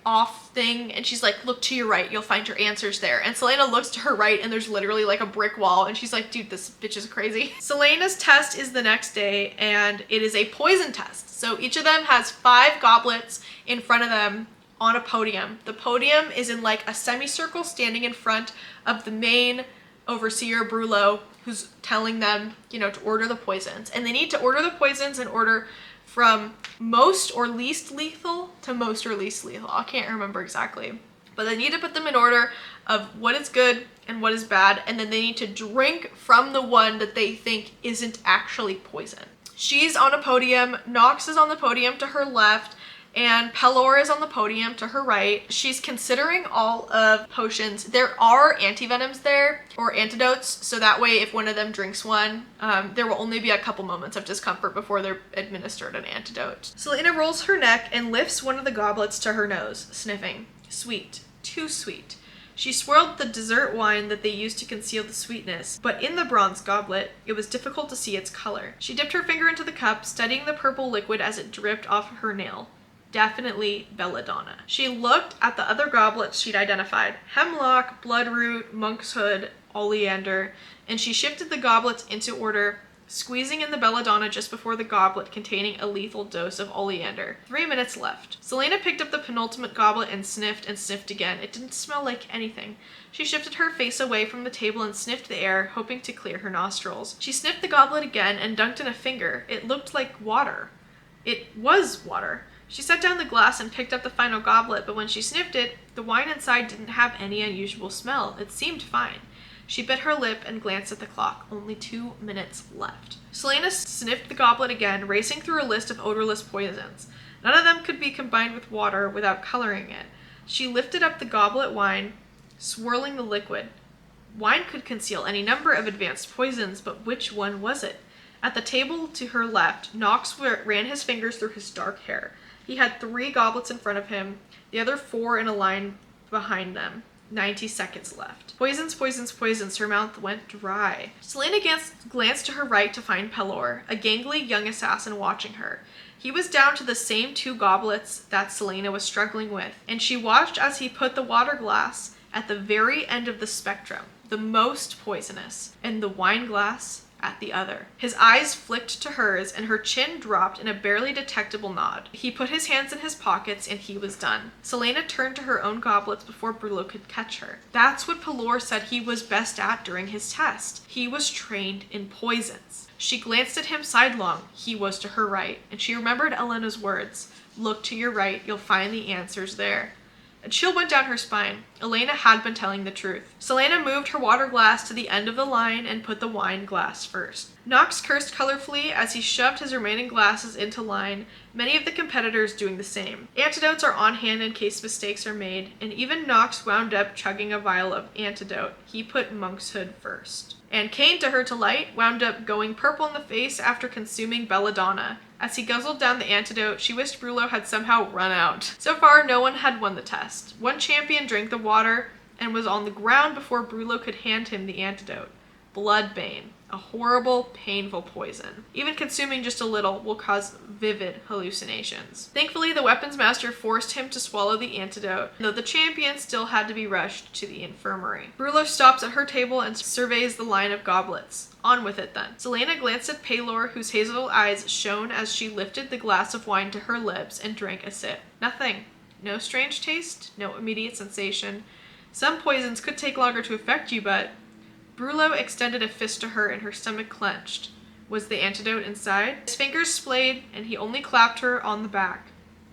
S1: off thing, and she's like, look to your right, you'll find your answers there. And Selena looks to her right and there's literally a brick wall, and she's like, dude, this bitch is crazy. Selena's test is the next day, and it is a poison test. So each of them has 5 goblets in front of them on a podium. The podium is in a semicircle standing in front of the main overseer Brullo, who's telling them, to order the poisons. And they need to order the poisons in order from most or least lethal to most or least lethal. I can't remember exactly. But they need to put them in order of what is good and what is bad, and then they need to drink from the one that they think isn't actually poison. She's on a podium, Nox is on the podium to her left, and Pelor is on the podium to her right. She's considering all of potions. There are antivenoms there, or antidotes, so that way if one of them drinks one, there will only be a couple moments of discomfort before they're administered an antidote. Selena rolls her neck and lifts one of the goblets to her nose, sniffing. Sweet. Too sweet. She swirled the dessert wine that they used to conceal the sweetness, but in the bronze goblet, it was difficult to see its color. She dipped her finger into the cup, studying the purple liquid as it dripped off her nail. Definitely belladonna. She looked at the other goblets she'd identified. Hemlock, bloodroot, monkshood, oleander, and she shifted the goblets into order, squeezing in the belladonna just before the goblet containing a lethal dose of oleander. 3 minutes left. Selena picked up the penultimate goblet and sniffed again. It didn't smell like anything. She shifted her face away from the table and sniffed the air, hoping to clear her nostrils. She sniffed the goblet again and dunked in a finger. It looked like water. It was water. She set down the glass and picked up the final goblet, but when she sniffed it, the wine inside didn't have any unusual smell. It seemed fine. She bit her lip and glanced at the clock. Only 2 minutes left. Selena sniffed the goblet again, racing through a list of odorless poisons. None of them could be combined with water without coloring it. She lifted up the goblet wine, swirling the liquid. Wine could conceal any number of advanced poisons, but which one was it? At the table to her left, Nox ran his fingers through his dark hair. He had 3 goblets in front of him, the other 4 in a line behind them. 90 seconds left. Poisons, poisons, poisons. Her mouth went dry. Selena glanced to her right to find Pelor, a gangly young assassin watching her. He was down to the same 2 goblets that Selena was struggling with, and she watched as he put the water glass at the very end of the spectrum, the most poisonous, and the wine glass at the other. His eyes flicked to hers, and her chin dropped in a barely detectable nod. He put his hands in his pockets, and he was done. Selena turned to her own goblets before Brullo could catch her. That's what Pelor said he was best at during his test. He was trained in poisons. She glanced at him sidelong. He was to her right, and she remembered Elena's words. Look to your right, you'll find the answers there. A chill went down her spine. Elena had been telling the truth. Selena moved her water glass to the end of the line and put the wine glass first. Nox cursed colorfully as he shoved his remaining glasses into line, many of the competitors doing the same. Antidotes are on hand in case mistakes are made, and even Nox wound up chugging a vial of antidote. He put monkshood first. And Kane, to her delight, wound up going purple in the face after consuming belladonna. As he guzzled down the antidote, she wished Brullo had somehow run out. So far, no one had won the test. One champion drank the water and was on the ground before Brullo could hand him the antidote. Bloodbane. A horrible, painful poison. Even consuming just a little will cause vivid hallucinations. Thankfully, the weapons master forced him to swallow the antidote, though the champion still had to be rushed to the infirmary. Brullo stops at her table and surveys the line of goblets. On with it then. Selena glanced at Pelor, whose hazel eyes shone as she lifted the glass of wine to her lips and drank a sip. Nothing. No strange taste, no immediate sensation. Some poisons could take longer to affect you, but... Brullo extended a fist to her and her stomach clenched. was the antidote inside. His fingers splayed and he only clapped her on the back.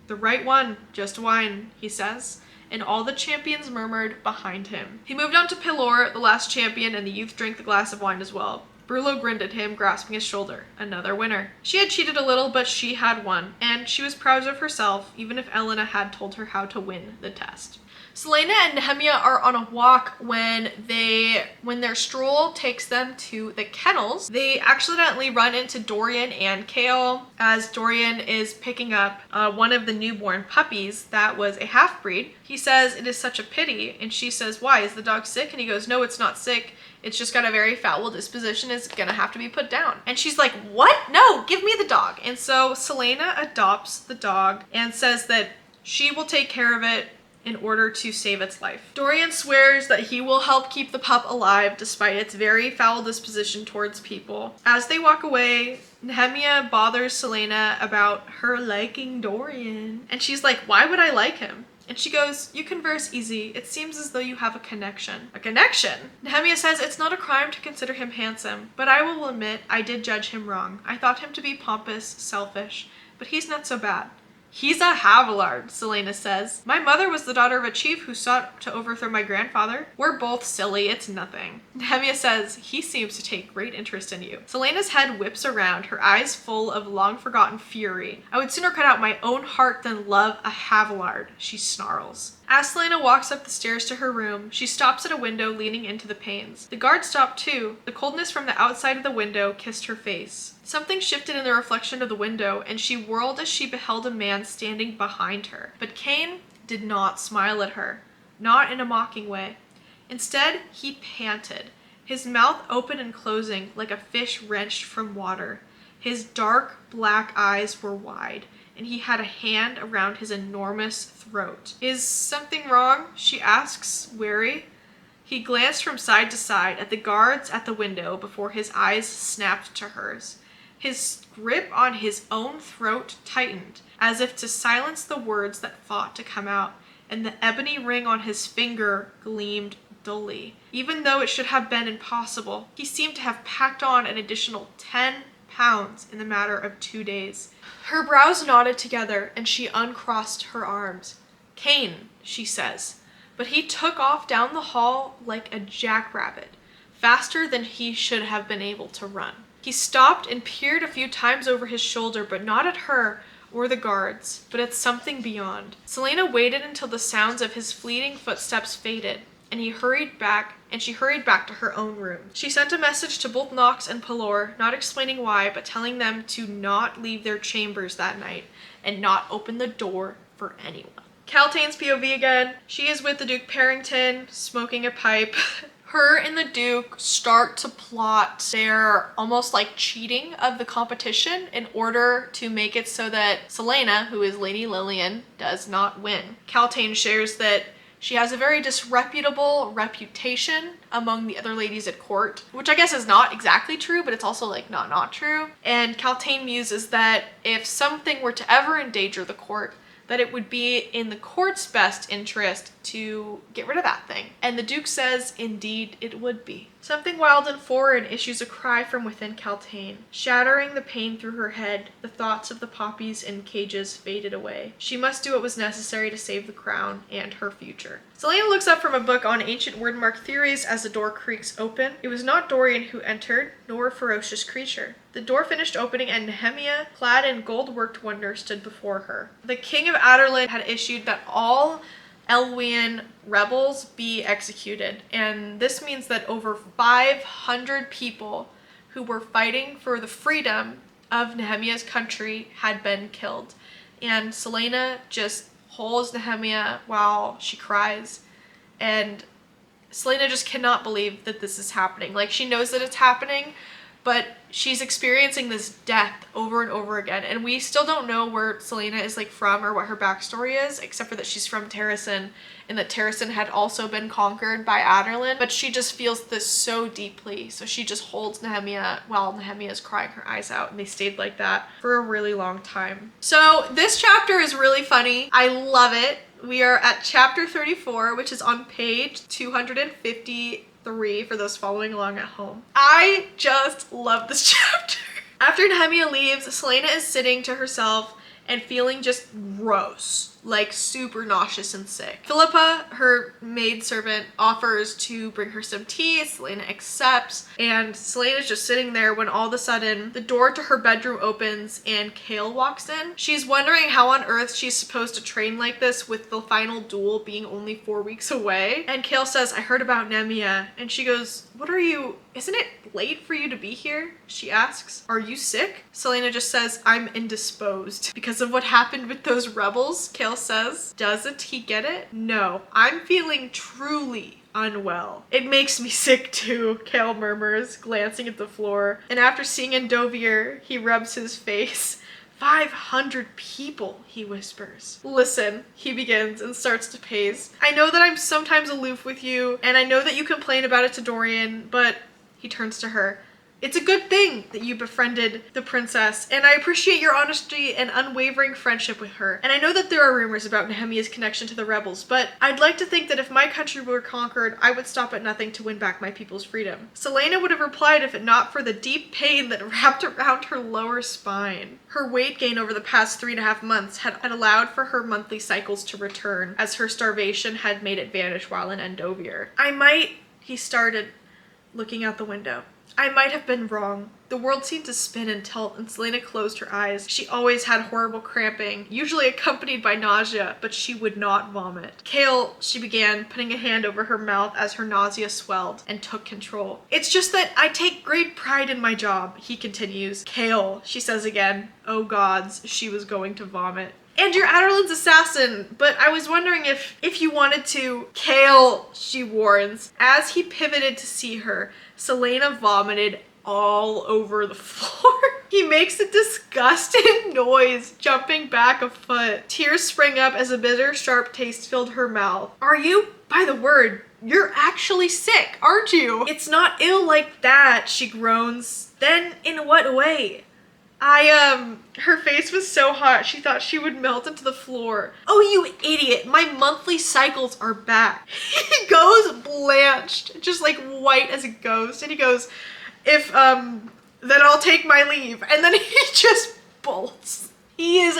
S1: "The right one, just wine," he says, and all the champions murmured behind him. He moved on to Pilor, the last champion, and the youth drank the glass of wine as well. Brullo grinned at him, grasping his shoulder. Another winner. She had cheated a little, but she had won, and she was proud of herself, even if Elena had told her how to win the test. Selena and Nehemia are on a walk when their stroll takes them to the kennels. They accidentally run into Dorian and Kale as Dorian is picking up one of the newborn puppies that was a half-breed. He says it is such a pity, and she says, "Why, is the dog sick?" And he goes, "No, it's not sick. It's just got a very foul disposition. It's gonna have to be put down." And she's like, "What? No, give me the dog." And so Selena adopts the dog and says that she will take care of it in order to save its life. Dorian swears that he will help keep the pup alive despite its very foul disposition towards people. As they walk away, Nehemia bothers Selena about her liking Dorian. And she's like, "Why would I like him?" And she goes, "You converse easy. It seems as though you have a connection." A connection? Nehemia says it's not a crime to consider him handsome, but I will admit I did judge him wrong. I thought him to be pompous, selfish, but he's not so bad. "He's a Havillard," Selena says. "My mother was the daughter of a chief who sought to overthrow my grandfather. We're both silly, it's nothing." Nehemia says, "He seems to take great interest in you." Selena's head whips around, her eyes full of long-forgotten fury. "I would sooner cut out my own heart than love a Havillard," she snarls. As Selena walks up the stairs to her room, she stops at a window leaning into the panes. The guard stopped too. The coldness from the outside of the window kissed her face. Something shifted in the reflection of the window, and she whirled as she beheld a man standing behind her. But Cain did not smile at her, not in a mocking way. Instead, he panted, his mouth open and closing like a fish wrenched from water. His dark black eyes were wide, and he had a hand around his enormous throat. "Is something wrong?" she asks, wary. He glanced from side to side at the guards at the window before his eyes snapped to hers. His grip on his own throat tightened, as if to silence the words that fought to come out, and the ebony ring on his finger gleamed dully. Even though it should have been impossible, he seemed to have packed on an additional 10 pounds in the matter of 2 days. Her brows knotted together, and she uncrossed her arms. "Cain," she says, but he took off down the hall like a jackrabbit, faster than he should have been able to run. He stopped and peered a few times over his shoulder, but not at her or the guards, but at something beyond. Selena waited until the sounds of his fleeting footsteps faded, and she hurried back to her own room. She sent a message to both Nox and Pelor, not explaining why, but telling them to not leave their chambers that night and not open the door for anyone. Caltain's POV again. She is with the Duke Parrington, smoking a pipe. Her and the Duke start to plot their almost like cheating of the competition in order to make it so that Selena, who is Lady Lillian, does not win. Caltain shares that she has a very disreputable reputation among the other ladies at court, which I guess is not exactly true, but it's also like not true. And Caltain muses that if something were to ever endanger the court, that it would be in the court's best interest to get rid of that thing. And the Duke says, indeed, it would be. Something wild and foreign issues a cry from within Caltain. Shattering the pain through her head, the thoughts of the poppies in cages faded away. She must do what was necessary to save the crown and her future. Selena looks up from a book on ancient wordmark theories as the door creaks open. It was not Dorian who entered, nor a ferocious creature. The door finished opening and Nehemia, clad in gold-worked wonder, stood before her. The king of Aderlin had issued that all Elwian rebels be executed, and this means that over 500 people who were fighting for the freedom of Nehemia's country had been killed. And Selena just holds Nehemia while she cries, and Selena just cannot believe that this is happening. Like, she knows that it's happening, but she's experiencing this death over and over again. And we still don't know where Selena is like from or what her backstory is, except for that she's from Terrasen and that Terrasen had also been conquered by Aderlin. But she just feels this so deeply. So she just holds Nehemia while Nehemia is crying her eyes out. And they stayed like that for a really long time. So this chapter is really funny. I love it. We are at chapter 34, which is on page 253 for those following along at home. I just love this chapter. After Nehemia leaves, Selena is sitting to herself and feeling just gross, like super nauseous and sick. Philippa, her maidservant, offers to bring her some tea. Selena accepts, and Selena's just sitting there when all of a sudden the door to her bedroom opens and Kale walks in. She's wondering how on earth she's supposed to train like this with the final duel being only 4 weeks away. And Kale says, I heard about Nemia. And she goes, what are you, isn't it late for you to be here? She asks, are you sick? Selena just says, I'm indisposed because of what happened with those rebels. Kale says, doesn't he get it? No, I'm feeling truly unwell. It makes me sick too, Kale murmurs, glancing at the floor. And after seeing Endovier, he rubs his face. 500 people, he whispers. Listen, he begins and starts to pace. I know that I'm sometimes aloof with you, and I know that you complain about it to Dorian, but he turns to her. It's a good thing that you befriended the princess, and I appreciate your honesty and unwavering friendship with her. And I know that there are rumors about Nehemia's connection to the rebels, but I'd like to think that if my country were conquered, I would stop at nothing to win back my people's freedom. Selena would have replied if it not for the deep pain that wrapped around her lower spine. Her weight gain over the past 3.5 months had allowed for her monthly cycles to return, as her starvation had made it vanish while in Endovier. He started, looking out the window. I might have been wrong. The world seemed to spin and tilt, and Selena closed her eyes. She always had horrible cramping, usually accompanied by nausea, but she would not vomit. Kale, she began, putting a hand over her mouth as her nausea swelled and took control. It's just that I take great pride in my job, he continues. Kale, she says again. Oh gods, she was going to vomit. And you're Adderlin's assassin, but I was wondering if you wanted to. Kale, she warns. As he pivoted to see her, Selena vomited all over the floor. He makes a disgusting noise, jumping back a foot. Tears sprang up as a bitter, sharp taste filled her mouth. Are you, by the word, you're actually sick, aren't you? It's not ill like that, she groans. Then in what way? Her face was so hot, she thought she would melt into the floor. Oh, you idiot, my monthly cycles are back. He goes blanched, just like white as a ghost, and he goes, then I'll take my leave. And then he just bolts. He is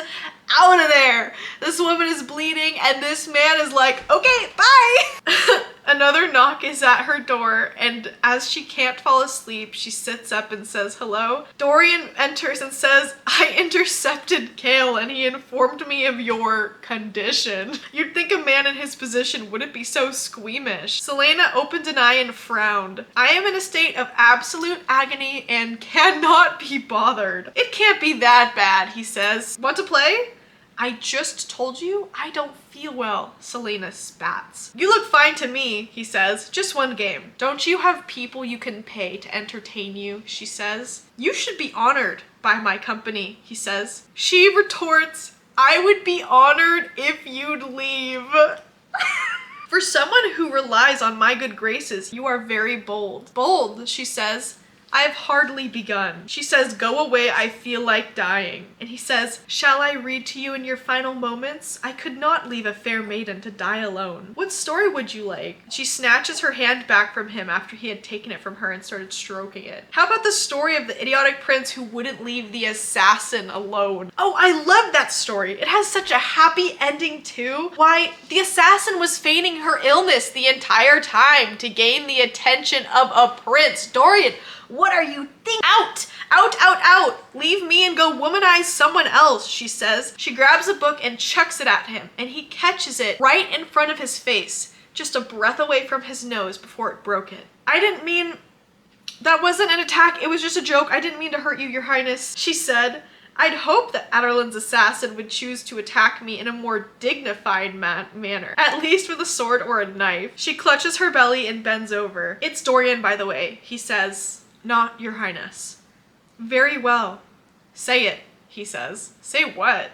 S1: out of there. This woman is bleeding, and this man is like, okay, bye. Another knock is at her door, and as she can't fall asleep, she sits up and says hello. Dorian enters and says, I intercepted Kale and he informed me of your condition. You'd think a man in his position wouldn't be so squeamish. Selena opened an eye and frowned. I am in a state of absolute agony and cannot be bothered. It can't be that bad, he says. Want to play? I just told you I don't feel well, Selena spats. You look fine to me, he says. Just one game. Don't you have people you can pay to entertain you, she says. You should be honored by my company, he says. She retorts, I would be honored if you'd leave. For someone who relies on my good graces, you are very bold. Bold, she says. I've hardly begun. She says, go away, I feel like dying. And he says, shall I read to you in your final moments? I could not leave a fair maiden to die alone. What story would you like? She snatches her hand back from him after he had taken it from her and started stroking it. How about the story of the idiotic prince who wouldn't leave the assassin alone? Oh, I love that story. It has such a happy ending too. Why, the assassin was feigning her illness the entire time to gain the attention of a prince. Dorian, what are you thinking? Out! Out, out, out! Leave me and go womanize someone else, she says. She grabs a book and chucks it at him, and he catches it right in front of his face, just a breath away from his nose before it broke it. I didn't mean... That wasn't an attack, it was just a joke. I didn't mean to hurt you, your highness, she said. I'd hope that Adderlin's assassin would choose to attack me in a more dignified manner, at least with a sword or a knife. She clutches her belly and bends over. It's Dorian, by the way, he says. Not your highness. Very well. Say it, he says. Say what?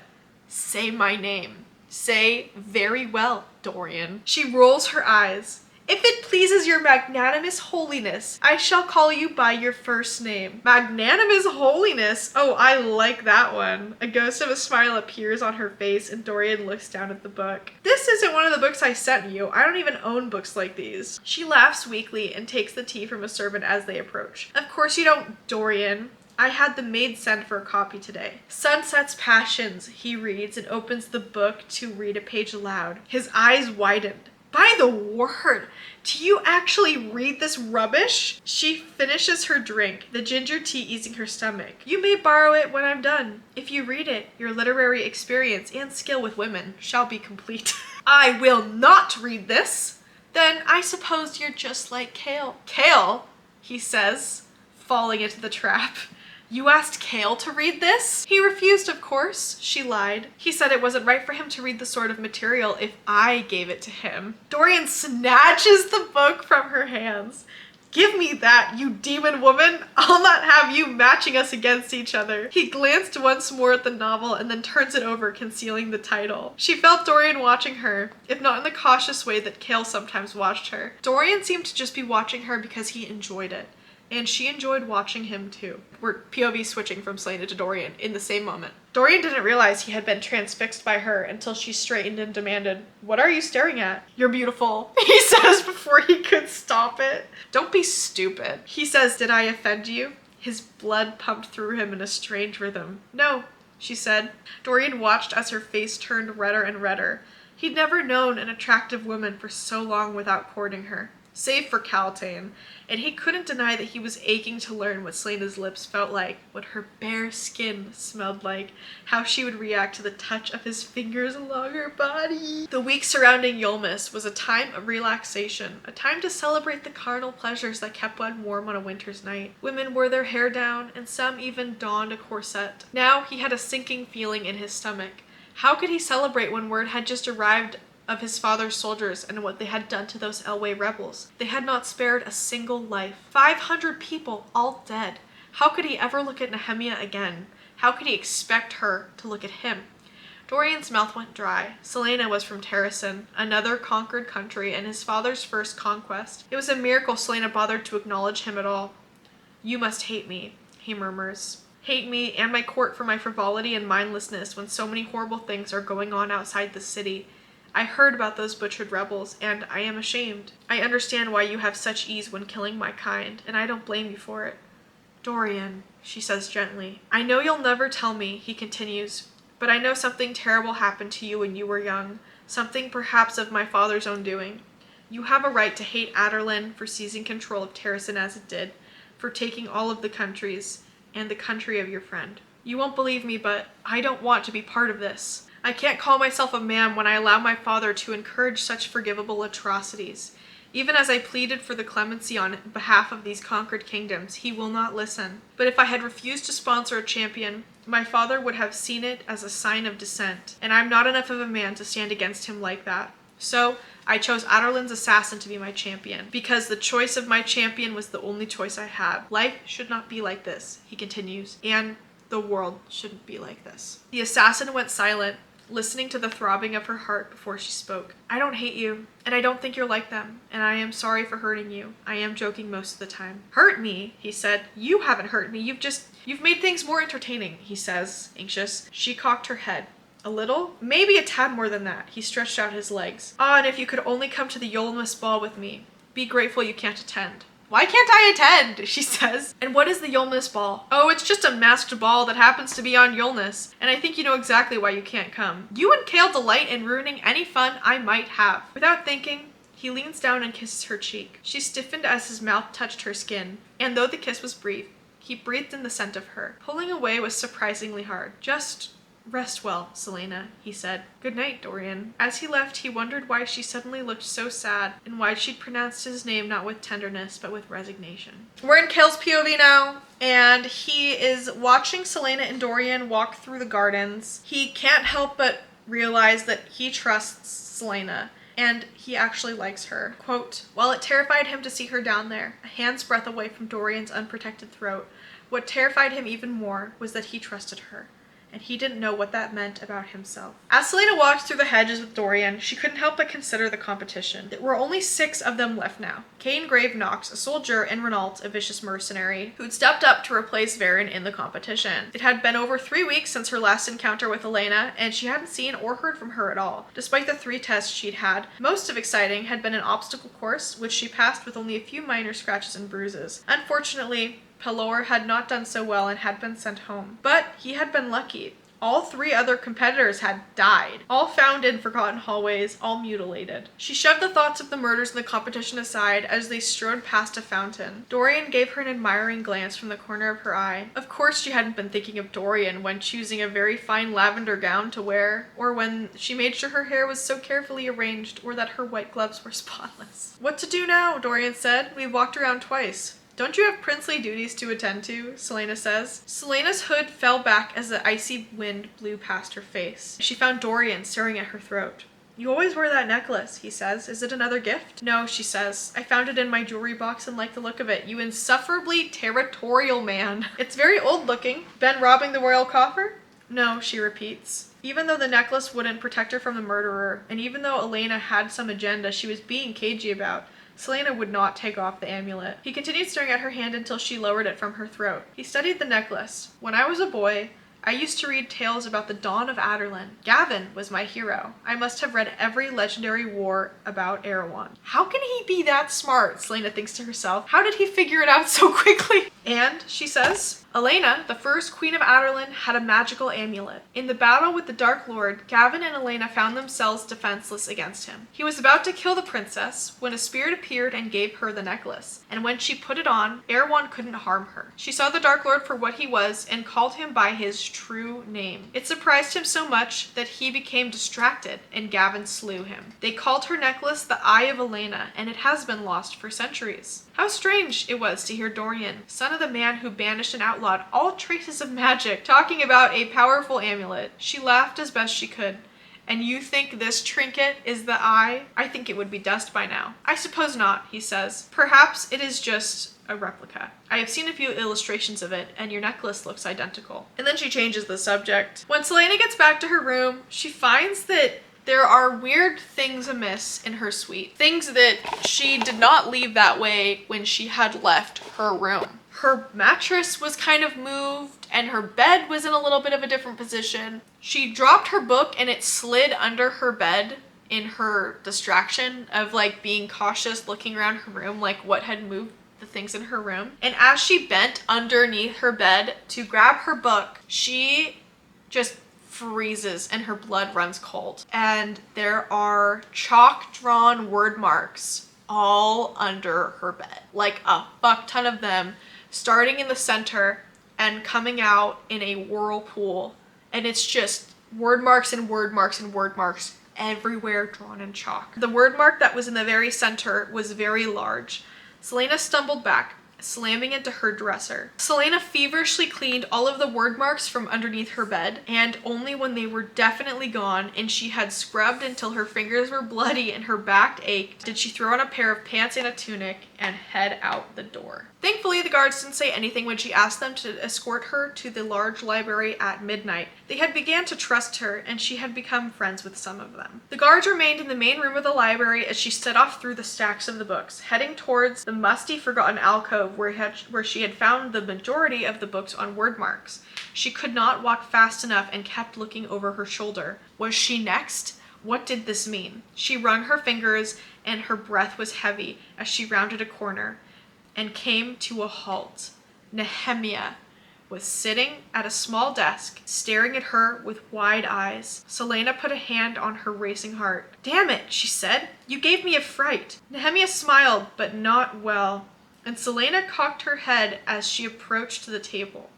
S1: Say my name. Say very well, Dorian. She rolls her eyes. If it pleases your magnanimous holiness, I shall call you by your first name. Magnanimous holiness? Oh, I like that one. A ghost of a smile appears on her face and Dorian looks down at the book. This isn't one of the books I sent you. I don't even own books like these. She laughs weakly and takes the tea from a servant as they approach. Of course you don't, Dorian. I had the maid send for a copy today. Sunset's Passions, he reads and opens the book to read a page aloud. His eyes widened. By the word, do you actually read this rubbish? She finishes her drink, the ginger tea easing her stomach. You may borrow it when I'm done. If you read it, your literary experience and skill with women shall be complete. I will not read this. Then I suppose you're just like Kale. Kale, he says, falling into the trap. You asked Kale to read this? He refused, of course. She lied. He said it wasn't right for him to read the sort of material if I gave it to him. Dorian snatches the book from her hands. Give me that, you demon woman. I'll not have you matching us against each other. He glanced once more at the novel and then turns it over, concealing the title. She felt Dorian watching her, if not in the cautious way that Kale sometimes watched her. Dorian seemed to just be watching her because he enjoyed it. And she enjoyed watching him too. We're POV switching from Selena to Dorian in the same moment. Dorian didn't realize he had been transfixed by her until she straightened and demanded, "What are you staring at?" "You're beautiful," he says before he could stop it. "Don't be stupid." He says, "Did I offend you?" His blood pumped through him in a strange rhythm. "No," she said. Dorian watched as her face turned redder and redder. He'd never known an attractive woman for so long without courting her. Save for Caltane, and he couldn't deny that he was aching to learn what Selena's lips felt like, what her bare skin smelled like, how she would react to the touch of his fingers along her body. The week surrounding Yulemas was a time of relaxation, a time to celebrate the carnal pleasures that kept one warm on a winter's night. Women wore their hair down, and some even donned a corset. Now he had a sinking feeling in his stomach. How could he celebrate when word had just arrived of his father's soldiers and what they had done to those Elway rebels? They had not spared a single life. 500 people, all dead. How could he ever look at Nehemia again? How could he expect her to look at him? Dorian's mouth went dry. Selena was from Terrasen, another conquered country and his father's first conquest. It was a miracle Selena bothered to acknowledge him at all. "You must hate me," he murmurs. "Hate me and my court for my frivolity and mindlessness when so many horrible things are going on outside the city. I heard about those butchered rebels, and I am ashamed. I understand why you have such ease when killing my kind, and I don't blame you for it." "Dorian," she says gently. "I know you'll never tell me," he continues, "but I know something terrible happened to you when you were young, something perhaps of my father's own doing. You have a right to hate Aderlin for seizing control of Terrasen as it did, for taking all of the countries, and the country of your friend. You won't believe me, but I don't want to be part of this. I can't call myself a man when I allow my father to encourage such forgivable atrocities. Even as I pleaded for the clemency on behalf of these conquered kingdoms, he will not listen. But if I had refused to sponsor a champion, my father would have seen it as a sign of dissent, and I'm not enough of a man to stand against him like that. So I chose Aderlin's assassin to be my champion, because the choice of my champion was the only choice I had. Life should not be like this," he continues, "and the world shouldn't be like this." The assassin went silent, listening to the throbbing of her heart before she spoke. "I don't hate you, and I don't think you're like them, and I am sorry for hurting you. I am joking most of the time." "Hurt me?" he said. "You haven't hurt me. You've made things more entertaining," he says, anxious. She cocked her head. "A little? Maybe a tad more than that." He stretched out his legs. "Ah, and if you could only come to the Yulemas ball with me. Be grateful you can't attend." "Why can't I attend?" she says. "And what is the Yulemas ball?" "Oh, it's just a masked ball that happens to be on Yulemas, and I think you know exactly why you can't come. You and Kale delight in ruining any fun I might have." Without thinking, he leans down and kisses her cheek. She stiffened as his mouth touched her skin, and though the kiss was brief, he breathed in the scent of her. Pulling away was surprisingly hard. "Just rest well, Selena," he said. "Good night, Dorian." As he left, he wondered why she suddenly looked so sad, and why she'd pronounced his name not with tenderness, but with resignation. We're in Kale's POV now, and he is watching Selena and Dorian walk through the gardens. He can't help but realize that he trusts Selena, and he actually likes her. Quote, "While it terrified him to see her down there, a hand's breadth away from Dorian's unprotected throat, what terrified him even more was that he trusted her. And he didn't know what that meant about himself." As Selena walked through the hedges with Dorian, she couldn't help but consider the competition. There were only 6 of them left now. Cain Gravenox, a soldier, and Renault, a vicious mercenary, who'd stepped up to replace Varen in the competition. It had been over 3 weeks since her last encounter with Elena, and she hadn't seen or heard from her at all. Despite the 3 tests she'd had, most of exciting had been an obstacle course, which she passed with only a few minor scratches and bruises. Unfortunately, Pelor had not done so well and had been sent home. But he had been lucky. All 3 other competitors had died, all found in forgotten hallways, all mutilated. She shoved the thoughts of the murders and the competition aside as they strode past a fountain. Dorian gave her an admiring glance from the corner of her eye. Of course she hadn't been thinking of Dorian when choosing a very fine lavender gown to wear, or when she made sure her hair was so carefully arranged, or that her white gloves were spotless. "What to do now?" Dorian said. "We've walked around twice." "Don't you have princely duties to attend to?" Selena says. Selena's hood fell back as the icy wind blew past her face. She found Dorian staring at her throat. "You always wear that necklace," he says. "Is it another gift?" "No," she says. "I found it in my jewelry box and like the look of it. You insufferably territorial man." "It's very old looking. Been robbing the royal coffer?" "No," she repeats. Even though the necklace wouldn't protect her from the murderer, and even though Elena had some agenda she was being cagey about, Selena would not take off the amulet. He continued staring at her hand until she lowered it from her throat. He studied the necklace. "When I was a boy, I used to read tales about the dawn of Adarlan. Gavin was my hero. I must have read every legendary war about Erewhon." How can he be that smart? Selena thinks to herself. How did he figure it out so quickly? "And," she says, "Elena, the first queen of Adarlan, had a magical amulet. In the battle with the Dark Lord, Gavin and Elena found themselves defenseless against him. He was about to kill the princess when a spirit appeared and gave her the necklace. And when she put it on, Erewhon couldn't harm her. She saw the Dark Lord for what he was and called him by his true name. It surprised him so much that he became distracted and Gavin slew him. They called her necklace the Eye of Elena, and it has been lost for centuries." How strange it was to hear Dorian, son of the man who banished and outlawed all traces of magic, talking about a powerful amulet. She laughed as best she could. "And you think this trinket is the eye? I think it would be dust by now." "I suppose not," he says. "Perhaps it is just a replica. I have seen a few illustrations of it, and your necklace looks identical." And then she changes the subject. When Selena gets back to her room, she finds that there are weird things amiss in her suite. Things that she did not leave that way when she had left her room. Her mattress was kind of moved, and her bed was in a little bit of a different position. She dropped her book and it slid under her bed in her distraction of like being cautious, looking around her room, like what had moved the things in her room. And as she bent underneath her bed to grab her book, she just freezes and her blood runs cold. And there are chalk drawn word marks all under her bed, like a fuck ton of them, starting in the center and coming out in a whirlpool. And it's just word marks and word marks and word marks everywhere drawn in chalk. The word mark that was in the very center was very large. Selena stumbled back, slamming into her dresser. Selena feverishly cleaned all of the word marks from underneath her bed, and only when they were definitely gone and she had scrubbed until her fingers were bloody and her back ached, did she throw on a pair of pants and a tunic and head out the door. Thankfully, the guards didn't say anything when she asked them to escort her to the large library at midnight. They had began to trust her, and she had become friends with some of them. The guards remained in the main room of the library as she set off through the stacks of the books, heading towards the musty, forgotten alcove where she had found the majority of the books on word marks. She could not walk fast enough and kept looking over her shoulder. Was she next? What did this mean? She wrung her fingers, and her breath was heavy as she rounded a corner and came to a halt. Nehemia was sitting at a small desk, staring at her with wide eyes. Selena put a hand on her racing heart. "Damn it," she said. "You gave me a fright." Nehemia smiled, but not well, and Selena cocked her head as she approached the table.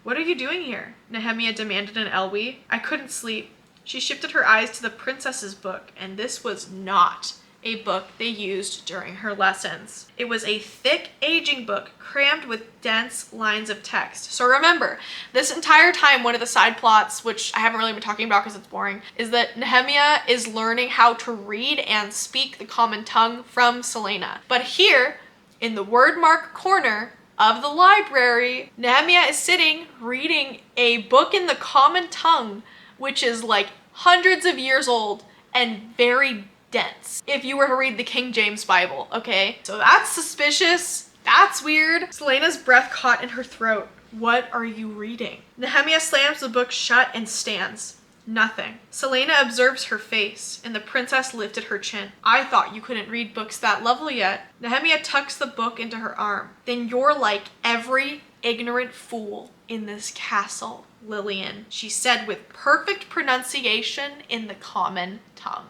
S1: "What are you doing here?" Nehemia demanded in Elwë. "I couldn't sleep." She shifted her eyes to the princess's book, and this was not a book they used during her lessons. It was a thick, aging book crammed with dense lines of text. So remember, this entire time, one of the side plots, which I haven't really been talking about because it's boring, is that Nehemia is learning how to read and speak the common tongue from Selena. But here, in the word mark corner of the library, Nehemia is sitting reading a book in the common tongue, which is like hundreds of years old and very dense if you were to read the King James Bible, okay? So that's suspicious. That's weird. Selena's breath caught in her throat. What are you reading? Nehemia slams the book shut and stands. Nothing. Selena observes her face, and the princess lifted her chin. I thought you couldn't read books that level yet. Nehemia tucks the book into her arm. Then you're like every ignorant fool in this castle, Lillian, she said with perfect pronunciation in the common tongue.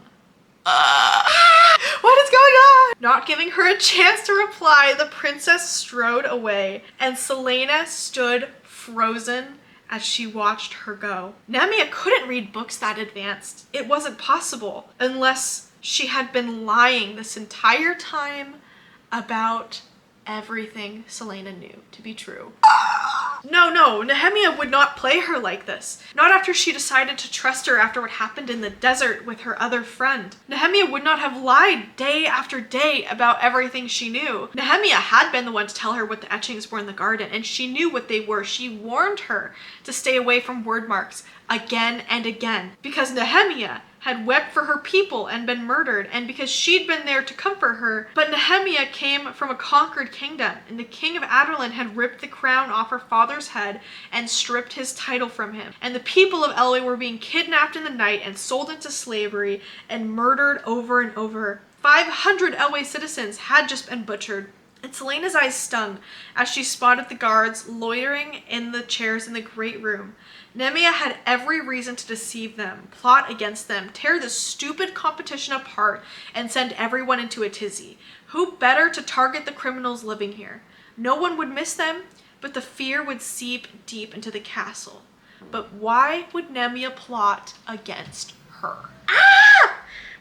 S1: What is going on? Not giving her a chance to reply, the princess strode away, and Selena stood frozen as she watched her go. Nehemia couldn't read books that advanced. It wasn't possible unless she had been lying this entire time about everything Selena knew to be true. No, Nehemia would not play her like this. Not after she decided to trust her after what happened in the desert with her other friend. Nehemia would not have lied day after day about everything she knew. Nehemia had been the one to tell her what the etchings were in the garden, and she knew what they were. She warned her to stay away from word marks again and again, because Nehemia had wept for her people and been murdered, and because she'd been there to comfort her. But Nehemia came from a conquered kingdom, and the king of Adarlan had ripped the crown off her father's head and stripped his title from him. And the people of Elway were being kidnapped in the night and sold into slavery and murdered over and over. 500 Elway citizens had just been butchered. And Selena's eyes stung as she spotted the guards loitering in the chairs in the great room. Nehemia had every reason to deceive them, plot against them, tear this stupid competition apart, and send everyone into a tizzy. Who better to target the criminals living here? No one would miss them, but the fear would seep deep into the castle. But why would Nehemia plot against her?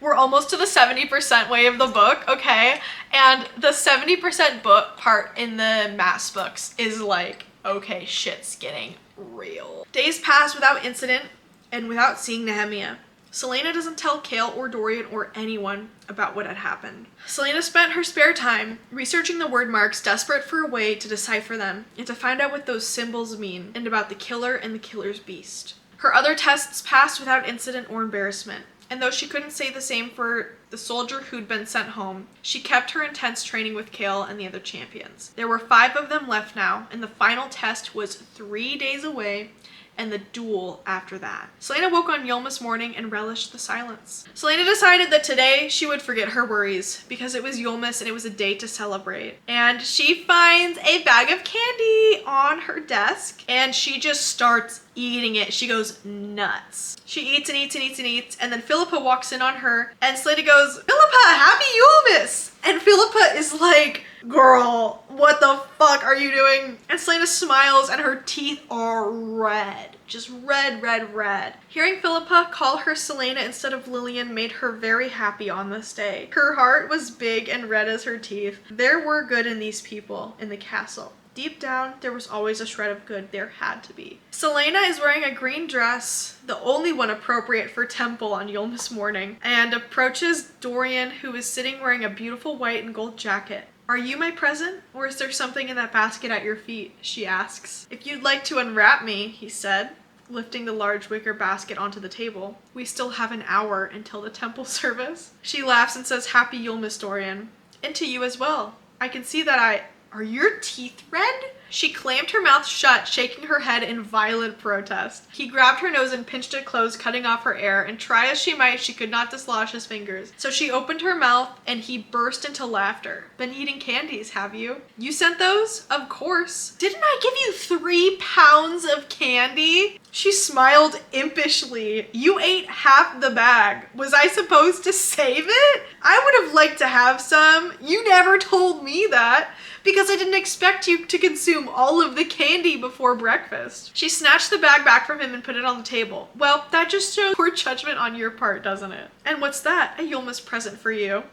S1: We're almost to the 70% way of the book, okay? And the 70% book part in the mass books is like, okay, shit's getting real. Days pass without incident and without seeing Nehemia. Selena doesn't tell Kale or Dorian or anyone about what had happened. Selena spent her spare time researching the word marks, desperate for a way to decipher them and to find out what those symbols mean and about the killer and the killer's beast. Her other tests passed without incident or embarrassment. And though she couldn't say the same for the soldier who'd been sent home, she kept her intense training with Kale and the other champions. There were 5 of them left now, and the final test was 3 days away, and the duel after that. Selena woke on Yulemas morning and relished the silence. Selena decided that today she would forget her worries because it was Yulemas and it was a day to celebrate. And she finds a bag of candy on her desk and she just starts eating it. She goes nuts. She eats and eats and eats and eats, and then Philippa walks in on her and Selena goes, "Philippa, happy Yulemas!" And Philippa is like, "Girl, what the fuck are you doing?" And Selena smiles and her teeth are red. Just red, red, red. Hearing Philippa call her Selena instead of Lillian made her very happy on this day. Her heart was big and red as her teeth. There were good in these people in the castle. Deep down, there was always a shred of good. There had to be. Selena is wearing a green dress, the only one appropriate for temple on Yulemas morning, and approaches Dorian, who is sitting wearing a beautiful white and gold jacket. "Are you my present, or is there something in that basket at your feet?" she asks. "If you'd like to unwrap me," he said, lifting the large wicker basket onto the table. "We still have an hour until the temple service." She laughs and says, "Happy Yulemas, Dorian. And to you as well. I can see that Are your teeth red?" She clamped her mouth shut, shaking her head in violent protest. He grabbed her nose and pinched it close, cutting off her air, and try as she might, she could not dislodge his fingers. So she opened her mouth, and he burst into laughter. "Been eating candies, have you? You sent those? Of course. Didn't I give you 3 pounds of candy?" She smiled impishly. "You ate half the bag. Was I supposed to save it? I would have liked to have some. You never told me that, because I didn't expect you to consume all of the candy before breakfast." She snatched the bag back from him and put it on the table. "Well, that just shows poor judgment on your part, doesn't it? And what's that? A Yulemas present for you."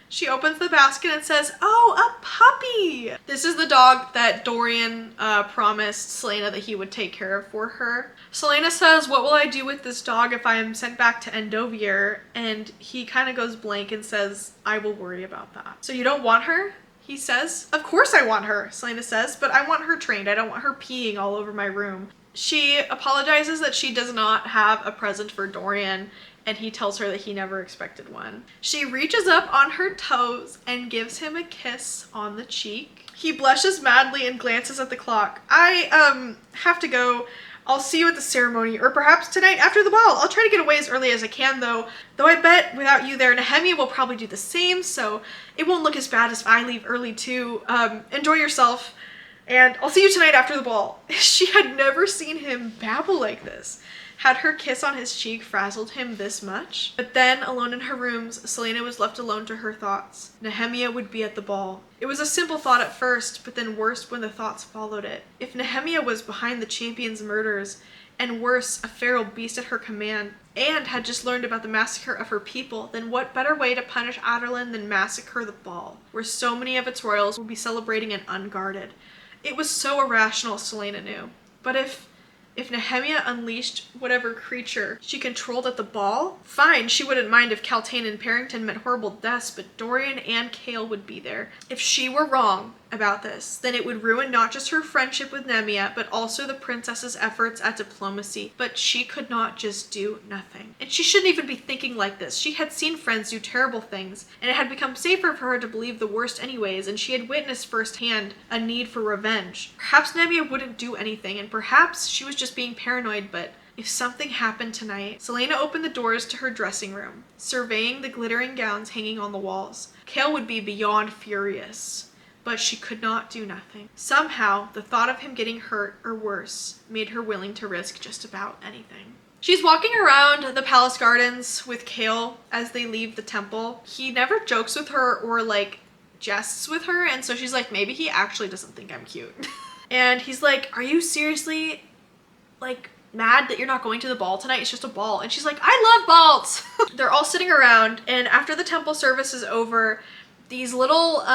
S1: She opens the basket and says, "Oh, a puppy!" This is the dog that Dorian promised Selena that he would take care of for her. Selena says, "What will I do with this dog if I am sent back to Endovier?" And he kind of goes blank and says, "I will worry about that." "So you don't want her?" he says. "Of course I want her," Selena says, "but I want her trained. I don't want her peeing all over my room." She apologizes that she does not have a present for Dorian, and he tells her that he never expected one. She reaches up on her toes and gives him a kiss on the cheek. He blushes madly and glances at the clock. "I have to go. I'll see you at the ceremony, or perhaps tonight after the ball. I'll try to get away as early as I can, though I bet without you there, Nehemia will probably do the same, so it won't look as bad as if I leave early too. Enjoy yourself, and I'll see you tonight after the ball. She had never seen him babble like this. Had her kiss on his cheek frazzled him this much? But then, alone in her rooms, Selena was left alone to her thoughts. Nehemia would be at the ball. It was a simple thought at first, but then worse when the thoughts followed it. If Nehemia was behind the champion's murders, and worse, a feral beast at her command, and had just learned about the massacre of her people, then what better way to punish Adarlan than massacre the ball, where so many of its royals would be celebrating and unguarded? It was so irrational, Selena knew. But if Nehemia unleashed whatever creature she controlled at the ball, fine, she wouldn't mind if Kaltain and Parrington met horrible deaths, but Dorian and Kale would be there. If she were wrong about this, then it would ruin not just her friendship with Nehemia, but also the princess's efforts at diplomacy. But she could not just do nothing. And she shouldn't even be thinking like this. She had seen friends do terrible things, and it had become safer for her to believe the worst anyways, and she had witnessed firsthand a need for revenge. Perhaps Nehemia wouldn't do anything, and perhaps she was just being paranoid, but if something happened tonight... Selena opened the doors to her dressing room, surveying the glittering gowns hanging on the walls. Kale would be beyond furious, but she could not do nothing. Somehow, the thought of him getting hurt or worse made her willing to risk just about anything. She's walking around the palace gardens with Kale as they leave the temple. He never jokes with her or like jests with her, and so she's like, maybe he actually doesn't think I'm cute. And he's like, are you seriously like mad that you're not going to the ball tonight? It's just a ball. And she's like, I love balls. They're all sitting around, and after the temple service is over, these little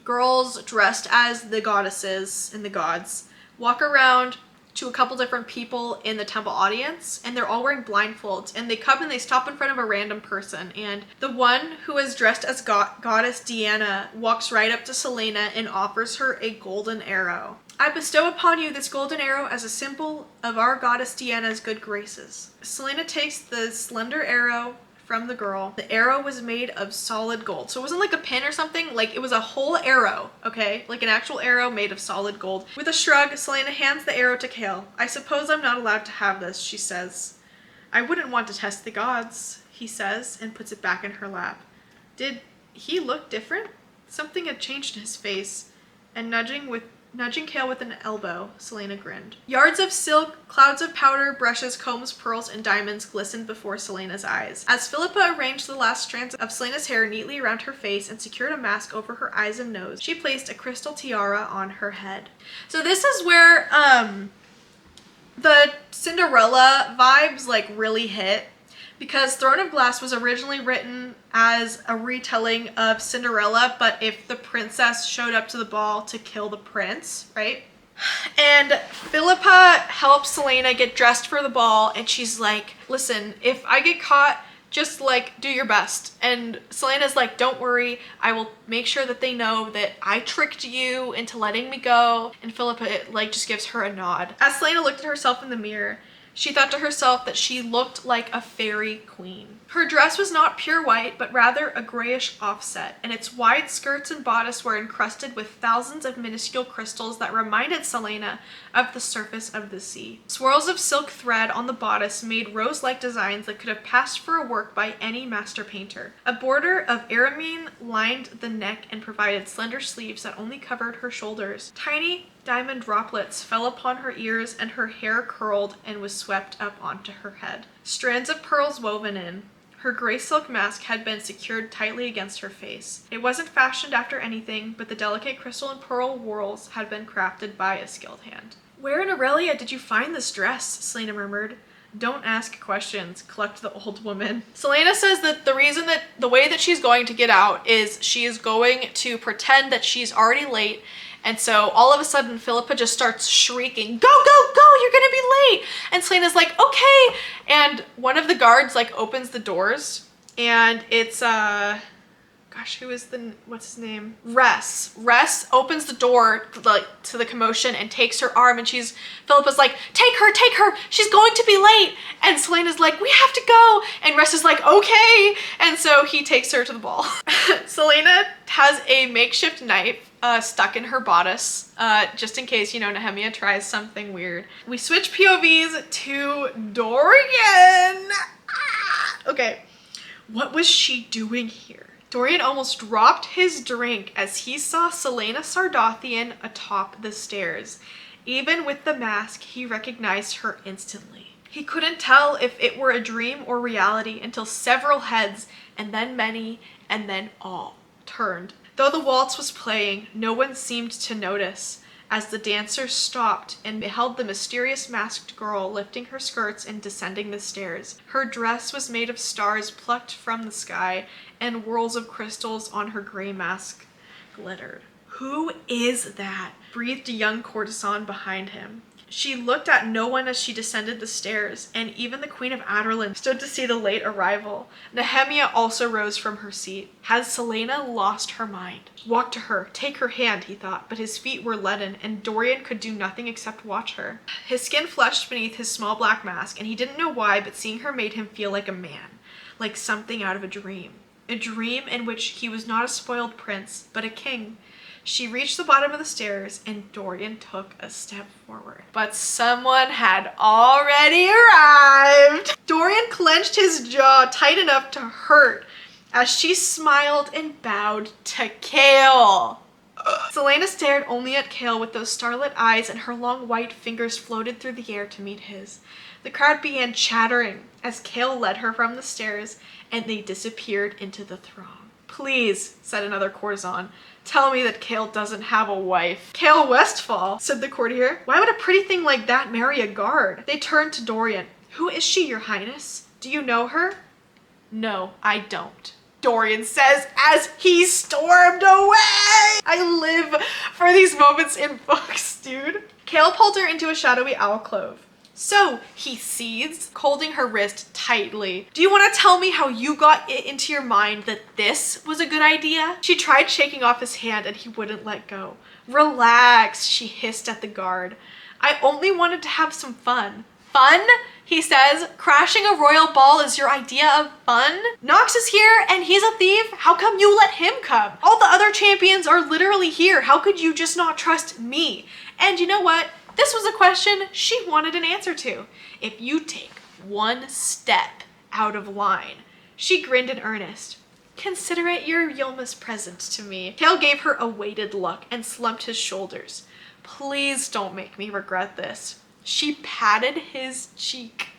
S1: girls dressed as the goddesses and the gods walk around to a couple different people in the temple audience, and they're all wearing blindfolds, and they come and they stop in front of a random person, and the one who is dressed as goddess Deanna walks right up to Selena and offers her a golden arrow. I bestow upon you this golden arrow as a symbol of our goddess Deanna's good graces. Selena takes the slender arrow from the girl. The arrow was made of solid gold. So it wasn't like a pin or something, like it was a whole arrow, okay? Like an actual arrow made of solid gold. With a shrug, Selena hands the arrow to Kale. I suppose I'm not allowed to have this, she says. I wouldn't want to test the gods, he says, and puts it back in her lap. Did he look different? Something had changed in his face, and nudging Kale with an elbow, Selena grinned. Yards of silk, clouds of powder, brushes, combs, pearls, and diamonds glistened before Selena's eyes. As Philippa arranged the last strands of Selena's hair neatly around her face and secured a mask over her eyes and nose, she placed a crystal tiara on her head. So this is where the Cinderella vibes like really hit, because Throne of Glass was originally written as a retelling of Cinderella, but if the princess showed up to the ball to kill the prince, right? And Philippa helps Selena get dressed for the ball, and she's like, listen, if I get caught, just like do your best. And Selena's like, don't worry, I will make sure that they know that I tricked you into letting me go. And Philippa like just gives her a nod. As Selena looked at herself in the mirror, she thought to herself that she looked like a fairy queen. Her dress was not pure white, but rather a grayish offset, and its wide skirts and bodice were encrusted with thousands of minuscule crystals that reminded Selena of the surface of the sea. Swirls of silk thread on the bodice made rose-like designs that could have passed for a work by any master painter. A border of ermine lined the neck and provided slender sleeves that only covered her shoulders. Tiny diamond droplets fell upon her ears, and her hair curled and was swept up onto her head. Strands of pearls woven in. Her gray silk mask had been secured tightly against her face. It wasn't fashioned after anything, but the delicate crystal and pearl whorls had been crafted by a skilled hand. Where in Aurelia did you find this dress? Selena murmured. Don't ask questions, clucked the old woman. Selena says that the way that she's going to get out is she is going to pretend that she's already late. And so all of a sudden, Philippa just starts shrieking, go, go, go, you're gonna be late. And Selena's like, okay. And one of the guards like opens the doors, and it's, what's his name? Ress. Ress opens the door like to the commotion and takes her arm, and Philippa's like, take her, she's going to be late. And Selena's like, we have to go. And Ress is like, okay. And so he takes her to the ball. Selena has a makeshift knife stuck in her bodice, just in case, you know, Nehemia tries something weird. We switch POVs to Dorian. Okay, what was she doing here? Dorian almost dropped his drink as he saw Selena Sardothian atop the stairs. Even with the mask, he recognized her instantly. He couldn't tell if it were a dream or reality until several heads, and then many, and then all, turned. Though the waltz was playing, no one seemed to notice as the dancers stopped and beheld the mysterious masked girl lifting her skirts and descending the stairs. Her dress was made of stars plucked from the sky, and whirls of crystals on her gray mask glittered. "Who is that?" breathed a young courtesan behind him. She looked at no one as she descended the stairs, and even the Queen of Adarlan stood to see the late arrival. Nehemia also rose from her seat. Had Selena lost her mind? Walk to her, take her hand, he thought, but his feet were leaden, and Dorian could do nothing except watch her. His skin flushed beneath his small black mask, and he didn't know why, but seeing her made him feel like a man, like something out of a dream. A dream in which he was not a spoiled prince, but a king. She reached the bottom of the stairs, and Dorian took a step forward. But someone had already arrived. Dorian clenched his jaw tight enough to hurt as she smiled and bowed to Kale. Selena stared only at Kale with those starlit eyes, and her long white fingers floated through the air to meet his. The crowd began chattering as Kale led her from the stairs, and they disappeared into the throng. "Please," said another courtesan, "tell me that Kale doesn't have a wife." "Kale Westfall," said the courtier. "Why would a pretty thing like that marry a guard?" They turned to Dorian. "Who is she, your highness? Do you know her?" "No, I don't," Dorian says as he stormed away. I live for these moments in books, dude. Kale pulled her into a shadowy alcove. "So," he seethed, holding her wrist tightly, "do you want to tell me how you got it into your mind that this was a good idea?" She tried shaking off his hand, and he wouldn't let go. "Relax," she hissed at the guard. "I only wanted to have some fun." "Fun?" he says. "Crashing a royal ball is your idea of fun? Nox is here and he's a thief? How come you let him come? All the other champions are literally here. How could you just not trust me?" And you know what? This was a question she wanted an answer to. "If you take one step out of line," she grinned in earnest, "consider it your Yulemas present to me." Kale gave her a weighted look and slumped his shoulders. "Please don't make me regret this." She patted his cheek.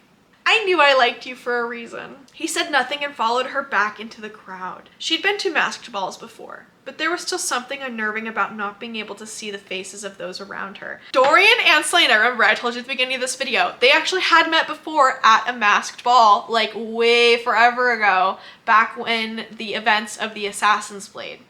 S1: "I knew I liked you for a reason." He said nothing and followed her back into the crowd. She'd been to masked balls before, but there was still something unnerving about not being able to see the faces of those around her. Dorian and Selena, remember I told you at the beginning of this video, they actually had met before at a masked ball, like way forever ago, back when the events of the Assassin's Blade.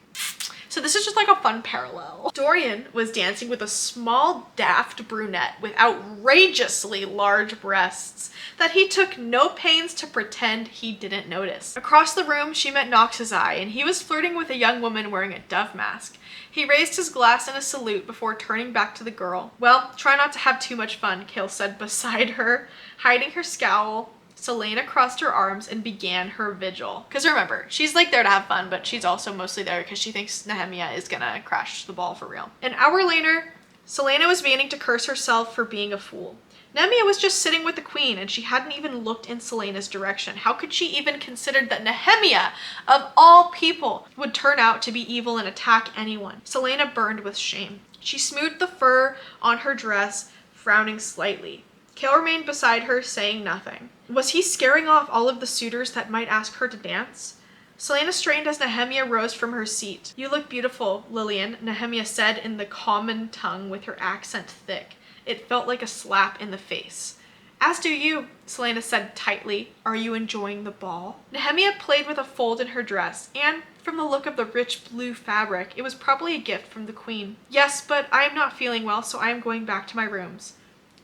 S1: So this is just like a fun parallel. Dorian was dancing with a small, daft brunette with outrageously large breasts that he took no pains to pretend he didn't notice. Across the room, she met Nox's eye, and he was flirting with a young woman wearing a dove mask. He raised his glass in a salute before turning back to the girl. "Well, try not to have too much fun," Kale said beside her. Hiding her scowl, Selena crossed her arms and began her vigil. Because remember, she's like there to have fun, but she's also mostly there because she thinks Nehemia is gonna crash the ball for real. An hour later, Selena was beginning to curse herself for being a fool. Nehemia was just sitting with the queen, and she hadn't even looked in Selena's direction. How could she even consider that Nehemia, of all people, would turn out to be evil and attack anyone? Selena burned with shame. She smoothed the fur on her dress, frowning slightly. Kale remained beside her, saying nothing. Was he scaring off all of the suitors that might ask her to dance? Selena strained as Nehemia rose from her seat. "You look beautiful, Lillian," Nehemia said in the common tongue with her accent thick. It felt like a slap in the face. "As do you," Selena said tightly. "Are you enjoying the ball?" Nehemia played with a fold in her dress, and from the look of the rich blue fabric, it was probably a gift from the queen. "Yes, but I am not feeling well, so I am going back to my rooms."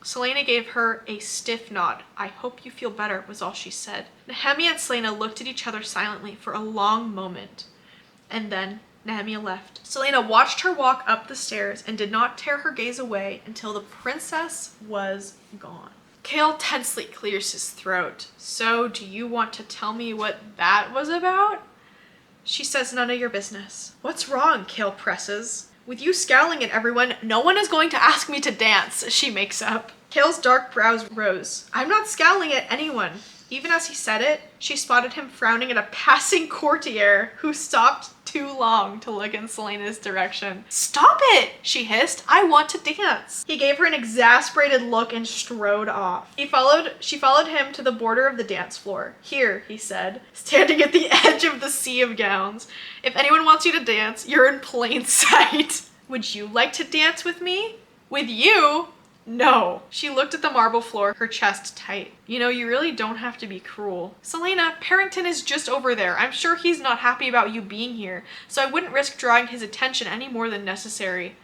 S1: Selena gave her a stiff nod. "I hope you feel better," was all she said. Nehemia and Selena looked at each other silently for a long moment, and then Nehemia left. Selena watched her walk up the stairs and did not tear her gaze away until the princess was gone. Kale tensely clears his throat. "So, do you want to tell me what that was about?" She says, "None of your business." "What's wrong?" Kale presses. With you scowling at everyone, no one is going to ask me to dance, she makes up. Kale's dark brows rose. I'm not scowling at anyone. Even as he said it, she spotted him frowning at a passing courtier who stopped too long to look in Selena's direction. Stop it, she hissed. I want to dance. He gave her an exasperated look and strode off. She followed him to the border of the dance floor. Here, he said, standing at the edge of the sea of gowns. If anyone wants you to dance, you're in plain sight. Would you like to dance with me? With you? No. She looked at the marble floor, her chest tight. You know, you really don't have to be cruel. Selena, Parrington is just over there. I'm sure he's not happy about you being here, so I wouldn't risk drawing his attention any more than necessary.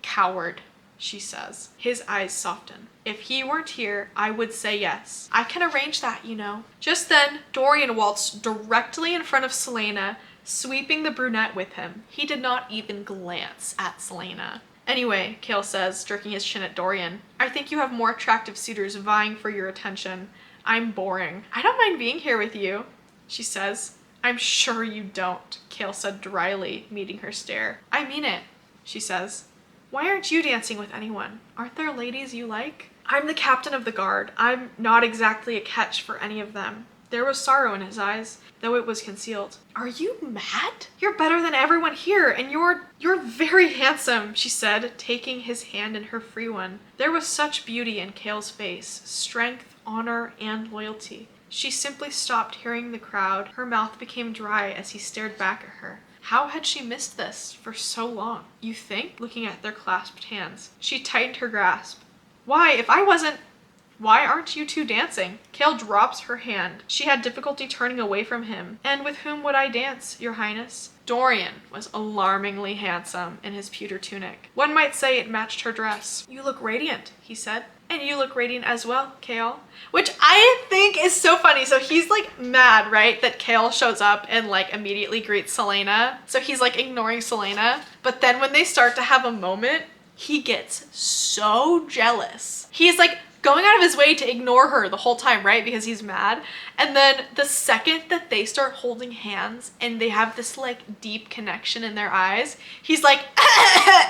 S1: Coward, she says. His eyes soften. If he weren't here, I would say yes. I can arrange that, you know. Just then, Dorian waltzed directly in front of Selena, sweeping the brunette with him. He did not even glance at Selena. Anyway, Kale says, jerking his chin at Dorian, I think you have more attractive suitors vying for your attention. I'm boring. I don't mind being here with you, she says. I'm sure you don't, Kale said dryly, meeting her stare. I mean it, she says. Why aren't you dancing with anyone? Aren't there ladies you like? I'm the captain of the guard. I'm not exactly a catch for any of them. There was sorrow in his eyes, though it was concealed. Are you mad? You're better than everyone here, and you're very handsome, she said, taking his hand in her free one. There was such beauty in Kale's face, strength, honor, and loyalty. She simply stopped hearing the crowd. Her mouth became dry as he stared back at her. How had she missed this for so long? You think? Looking at their clasped hands. She tightened her grasp. Why aren't you two dancing? Kale drops her hand. She had difficulty turning away from him. And with whom would I dance, your highness? Dorian was alarmingly handsome in his pewter tunic. One might say it matched her dress. You look radiant, he said. And you look radiant as well, Kale. Which I think is so funny. So he's like mad, right? That Kale shows up and like immediately greets Selena. So he's like ignoring Selena. But then when they start to have a moment, he gets so jealous. He's like going out of his way to ignore her the whole time, right? Because he's mad. And then the second that they start holding hands and they have this like deep connection in their eyes, he's like,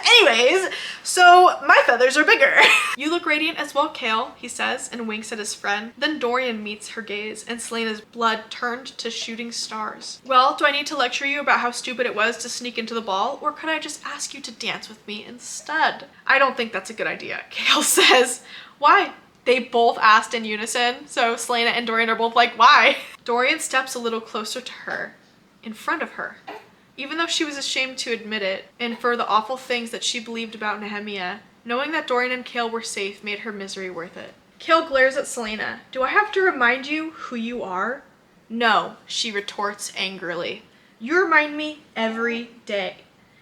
S1: anyways, so my feathers are bigger. You look radiant as well, Kale, he says, and winks at his friend. Then Dorian meets her gaze and Selena's blood turned to shooting stars. Well, do I need to lecture you about how stupid it was to sneak into the ball, or could I just ask you to dance with me instead? I don't think that's a good idea, Kale says. Why? They both asked in unison, so Selena and Dorian are both like, why? Dorian steps a little closer to her, in front of her. Even though she was ashamed to admit it, and for the awful things that she believed about Nehemia, knowing that Dorian and Kale were safe made her misery worth it. Kale glares at Selena. Do I have to remind you who you are? No, she retorts angrily. You remind me every day.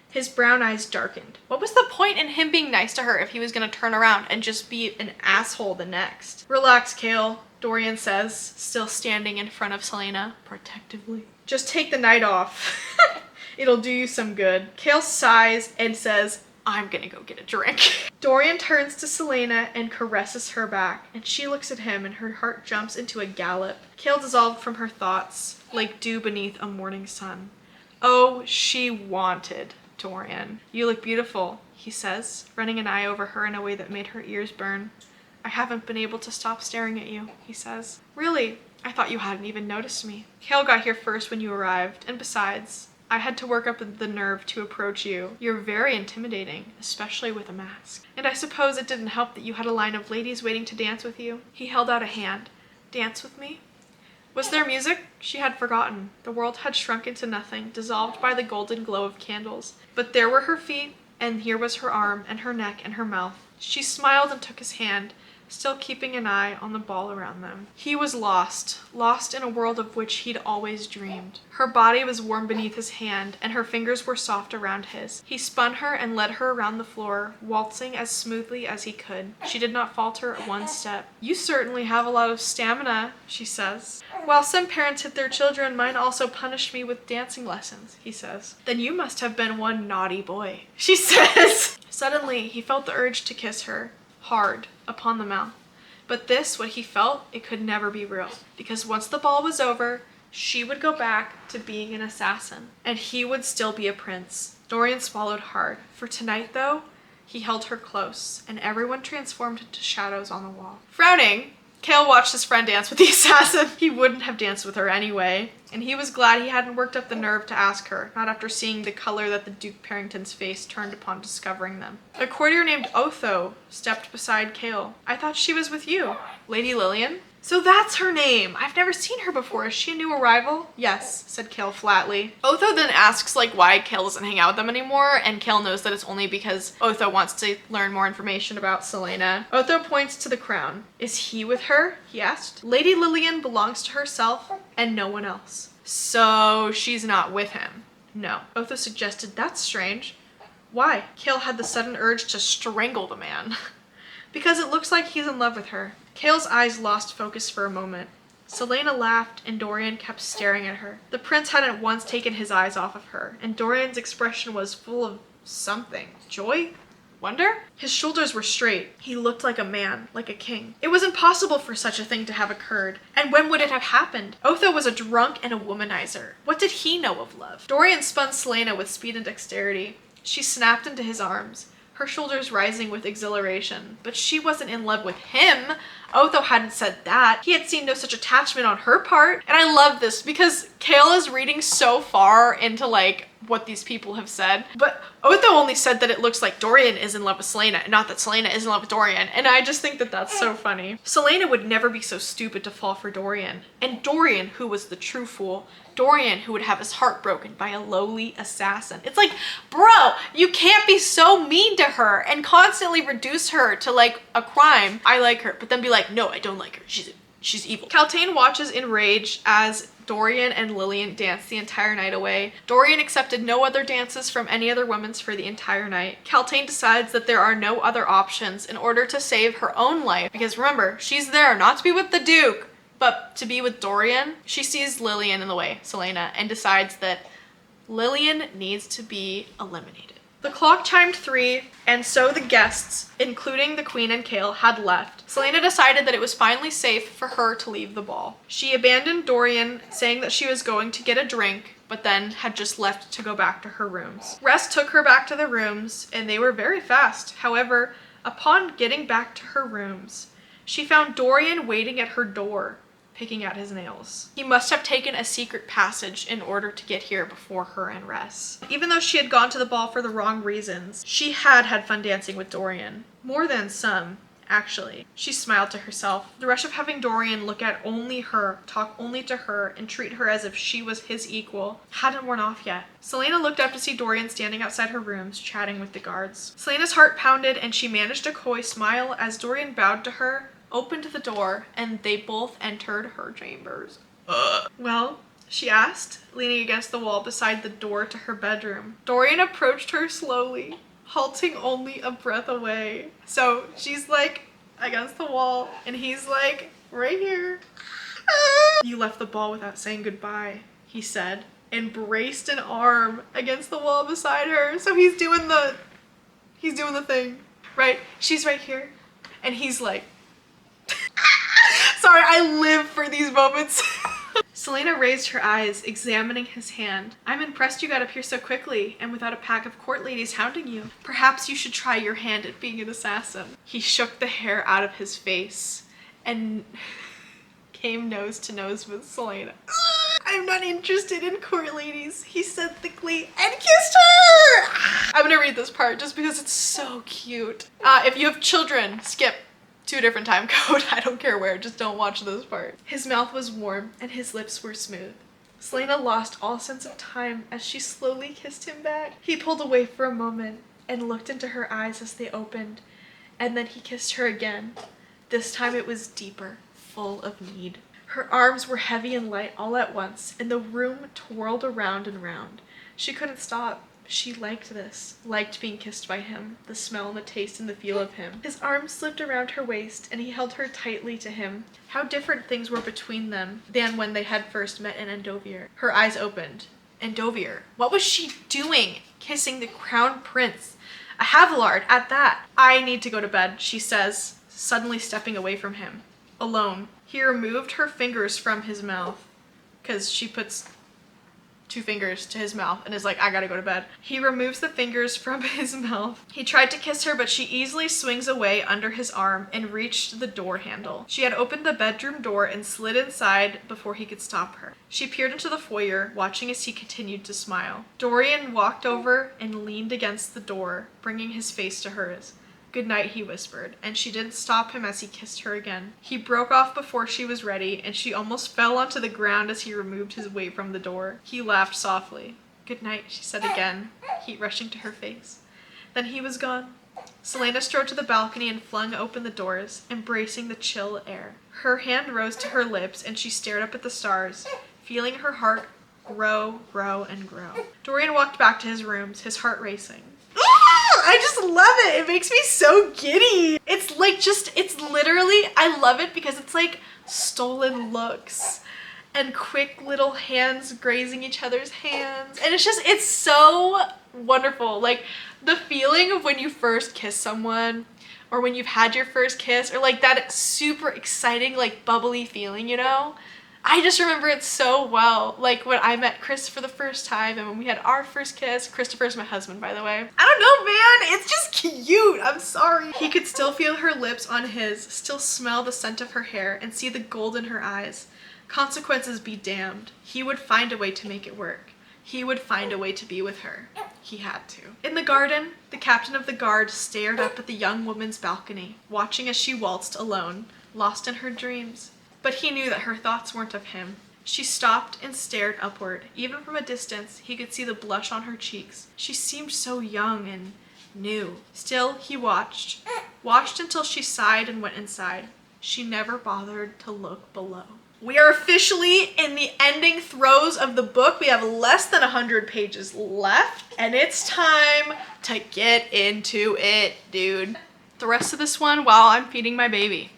S1: His brown eyes darkened. What was the point in him being nice to her if he was gonna turn around and just be an asshole the next? Relax, Kale, Dorian says, still standing in front of Selena, protectively. Just take the night off. It'll do you some good. Kale sighs and says, I'm gonna go get a drink. Dorian turns to Selena and caresses her back, and she looks at him and her heart jumps into a gallop. Kale dissolved from her thoughts, like dew beneath a morning sun. Oh, she wanted Dorian. You look beautiful, he says, running an eye over her in a way that made her ears burn. I haven't been able to stop staring at you, he says. Really? I thought you hadn't even noticed me. Kale got here first when you arrived, and besides, I had to work up the nerve to approach you. You're very intimidating, especially with a mask. And I suppose it didn't help that you had a line of ladies waiting to dance with you. He held out a hand. Dance with me? Was there music? She had forgotten. The world had shrunk into nothing, dissolved by the golden glow of candles. But there were her feet, and here was her arm, and her neck, and her mouth. She smiled and took his hand, still keeping an eye on the ball around them. He was lost in a world of which he'd always dreamed. Her body was warm beneath his hand, and her fingers were soft around his. He spun her and led her around the floor, waltzing as smoothly as he could. She did not falter one step. You certainly have a lot of stamina, she says. While some parents hit their children, mine also punished me with dancing lessons, he says. Then you must have been one naughty boy, she says. Suddenly, he felt the urge to kiss her, hard, upon the mouth. But this, what he felt, it could never be real. Because once the ball was over, she would go back to being an assassin. And he would still be a prince. Dorian swallowed hard. For tonight, though, he held her close, and everyone transformed into shadows on the wall. Frowning, Cale watched his friend dance with the assassin. He wouldn't have danced with her anyway, and he was glad he hadn't worked up the nerve to ask her, not after seeing the color that the Duke Parrington's face turned upon discovering them. A courtier named Otho stepped beside Cale. I thought she was with you. Lady Lillian? So that's her name. I've never seen her before. Is she a new arrival? Yes, said Cale flatly. Otho then asks why Cale doesn't hang out with them anymore, and Cale knows that it's only because Otho wants to learn more information about Selena. Otho points to the crown. Is he with her? He asked. Lady Lillian belongs to herself and no one else. So she's not with him. No. Otho suggested, that's strange. Why? Cale had the sudden urge to strangle the man. Because it looks like he's in love with her. Cale's eyes lost focus for a moment. Selena laughed and Dorian kept staring at her. The prince hadn't once taken his eyes off of her, and Dorian's expression was full of something. Joy? Wonder? His shoulders were straight. He looked like a man, like a king. It was impossible for such a thing to have occurred. And when would it have happened? Otho was a drunk and a womanizer. What did he know of love? Dorian spun Selena with speed and dexterity. She snapped into his arms, her shoulders rising with exhilaration. But she wasn't in love with him. Otho hadn't said that. He had seen no such attachment on her part. And I love this because Cale is reading so far into what these people have said. But Otho only said that it looks like Dorian is in love with Selena, and not that Selena is in love with Dorian. And I just think that that's so funny. Selena would never be so stupid to fall for Dorian. And Dorian, who was the true fool, Dorian, who would have his heart broken by a lowly assassin. It's like, bro, you can't be so mean to her and constantly reduce her to a crime. I like her, but then be like, no, I don't like her. She's evil. Kaltain watches in rage as Dorian and Lillian dance the entire night away. Dorian accepted no other dances from any other women's for the entire night. Kaltain decides that there are no other options in order to save her own life, because remember, she's there not to be with the Duke, but to be with Dorian. She sees Lillian in the way, Selena, and decides that Lillian needs to be eliminated. The clock chimed 3, and so the guests, including the Queen and Cale, had left. Selena decided that it was finally safe for her to leave the ball. She abandoned Dorian, saying that she was going to get a drink, but then had just left to go back to her rooms. Rest took her back to the rooms, and they were very fast. However, upon getting back to her rooms, she found Dorian waiting at her door, picking at his nails. He must have taken a secret passage in order to get here before her and Ress. Even though she had gone to the ball for the wrong reasons, she had had fun dancing with Dorian. More than some, actually. She smiled to herself. The rush of having Dorian look at only her, talk only to her, and treat her as if she was his equal hadn't worn off yet. Selena looked up to see Dorian standing outside her rooms, chatting with the guards. Selena's heart pounded, and she managed a coy smile as Dorian bowed to her, opened the door, and they both entered her chambers. Well, she asked, leaning against the wall beside the door to her bedroom. Dorian approached her slowly, halting only a breath away. So she's against the wall, and he's right here. You left the ball without saying goodbye, he said, and braced an arm against the wall beside her. So he's doing the thing, right? She's right here, and he's sorry, I live for these moments. Selena raised her eyes, examining his hand. I'm impressed you got up here so quickly, and without a pack of court ladies hounding you. Perhaps you should try your hand at being an assassin. He shook the hair out of his face and came nose to nose with Selena. I'm not interested in court ladies, he said thickly, and kissed her! I'm gonna read this part just because it's so cute. If you have children, skip to a different time code. I don't care where, just don't watch this part. His mouth was warm and his lips were smooth. Selena lost all sense of time as she slowly kissed him back. He pulled away for a moment and looked into her eyes as they opened, and then he kissed her again. This time it was deeper, full of need. Her arms were heavy and light all at once, and the room twirled around and round. She couldn't stop. She liked this, liked being kissed by him, the smell and the taste and the feel of him. His arms slipped around her waist, and he held her tightly to him. How different things were between them than when they had first met in Endovier. Her eyes opened. Endovier. What was she doing? Kissing the crown prince. A Havillard at that. I need to go to bed, she says, suddenly stepping away from him. Alone. He removed her fingers from his mouth, because she puts 2 fingers to his mouth and is like, I gotta go to bed. He removes the fingers from his mouth. He tried to kiss her, but she easily swings away under his arm and reached the door handle. She had opened the bedroom door and slid inside before he could stop her. She peered into the foyer, watching as he continued to smile. Dorian walked over and leaned against the door, bringing his face to hers. Good night, he whispered, and she didn't stop him as he kissed her again. He broke off before she was ready, and she almost fell onto the ground as he removed his weight from the door. He laughed softly. Good night, she said again, heat rushing to her face. Then he was gone. Selena strode to the balcony and flung open the doors, embracing the chill air. Her hand rose to her lips, and she stared up at the stars, feeling her heart grow, and grow. Dorian walked back to his rooms, his heart racing. I just love it. It makes me so giddy. It's like it's literally, I love it because it's like stolen looks and quick little hands grazing each other's hands. And it's so wonderful. Like the feeling of when you first kiss someone or when you've had your first kiss or like that super exciting, like bubbly feeling, you know? I just remember it so well, like when I met Chris for the first time and when we had our first kiss. Christopher's my husband, by the way. I don't know, man, it's just cute, I'm sorry. He could still feel her lips on his, still smell the scent of her hair and see the gold in her eyes. Consequences be damned. He would find a way to make it work. He would find a way to be with her. He had to. In the garden, the captain of the guard stared up at the young woman's balcony, watching as she waltzed alone, lost in her dreams. But he knew that her thoughts weren't of him. She stopped and stared upward. Even from a distance, he could see the blush on her cheeks. She seemed so young and new. Still, he watched until she sighed and went inside. She never bothered to look below. We are officially in the ending throes of the book. We have less than 100 pages left, and it's time to get into it, dude. The rest of this one while I'm feeding my baby.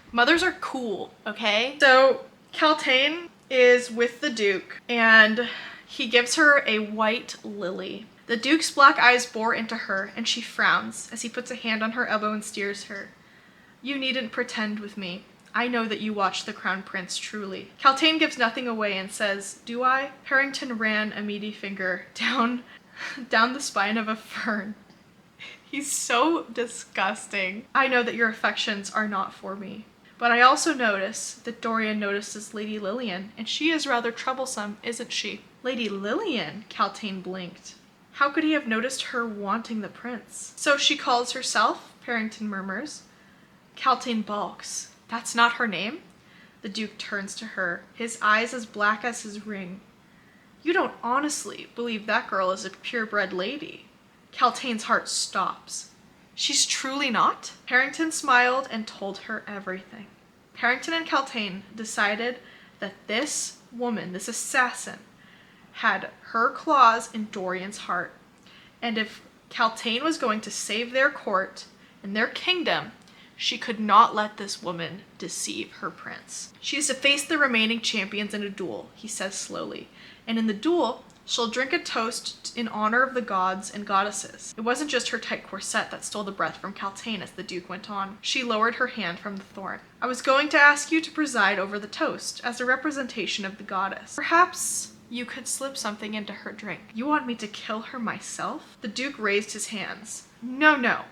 S1: Mothers are cool, okay? So Kaltain is with the Duke and he gives her a white lily. The Duke's black eyes bore into her and she frowns as he puts a hand on her elbow and steers her. You needn't pretend with me. I know that you watch the Crown Prince truly. Kaltain gives nothing away and says, do I? Harrington ran a meaty finger down the spine of a fern. He's so disgusting. I know that your affections are not for me. But I also notice that Dorian notices Lady Lillian, and she is rather troublesome, isn't she? Lady Lillian? Kaltain blinked. How could he have noticed her wanting the prince? So she calls herself, Harrington murmurs. Kaltain balks. That's not her name? The Duke turns to her, his eyes as black as his ring. You don't honestly believe that girl is a purebred lady. Kaltain's heart stops. She's truly not? Harrington smiled and told her everything. Harrington and Kaltain decided that this woman, this assassin, had her claws in Dorian's heart. And if Kaltain was going to save their court and their kingdom, she could not let this woman deceive her prince. She is to face the remaining champions in a duel, he says slowly. And in the duel, she'll drink a toast in honor of the gods and goddesses. It wasn't just her tight corset that stole the breath from Kaltain as the Duke went on. She lowered her hand from the thorn. I was going to ask you to preside over the toast as a representation of the goddess. Perhaps you could slip something into her drink. You want me to kill her myself? The Duke raised his hands. No.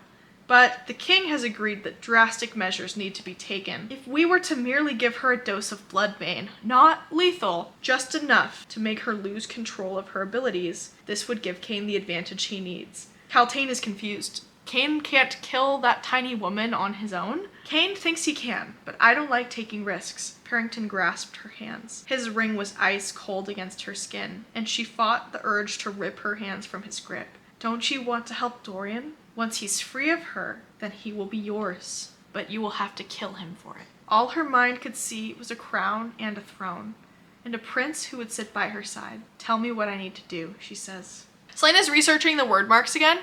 S1: But the king has agreed that drastic measures need to be taken. If we were to merely give her a dose of bloodbane, not lethal, just enough to make her lose control of her abilities, this would give Cain the advantage he needs. Kaltain is confused. Cain can't kill that tiny woman on his own? Cain thinks he can, but I don't like taking risks. Harrington grasped her hands. His ring was ice cold against her skin, and she fought the urge to rip her hands from his grip. Don't you want to help Dorian? Once he's free of her, then he will be yours. But you will have to kill him for it. All her mind could see was a crown and a throne, and a prince who would sit by her side. Tell me what I need to do, she says. Selena's researching the word marks again,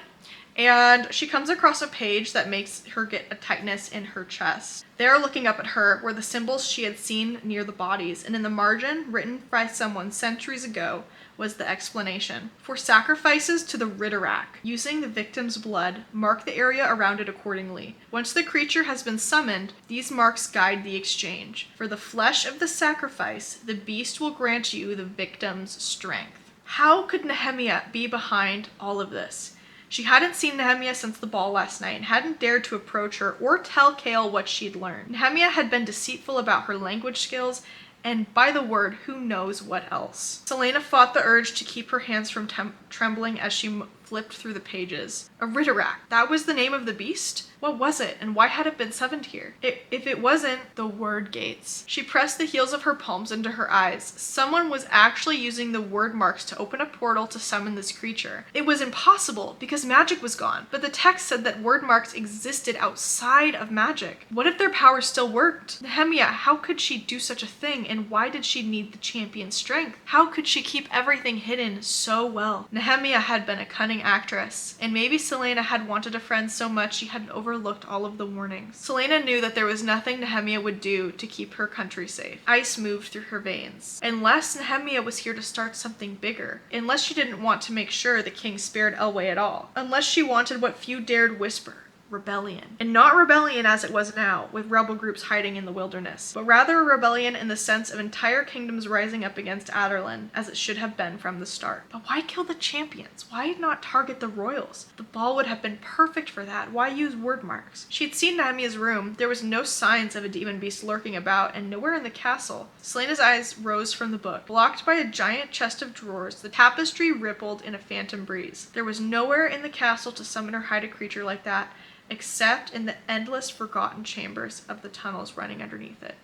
S1: and she comes across a page that makes her get a tightness in her chest. There, looking up at her, were the symbols she had seen near the bodies, and in the margin, written by someone centuries ago, was the explanation. For sacrifices to the Ritterak, using the victim's blood, mark the area around it accordingly. Once the creature has been summoned, these marks guide the exchange. For the flesh of the sacrifice, the beast will grant you the victim's strength. How could Nehemia be behind all of this? She hadn't seen Nehemia since the ball last night and hadn't dared to approach her or tell Kale what she'd learned. Nehemia had been deceitful about her language skills, and by the word, who knows what else. Selena fought the urge to keep her hands from trembling as she flipped through the pages. A Ritterak, that was the name of the beast? What was it, and why had it been summoned here? If it wasn't the word gates. She pressed the heels of her palms into her eyes. Someone was actually using the word marks to open a portal to summon this creature. It was impossible, because magic was gone, but the text said that word marks existed outside of magic. What if their power still worked? Nehemia, how could she do such a thing, and why did she need the champion's strength? How could she keep everything hidden so well? Nehemia had been a cunning actress, and maybe Selena had wanted a friend so much she hadn't overlooked all of the warnings. Selena knew that there was nothing Nehemia would do to keep her country safe. Ice moved through her veins. Unless Nehemia was here to start something bigger. Unless she didn't want to make sure the king spared Elway at all. Unless she wanted what few dared whisper. Rebellion. And not rebellion as it was now, with rebel groups hiding in the wilderness, but rather a rebellion in the sense of entire kingdoms rising up against Adarlan, as it should have been from the start. But why kill the champions? Why not target the royals? The ball would have been perfect for that. Why use word marks? She'd seen Nehemia's room. There was no signs of a demon beast lurking about, and nowhere in the castle. Selena's eyes rose from the book. Blocked by a giant chest of drawers, the tapestry rippled in a phantom breeze. There was nowhere in the castle to summon or hide a creature like that, except in the endless forgotten chambers of the tunnels running underneath it.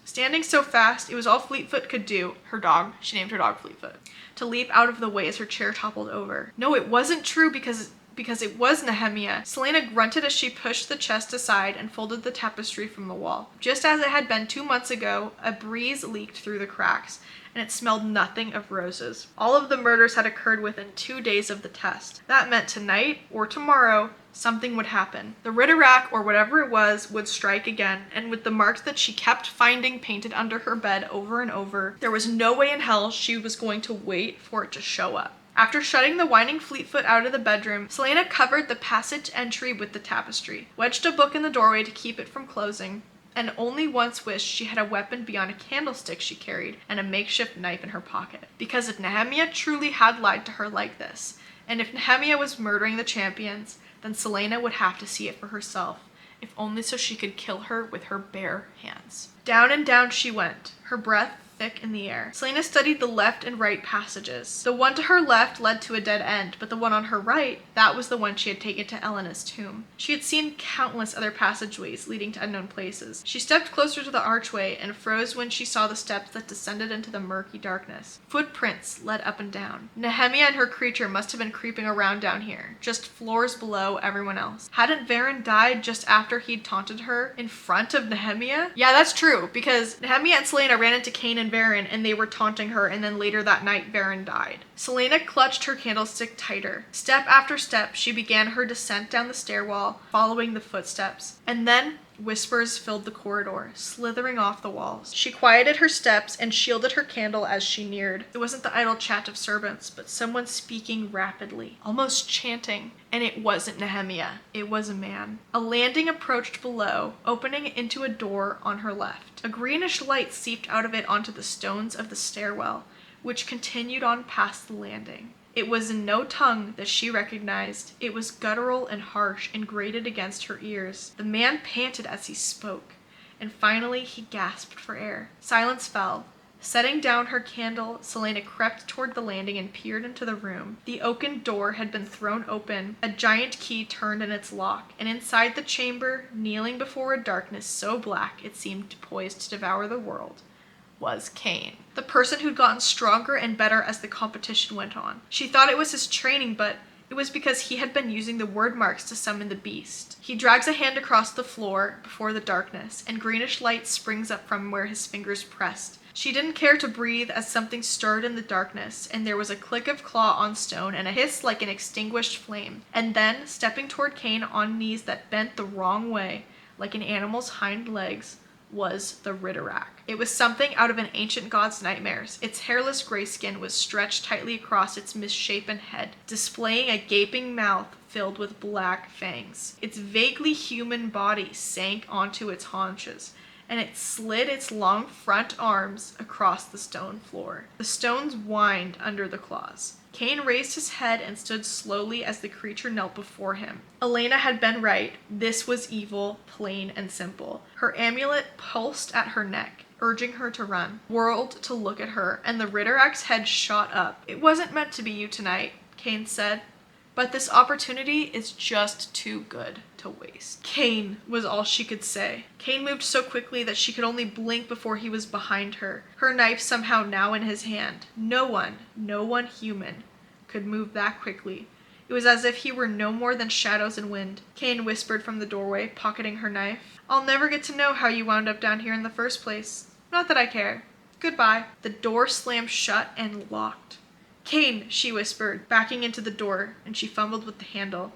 S1: Standing so fast, it was all Fleetfoot could do, her dog, she named her dog Fleetfoot, to leap out of the way as her chair toppled over. No, it wasn't true because it was Nehemia. Selena grunted as she pushed the chest aside and folded the tapestry from the wall. Just as it had been 2 months ago, a breeze leaked through the cracks, and it smelled nothing of roses. All of the murders had occurred within 2 days of the test. That meant tonight, or tomorrow, something would happen. The Ritterak, or whatever it was, would strike again, and with the marks that she kept finding painted under her bed over and over, there was no way in hell she was going to wait for it to show up. After shutting the whining Fleetfoot out of the bedroom, Selena covered the passage entry with the tapestry, wedged a book in the doorway to keep it from closing, and only once wished she had a weapon beyond a candlestick she carried and a makeshift knife in her pocket. Because if Nehemia truly had lied to her like this, and if Nehemia was murdering the champions, then Selena would have to see it for herself, if only so she could kill her with her bare hands. Down and down she went, her breath thick in the air. Selena studied the left and right passages. The one to her left led to a dead end, but the one on her right, that was the one she had taken to Elena's tomb. She had seen countless other passageways leading to unknown places. She stepped closer to the archway and froze when she saw the steps that descended into the murky darkness. Footprints led up and down. Nehemia and her creature must have been creeping around down here, just floors below everyone else. Hadn't Varen died just after he'd taunted her in front of Nehemia? Yeah, that's true, because Nehemia and Selena ran into Cain and Varen and they were taunting her, and then later that night Varen died. Selena clutched her candlestick tighter. Step after step, she began her descent down the stairwell, following the footsteps. And then whispers filled the corridor, slithering off the walls. She quieted her steps and shielded her candle as she neared. It wasn't the idle chat of servants, but someone speaking rapidly, almost chanting. And it wasn't Nehemia. It was a man. A landing approached below, opening into a door on her left. A greenish light seeped out of it onto the stones of the stairwell, which continued on past the landing. It was in no tongue that she recognized. It was guttural and harsh and grated against her ears. The man panted as he spoke, and finally he gasped for air. Silence fell. Setting down her candle, Selena crept toward the landing and peered into the room. The oaken door had been thrown open, a giant key turned in its lock, and inside the chamber, kneeling before a darkness so black it seemed poised to devour the world, was Cain. The person who'd gotten stronger and better as the competition went on. She thought it was his training, but it was because he had been using the word marks to summon the beast. He drags a hand across the floor before the darkness, and greenish light springs up from where his fingers pressed. She didn't care to breathe as something stirred in the darkness, and there was a click of claw on stone and a hiss like an extinguished flame. And then, stepping toward Cain on knees that bent the wrong way, like an animal's hind legs, was the Ritterak. It was something out of an ancient god's nightmares. Its hairless gray skin was stretched tightly across its misshapen head, displaying a gaping mouth filled with black fangs. Its vaguely human body sank onto its haunches, and it slid its long front arms across the stone floor. The stones whined under the claws. Cain raised his head and stood slowly as the creature knelt before him. Elena had been right. This was evil, plain and simple. Her amulet pulsed at her neck, urging her to run. Whirled to look at her, and the Ritterak's head shot up. "It wasn't meant to be you tonight," Cain said. "But this opportunity is just too good to waste." Cain was all she could say. Cain moved so quickly that she could only blink before he was behind her, her knife somehow now in his hand. No one human could move that quickly. It was as if he were no more than shadows and wind. Cain whispered from the doorway, pocketing her knife. "I'll never get to know how you wound up down here in the first place. Not that I care. Goodbye." The door slammed shut and locked. "Cain," she whispered, backing into the door, and she fumbled with the handle.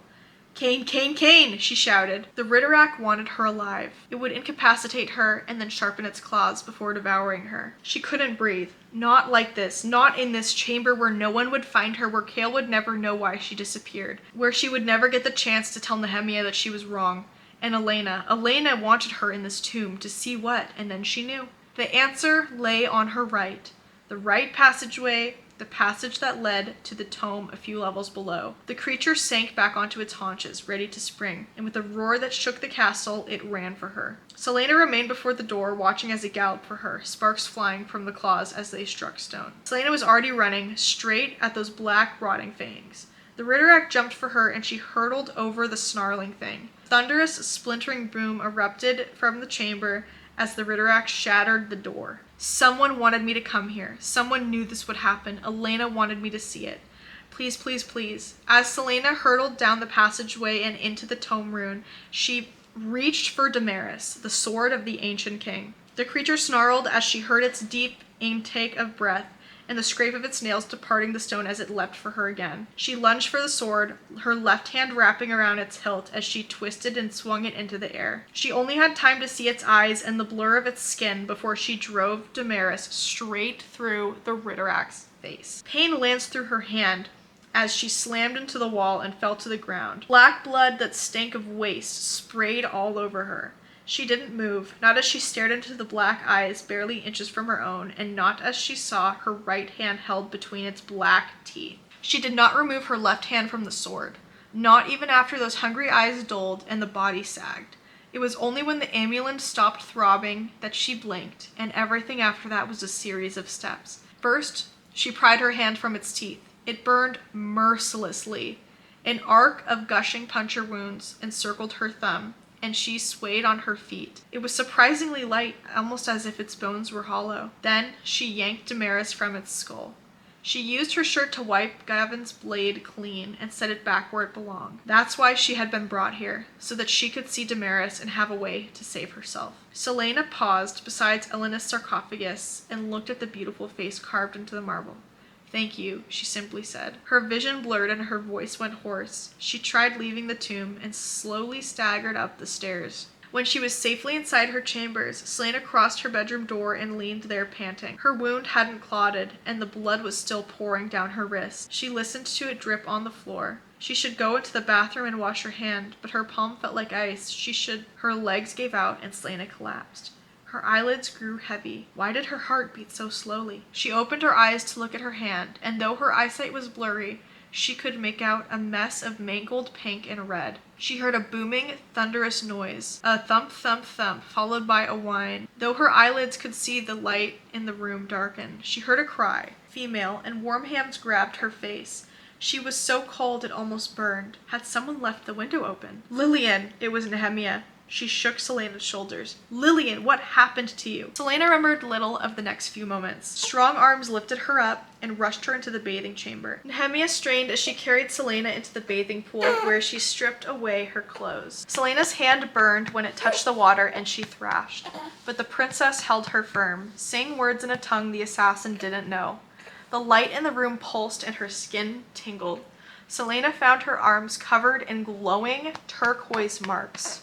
S1: "Cain, Cain, Cain!" she shouted. The Ritterak wanted her alive. It would incapacitate her and then sharpen its claws before devouring her. She couldn't breathe. Not like this. Not in this chamber where no one would find her, where Cale would never know why she disappeared, where she would never get the chance to tell Nehemia that she was wrong. And Elena wanted her in this tomb to see what, and then she knew. The answer lay on her right. The right passageway, the passage that led to the tome a few levels below. The creature sank back onto its haunches, ready to spring, and with a roar that shook the castle, it ran for her. Selena remained before the door, watching as it galloped for her, sparks flying from the claws as they struck stone. Selena was already running, straight at those black, rotting fangs. The Ritterak jumped for her, and she hurtled over the snarling thing. Thunderous, splintering boom erupted from the chamber as the Ritterak shattered the door. Someone wanted me to come here. Someone knew this would happen. Elena wanted me to see it. Please, please, please. As Selena hurtled down the passageway and into the tome room, she reached for Damaris, the sword of the ancient king. The creature snarled as she heard its deep intake of breath and the scrape of its nails departing the stone as it leapt for her again. She lunged for the sword, her left hand wrapping around its hilt as she twisted and swung it into the air. She only had time to see its eyes and the blur of its skin before she drove Damaris straight through the Ritterak's face. Pain lanced through her hand as she slammed into the wall and fell to the ground. Black blood that stank of waste sprayed all over her. She didn't move, not as she stared into the black eyes barely inches from her own, and not as she saw her right hand held between its black teeth. She did not remove her left hand from the sword, not even after those hungry eyes dulled and the body sagged. It was only when the amulet stopped throbbing that she blinked, and everything after that was a series of steps. First, she pried her hand from its teeth. It burned mercilessly. An arc of gushing puncture wounds encircled her thumb, and she swayed on her feet. It was surprisingly light, almost as if its bones were hollow. Then she yanked Damaris from its skull. She used her shirt to wipe Gavin's blade clean and set it back where it belonged. That's why she had been brought here, so that she could see Damaris and have a way to save herself. Selena paused beside Elena's sarcophagus and looked at the beautiful face carved into the marble. "Thank you," she simply said. Her vision blurred and her voice went hoarse. She tried leaving the tomb and slowly staggered up the stairs. When she was safely inside her chambers, Selena crossed her bedroom door and leaned there panting. Her wound hadn't clotted, and the blood was still pouring down her wrist. She listened to it drip on the floor. She should go into the bathroom and wash her hand, but her palm felt like ice. Her legs gave out and Selena collapsed. Her eyelids grew heavy. Why did her heart beat so slowly? She opened her eyes to look at her hand, and though her eyesight was blurry, she could make out a mess of mangled pink and red. She heard a booming, thunderous noise, a thump, thump, thump, followed by a whine. Though her eyelids could see the light in the room darken, she heard a cry, female, and warm hands grabbed her face. She was so cold it almost burned. Had someone left the window open? Lillian! It was Nehemia. She shook Selena's shoulders. "Lillian, what happened to you?" Selena remembered little of the next few moments. Strong arms lifted her up and rushed her into the bathing chamber. Nehemia strained as she carried Selena into the bathing pool, where she stripped away her clothes. Selena's hand burned when it touched the water and she thrashed, but the princess held her firm, saying words in a tongue the assassin didn't know. The light in the room pulsed and her skin tingled. Selena found her arms covered in glowing turquoise marks.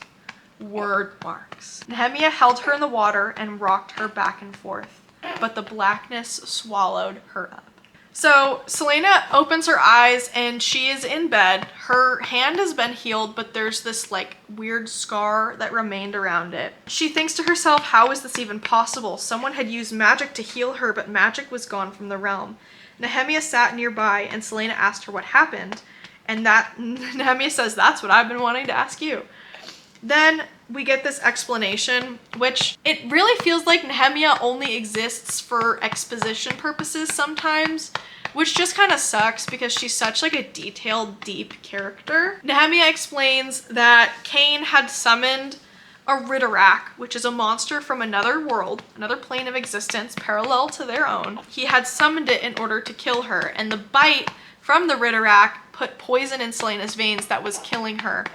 S1: word marks. Nehemia held her in the water and rocked her back and forth, but the blackness swallowed her up. So Selena opens her eyes and she is in bed. Her hand has been healed, but there's this like weird scar that remained around it. She thinks to herself, how is this even possible? Someone had used magic to heal her, but magic was gone from the realm. Nehemia sat nearby and Selena asked her what happened. And Nehemia says, that's what I've been wanting to ask you. Then we get this explanation, which it really feels like Nehemia only exists for exposition purposes sometimes, which just kind of sucks because she's such like a detailed, deep character. Nehemia explains that Cain had summoned a Ridderak, which is a monster from another world, another plane of existence parallel to their own. He had summoned it in order to kill her, and the bite from the Ridderak put poison in Selena's veins that was killing her.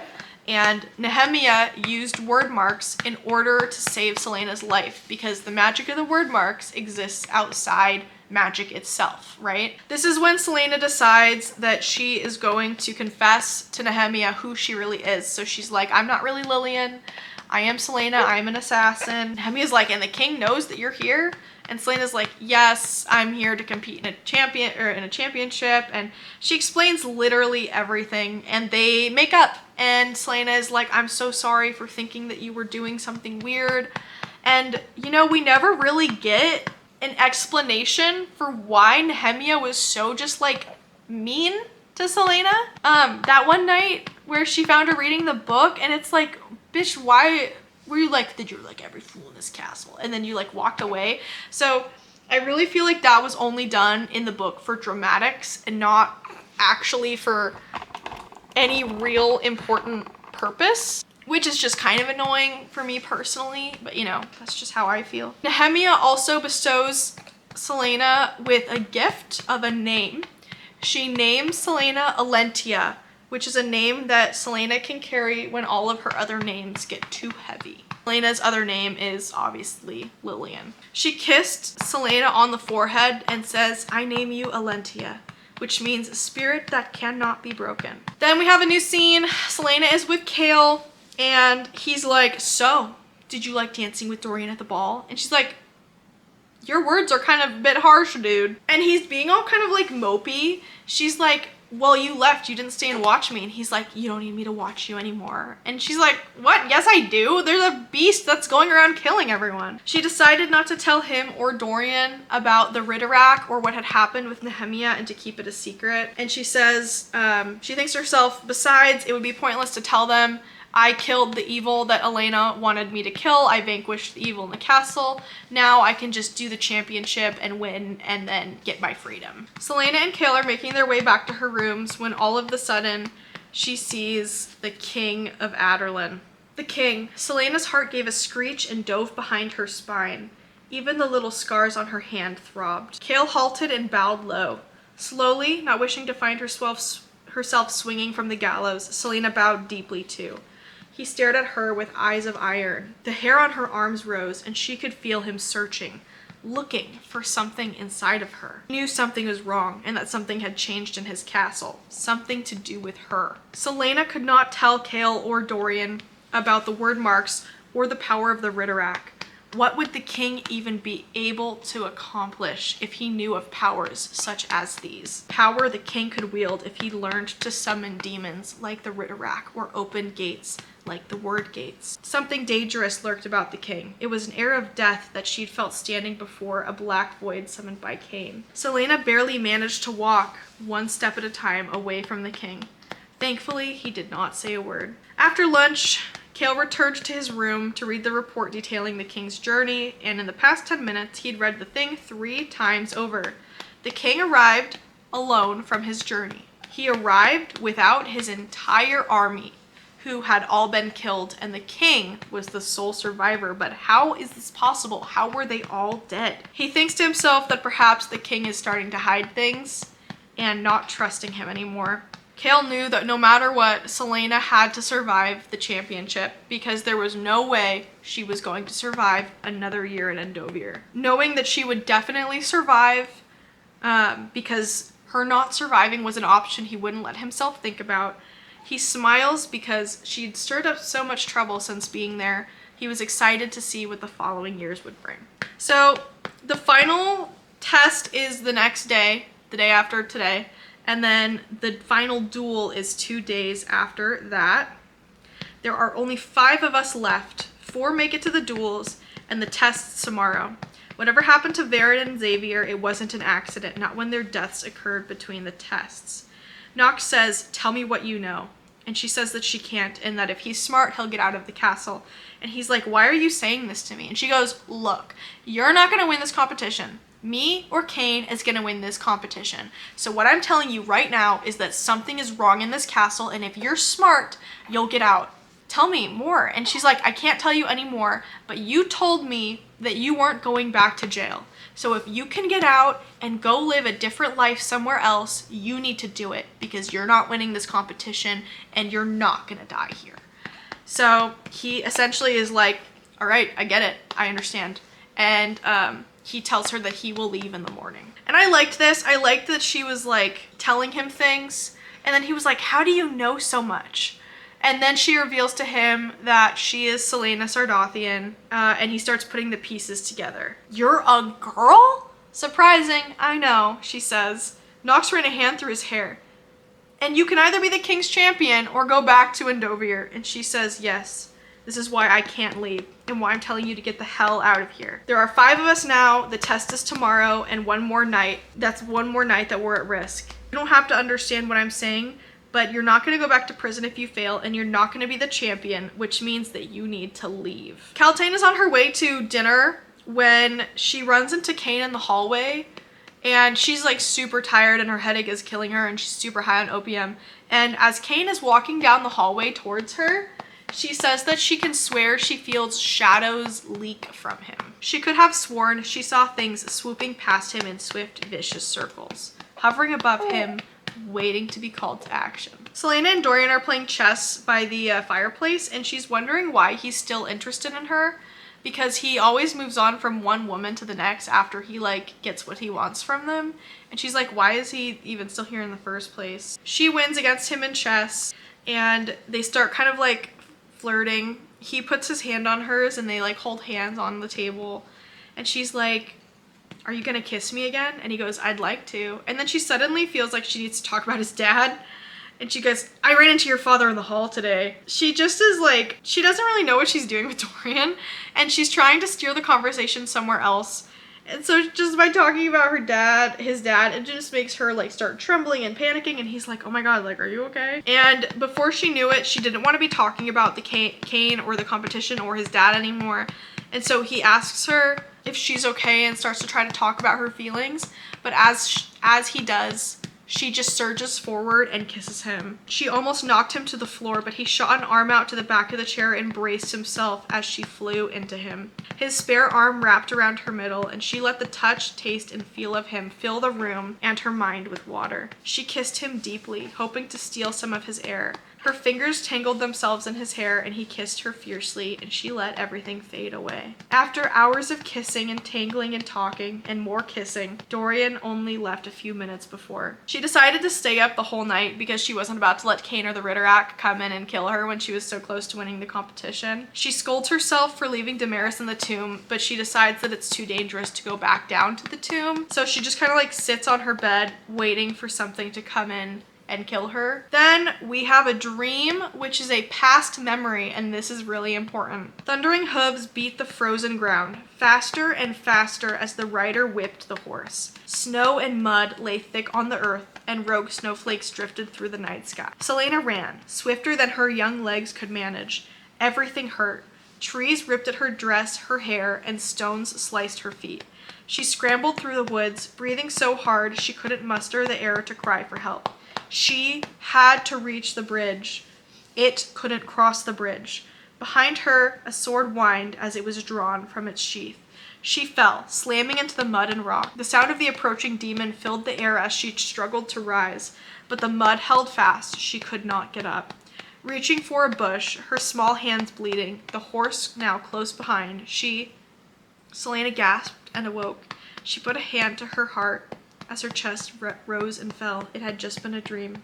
S1: And Nehemia used word marks in order to save Selena's life because the magic of the word marks exists outside magic itself, right? This is when Selena decides that she is going to confess to Nehemia who she really is. So she's like, I'm not really Lillian. I am Selena. I'm an assassin. Nehemia's like, and the king knows that you're here? And Selena's like, yes, I'm here to compete in a championship. And she explains literally everything and they make up. And Selena is like, I'm so sorry for thinking that you were doing something weird. And, you know, we never really get an explanation for why Nehemia was so just like mean to Selena. That one night where she found her reading the book and it's like, bitch, why were you like, that you're like every fool in this castle? And then you like walked away. So I really feel like that was only done in the book for dramatics and not actually for any real important purpose, which is just kind of annoying for me personally, but you know, that's just how I feel. Nehemia also bestows Selena with a gift of a name. She names Selena Alentia, which is a name that Selena can carry when all of her other names get too heavy. Selena's other name is obviously Lillian. She kissed Selena on the forehead and says, I name you Alentia, which means a spirit that cannot be broken. Then we have a new scene. Selena is with Kale and he's like, so, did you like dancing with Dorian at the ball? And she's like, your words are kind of a bit harsh, dude. And he's being all kind of like mopey. She's like, well, you left, you didn't stay and watch me. And he's like, you don't need me to watch you anymore. And she's like, what? Yes, I do. There's a beast that's going around killing everyone. She decided not to tell him or Dorian about the Ridderak or what had happened with Nehemia and to keep it a secret. And she says, she thinks to herself, besides, it would be pointless to tell them. I killed the evil that Elena wanted me to kill. I vanquished the evil in the castle. Now I can just do the championship and win and then get my freedom. Selena and Kale are making their way back to her rooms when all of a sudden she sees the King of Aderlin. The king. Selena's heart gave a screech and dove behind her spine. Even the little scars on her hand throbbed. Kale halted and bowed low. Slowly, not wishing to find herself swinging from the gallows, Selena bowed deeply too. He stared at her with eyes of iron. The hair on her arms rose, and she could feel him searching, looking for something inside of her. He knew something was wrong, and that something had changed in his castle. Something to do with her. Selena could not tell Kale or Dorian about the word marks or the power of the Ridderak. What would the king even be able to accomplish if he knew of powers such as these? Power the king could wield if he learned to summon demons like the Ridderak or open gates like the word gates. Something dangerous lurked about the king. It was an air of death that she'd felt standing before a black void summoned by Cain. Selena barely managed to walk one step at a time away from the king. Thankfully, he did not say a word. After lunch, Kale returned to his room to read the report detailing the king's journey, and in the past 10 minutes, he'd read the thing 3 times over. The king arrived alone from his journey. He arrived without his entire army, who had all been killed, and the king was the sole survivor. But how is this possible? How were they all dead? He thinks to himself that perhaps the king is starting to hide things and not trusting him anymore. Kale knew that no matter what, Selena had to survive the championship because there was no way she was going to survive another year in Endovir. Knowing that she would definitely survive because her not surviving was an option he wouldn't let himself think about, He smiles because she'd stirred up so much trouble since being there. He was excited to see what the following years would bring. So the final test is the next day, the day after today, and then the final duel is 2 days after that. There are only 5 of us left. 4 make it to the duels, and the tests tomorrow. Whatever happened to Varen and Xavier, it wasn't an accident, not when their deaths occurred between the tests. Nox says, "Tell me what you know." And she says that she can't, and that if he's smart, he'll get out of the castle. And he's like, "Why are you saying this to me?" And she goes, "Look, you're not gonna win this competition. Me or Kane is gonna win this competition. So what I'm telling you right now is that something is wrong in this castle, and if you're smart, you'll get out. Tell me more." And she's like, "I can't tell you anymore, but you told me that you weren't going back to jail. So if you can get out and go live a different life somewhere else, you need to do it because you're not winning this competition and you're not gonna die here." So he essentially is like, "All right, I get it. I understand." And he tells her that he will leave in the morning. And I liked this. I liked that she was like telling him things. And then he was like, "How do you know so much?" And then she reveals to him that she is Selena Sardothian, and he starts putting the pieces together. "You're a girl? Surprising, I know," she says. Nox ran a hand through his hair. "And you can either be the king's champion or go back to Endovier." And she says, "Yes, this is why I can't leave and why I'm telling you to get the hell out of here. There are 5 of us now, the test is tomorrow, and one more night. That's one more night that we're at risk. You don't have to understand what I'm saying, but you're not going to go back to prison if you fail, and you're not going to be the champion, which means that you need to leave." Kaltain is on her way to dinner when she runs into Kane in the hallway, and she's like super tired and her headache is killing her and she's super high on opium. And as Kane is walking down the hallway towards her, she says that she can swear she feels shadows leak from him. She could have sworn she saw things swooping past him in swift, vicious circles, hovering above him, waiting to be called to action. Selena and Dorian are playing chess by the fireplace, and she's wondering why he's still interested in her, because he always moves on from one woman to the next after he like gets what he wants from them. And she's like, why is he even still here in the first place? She wins against him in chess, and they start kind of like flirting. He puts his hand on hers and they like hold hands on the table, and she's like, "Are you gonna kiss me again?" And he goes, "I'd like to." And then she suddenly feels like she needs to talk about his dad. And she goes, "I ran into your father in the hall today." She just is like, she doesn't really know what she's doing with Dorian. And she's trying to steer the conversation somewhere else. And so just by talking about her dad, his dad, it just makes her like start trembling and panicking. And he's like, "Oh my God, like, are you okay?" And before she knew it, she didn't want to be talking about the Kane or the competition or his dad anymore. And so he asks her if she's okay and starts to try to talk about her feelings. But as he does, she just surges forward and kisses him. She almost knocked him to the floor, but he shot an arm out to the back of the chair and braced himself as she flew into him. His spare arm wrapped around her middle, and she let the touch, taste, and feel of him fill the room and her mind with water. She kissed him deeply, hoping to steal some of his air. Her fingers tangled themselves in his hair, and he kissed her fiercely, and she let everything fade away. After hours of kissing and tangling and talking and more kissing, Dorian only left a few minutes before. She decided to stay up the whole night because she wasn't about to let Kane or the Ritterak come in and kill her when she was so close to winning the competition. She scolds herself for leaving Damaris in the tomb, but she decides that it's too dangerous to go back down to the tomb. So she just kind of like sits on her bed waiting for something to come in and kill her. Then we have a dream, which is a past memory, and this is really important. Thundering hooves beat the frozen ground, faster and faster as the rider whipped the horse. Snow and mud lay thick on the earth, and rogue snowflakes drifted through the night sky. Selena ran, swifter than her young legs could manage. Everything hurt. Trees ripped at her dress, her hair, and stones sliced her feet. She scrambled through the woods, breathing so hard she couldn't muster the air to cry for help. She had to reach the bridge. It couldn't cross the bridge. Behind her, a sword whined as it was drawn from its sheath. She fell, slamming into the mud and rock. The sound of the approaching demon filled the air as she struggled to rise, but the mud held fast. She could not get up. Reaching for a bush, her small hands bleeding, the horse now close behind, Selena gasped and awoke. She put a hand to her heart as her chest rose and fell. It had just been a dream.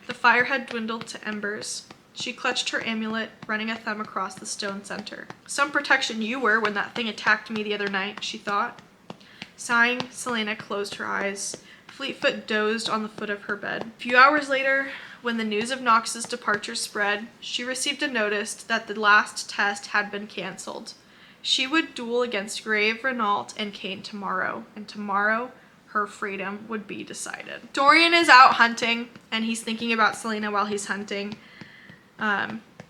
S1: The fire had dwindled to embers. She clutched her amulet, running a thumb across the stone center. Some protection you were when that thing attacked me the other night, she thought. Sighing, Selena closed her eyes. Fleetfoot dozed on the foot of her bed. A few hours later, when the news of Nox's departure spread, she received a notice that the last test had been canceled. She would duel against Grave, Renault, and Kane tomorrow, and tomorrow her freedom would be decided. Dorian is out hunting, and he's thinking about Selena while he's hunting.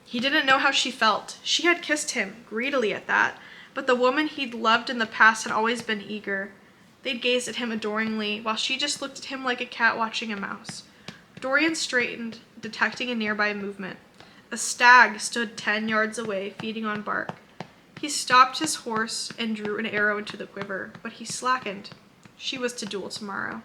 S1: He didn't know how she felt. She had kissed him, greedily at that, but the woman he'd loved in the past had always been eager. They'd gazed at him adoringly, while she just looked at him like a cat watching a mouse. Dorian straightened, detecting a nearby movement. A stag stood 10 yards away, feeding on bark. He stopped his horse and drew an arrow into the quiver, but he slackened. She was to duel tomorrow.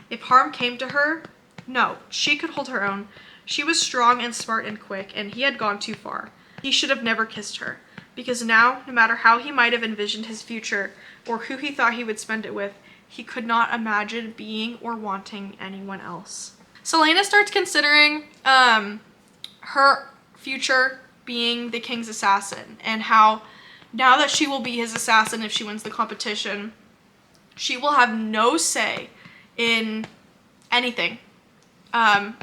S1: If harm came to her, no, she could hold her own. She was strong and smart and quick, and he had gone too far. He should have never kissed her, because now, no matter how he might have envisioned his future, or who he thought he would spend it with, he could not imagine being or wanting anyone else. Selena starts considering her future being the king's assassin, and how now that she will be his assassin if she wins the competition, she will have no say in anything.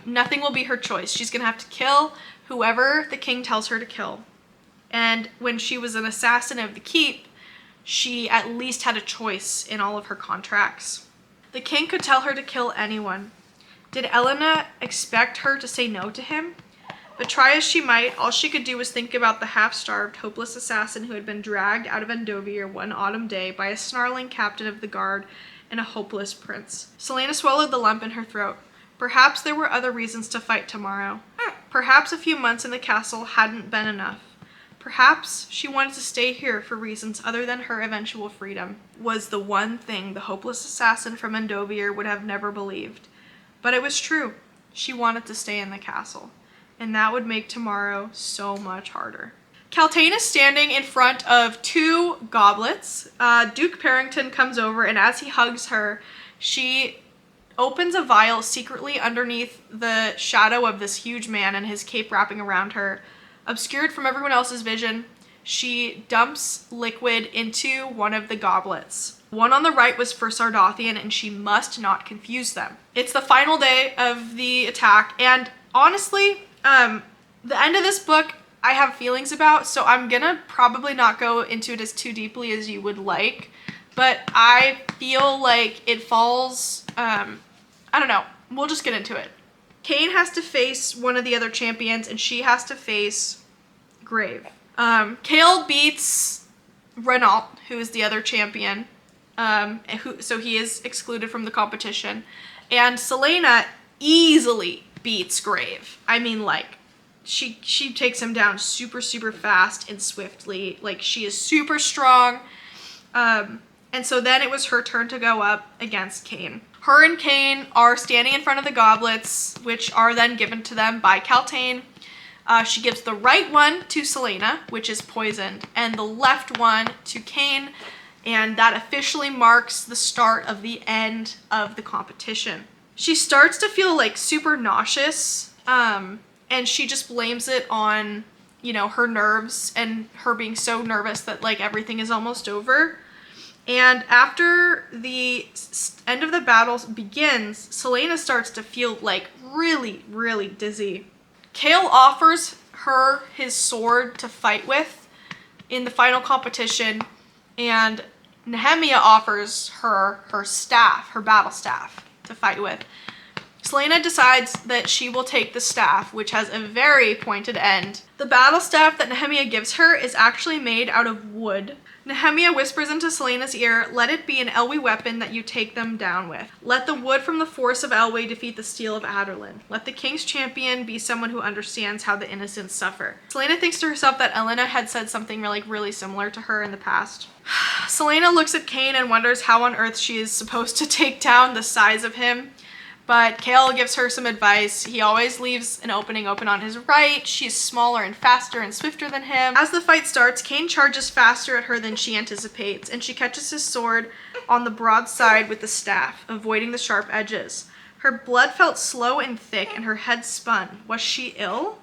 S1: Nothing will be her choice. She's gonna have to kill whoever the king tells her to kill. And when she was an assassin of the keep, she at least had a choice in all of her contracts. The king could tell her to kill anyone. Did Elena expect her to say no to him? But try as she might, all she could do was think about the half-starved, hopeless assassin who had been dragged out of Andovier one autumn day by a snarling captain of the guard and a hopeless prince. Selena swallowed the lump in her throat. Perhaps there were other reasons to fight tomorrow. Perhaps a few months in the castle hadn't been enough. Perhaps she wanted to stay here for reasons other than her eventual freedom. Was the one thing the hopeless assassin from Andovier would have never believed. But it was true. She wanted to stay in the castle. And that would make tomorrow so much harder. Kaltain is standing in front of 2 goblets. Duke Parrington comes over, and as he hugs her, she opens a vial secretly underneath the shadow of this huge man and his cape wrapping around her. Obscured from everyone else's vision, she dumps liquid into one of the goblets. One on the right was for Sardothian, and she must not confuse them. It's the final day of the attack, and honestly, the end of this book I have feelings about, so I'm gonna probably not go into it as too deeply as you would like, but I feel like it falls, I don't know, we'll just get into it. Kane has to face one of the other champions, and she has to face Grave. Kale beats Renault, who is the other champion, so he is excluded from the competition, and Selena easily beats Grave. I mean, like, she takes him down super fast and swiftly. Like, she is super strong. And so then it was her turn to go up against Kane. Her and Kane are standing in front of the goblets, which are then given to them by Kaltain. She gives the right one to Selena, which is poisoned, and the left one to Kane, and that officially marks the start of the end of the competition. She starts to feel like super nauseous, and she just blames it on, you know, her nerves and her being so nervous that like everything is almost over. And after the end of the battle begins, Selena starts to feel like really dizzy. Kale offers her his sword to fight with in the final competition, and Nehemia offers her her staff, her battle staff, to fight with. Selena decides that she will take the staff, which has a very pointed end. The battle staff that Nehemia gives her is actually made out of wood. Nehemia whispers into Selena's ear, "Let it be an Elwë weapon that you take them down with. Let the wood from the force of Elwë defeat the steel of Adarlan. Let the king's champion be someone who understands how the innocent suffer." Selena thinks to herself that Elena had said something really similar to her in the past. Selena looks at Kane and wonders how on earth she is supposed to take down the size of him. But Kale gives her some advice. He always leaves an opening open on his right. She's smaller and faster and swifter than him. As the fight starts, Kane charges faster at her than she anticipates, and she catches his sword on the broad side with the staff, avoiding the sharp edges. Her blood felt slow and thick and her head spun. Was she ill?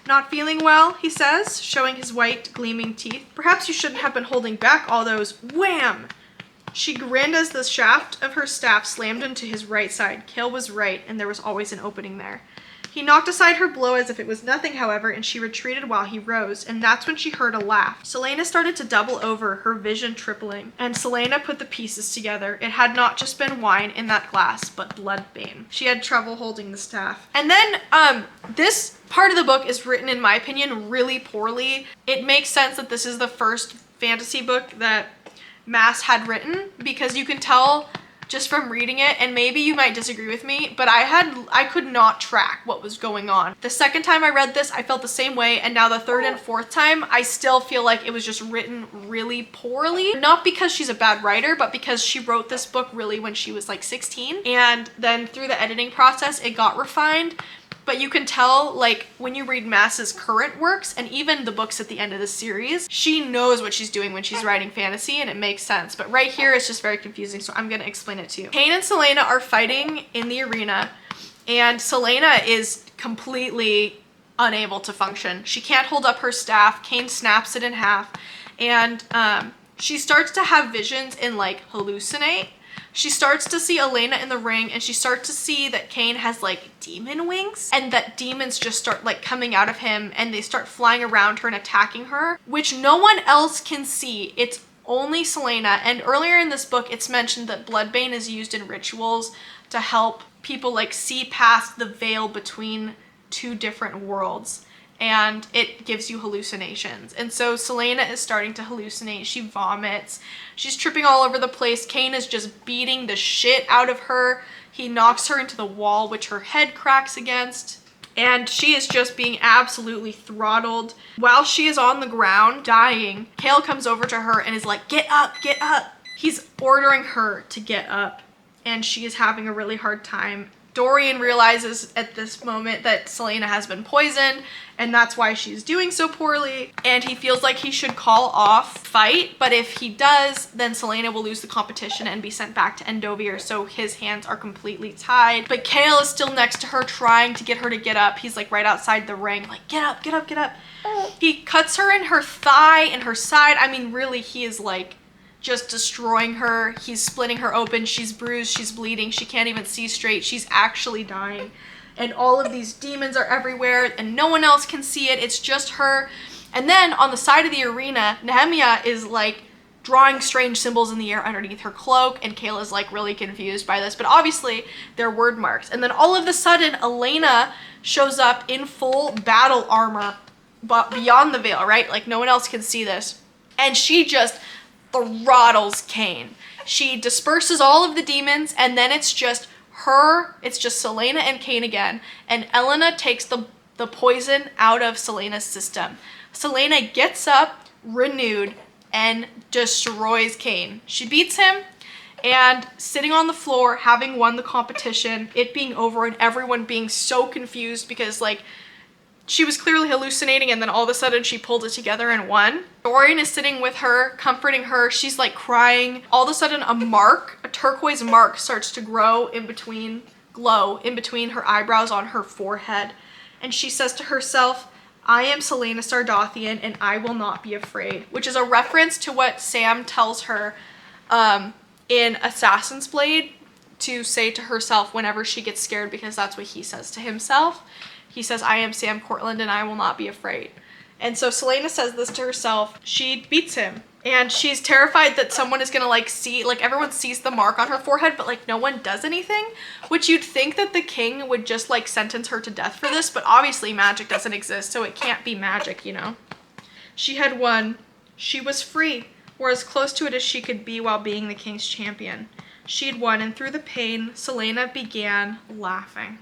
S1: Not feeling well, he says, showing his white, gleaming teeth. Perhaps you shouldn't have been holding back all those. Wham! She grinned as the shaft of her staff slammed into his right side. Cale was right, and there was always an opening there. He knocked aside her blow as if it was nothing, however, and she retreated while he rose, and that's when she heard a laugh. Celaena started to double over, her vision tripling, and Celaena put the pieces together. It had not just been wine in that glass, but bloodbane. She had trouble holding the staff. And then, this part of the book is written, in my opinion, really poorly. It makes sense that this is the first fantasy book that Mass had written, because you can tell just from reading it, and maybe you might disagree with me, but I could not track what was going on. The second time I read this, I felt the same way, and now the third and fourth time, I still feel like it was just written really poorly. Not because she's a bad writer, but because she wrote this book really when she was like 16, and then through the editing process, it got refined. But you can tell, like, when you read Mass's current works, and even the books at the end of the series, she knows what she's doing when she's writing fantasy, and it makes sense. But right here, it's just very confusing, so I'm gonna explain it to you. Cain and Celaena are fighting in the arena, and Celaena is completely unable to function. She can't hold up her staff. Cain snaps it in half, and she starts to have visions and, like, hallucinate. She starts to see Elena in the ring, and she starts to see that Cain has like demon wings, and that demons just start like coming out of him, and they start flying around her and attacking her, which no one else can see. It's only Celaena. And earlier in this book, it's mentioned that bloodbane is used in rituals to help people like see past the veil between two different worlds, and it gives you hallucinations. And so Celaena is starting to hallucinate. She vomits. She's tripping all over the place. Cain is just beating the shit out of her. He knocks her into the wall, which her head cracks against. And she is just being absolutely throttled. While she is on the ground, dying, Cale comes over to her and is like, "Get up, get up." He's ordering her to get up, and she is having a really hard time. Dorian realizes at this moment that Celaena has been poisoned, and that's why she's doing so poorly, and he feels like he should call off fight, but if he does, then Celaena will lose the competition and be sent back to Endovier, so his hands are completely tied. But Cale is still next to her, trying to get her to get up. He's like right outside the ring, like, "Get up, get up, get up." He cuts her in her thigh and her side. I mean, really, he is like just destroying her. He's splitting her open. She's bruised, she's bleeding, she can't even see straight. She's actually dying. And all of these demons are everywhere, and no one else can see it. It's just her. And then on the side of the arena, Nehemia is like drawing strange symbols in the air underneath her cloak, and Kayla is like really confused by this, but obviously they're word marks. And then all of a sudden, Elena shows up in full battle armor, but beyond the veil, right? Like no one else can see this. And she just throttles Cain. She disperses all of the demons, and then it's just her, it's just Celaena and Cain again, and Elena takes the poison out of Celaena's system. Celaena gets up, renewed, and destroys Cain. She beats him, and sitting on the floor, having won the competition, it being over, and everyone being so confused because like she was clearly hallucinating, and then all of a sudden she pulled it together and won. Dorian is sitting with her, comforting her. She's like crying. All of a sudden a turquoise mark starts to glow in between her eyebrows on her forehead. And she says to herself, "I am Celaena Sardothian, and I will not be afraid," which is a reference to what Sam tells her in Assassin's Blade to say to herself whenever she gets scared, because that's what he says to himself. He says, "I am Sam Cortland, and I will not be afraid." And so Celaena says this to herself. She beats him, and she's terrified that someone is gonna like see, like everyone sees the mark on her forehead, but like no one does anything, which you'd think that the king would just like sentence her to death for this, but obviously magic doesn't exist, so it can't be magic, you know? She had won. She was free, or as close to it as she could be while being the king's champion. She had won, and through the pain, Celaena began laughing.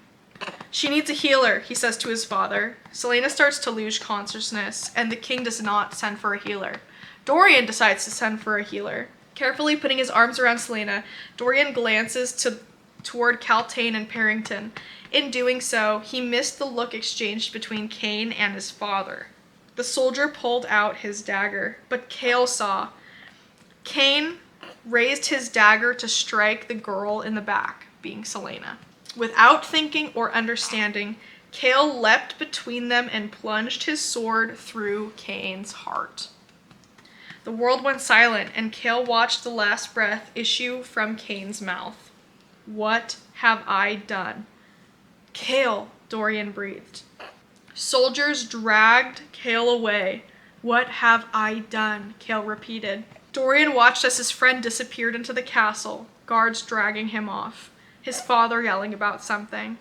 S1: "She needs a healer," he says to his father. Celaena starts to lose consciousness, and the king does not send for a healer. Dorian decides to send for a healer. Carefully putting his arms around Celaena, Dorian glances toward Caltaine and Parrington. In doing so, he missed the look exchanged between Cain and his father. The soldier pulled out his dagger, but Cale saw. Cain raised his dagger to strike the girl in the back, being Celaena. Without thinking or understanding, Cale leapt between them and plunged his sword through Cain's heart. The world went silent, and Cale watched the last breath issue from Cain's mouth. What have I done? Cale, Dorian breathed. Soldiers dragged Cale away. What have I done? Cale repeated. Dorian watched as his friend disappeared into the castle, guards dragging him off, his father yelling about something.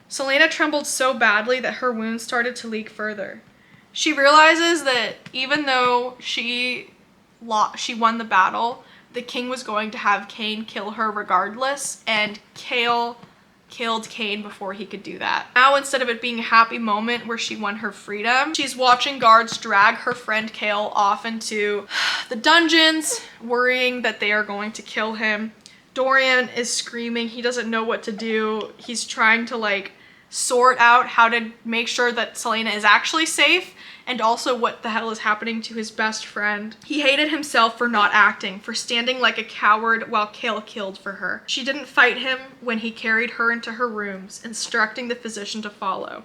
S1: Celaena trembled so badly that her wounds started to leak further. She realizes that even though she won the battle, the king was going to have Cain kill her regardless, and Cale killed Cain before he could do that. Now, instead of it being a happy moment where she won her freedom, she's watching guards drag her friend Cale off into the dungeons, worrying that they are going to kill him. Dorian is screaming. He doesn't know what to do. He's trying to sort out how to make sure that Celaena is actually safe, and also what the hell is happening to his best friend. He hated himself for not acting, for standing like a coward while Cale killed for her. She didn't fight him when he carried her into her rooms, instructing the physician to follow.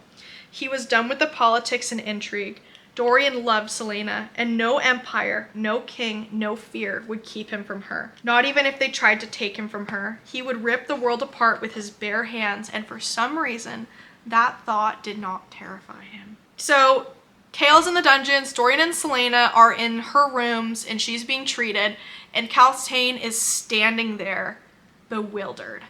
S1: He was done with the politics and intrigue. Dorian loved Celaena, and no empire, no king, no fear would keep him from her. Not even if they tried to take him from her. He would rip the world apart with his bare hands, and for some reason, that thought did not terrify him. So, Cale's in the dungeons, Dorian and Celaena are in her rooms, and she's being treated, and Calathane is standing there, bewildered.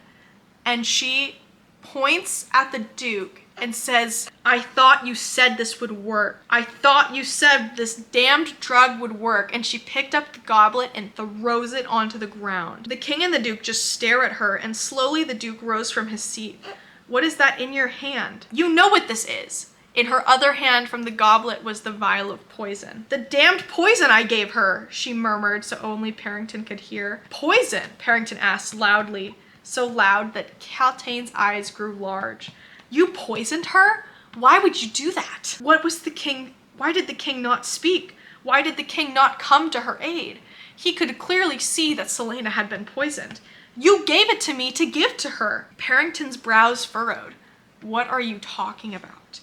S1: And she points at the Duke and says, I thought you said this would work. I thought you said this damned drug would work. And she picked up the goblet and throws it onto the ground. The king and the Duke just stare at her, and slowly the Duke rose from his seat. What is that in your hand? You know what this is. In her other hand from the goblet was the vial of poison. The damned poison I gave her, she murmured so only Parrington could hear. Poison? Parrington asked loudly, so loud that Calathane's eyes grew large. You poisoned her? Why would you do that? Why did the king not speak? Why did the king not come to her aid? He could clearly see that Celaena had been poisoned. You gave it to me to give to her. Parrington's brows furrowed. What are you talking about?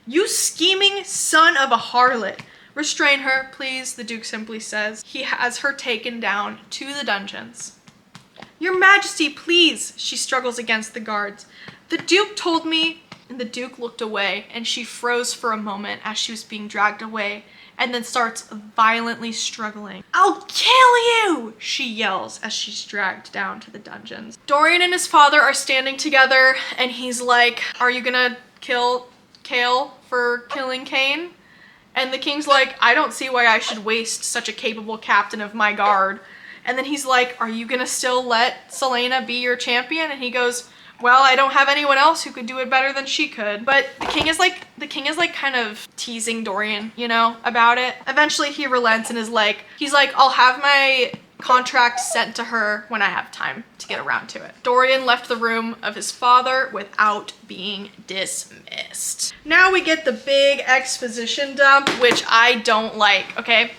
S1: You scheming son of a harlot. Restrain her, please, the Duke simply says. He has her taken down to the dungeons. Your Majesty, please, she struggles against the guards. The Duke told me, and the Duke looked away, and she froze for a moment as she was being dragged away, and then starts violently struggling. I'll kill you, she yells as she's dragged down to the dungeons. Dorian and his father are standing together, and he's like, are you gonna kill Cale for killing Cain? And the king's like, I don't see why I should waste such a capable captain of my guard. And then he's like, are you gonna still let Celaena be your champion? And he goes, well, I don't have anyone else who could do it better than she could. But the king is like kind of teasing Dorian, about it. Eventually he relents and he's like, I'll have my contract sent to her when I have time to get around to it. Dorian left the room of his father without being dismissed. Now we get the big exposition dump, which I don't like, okay?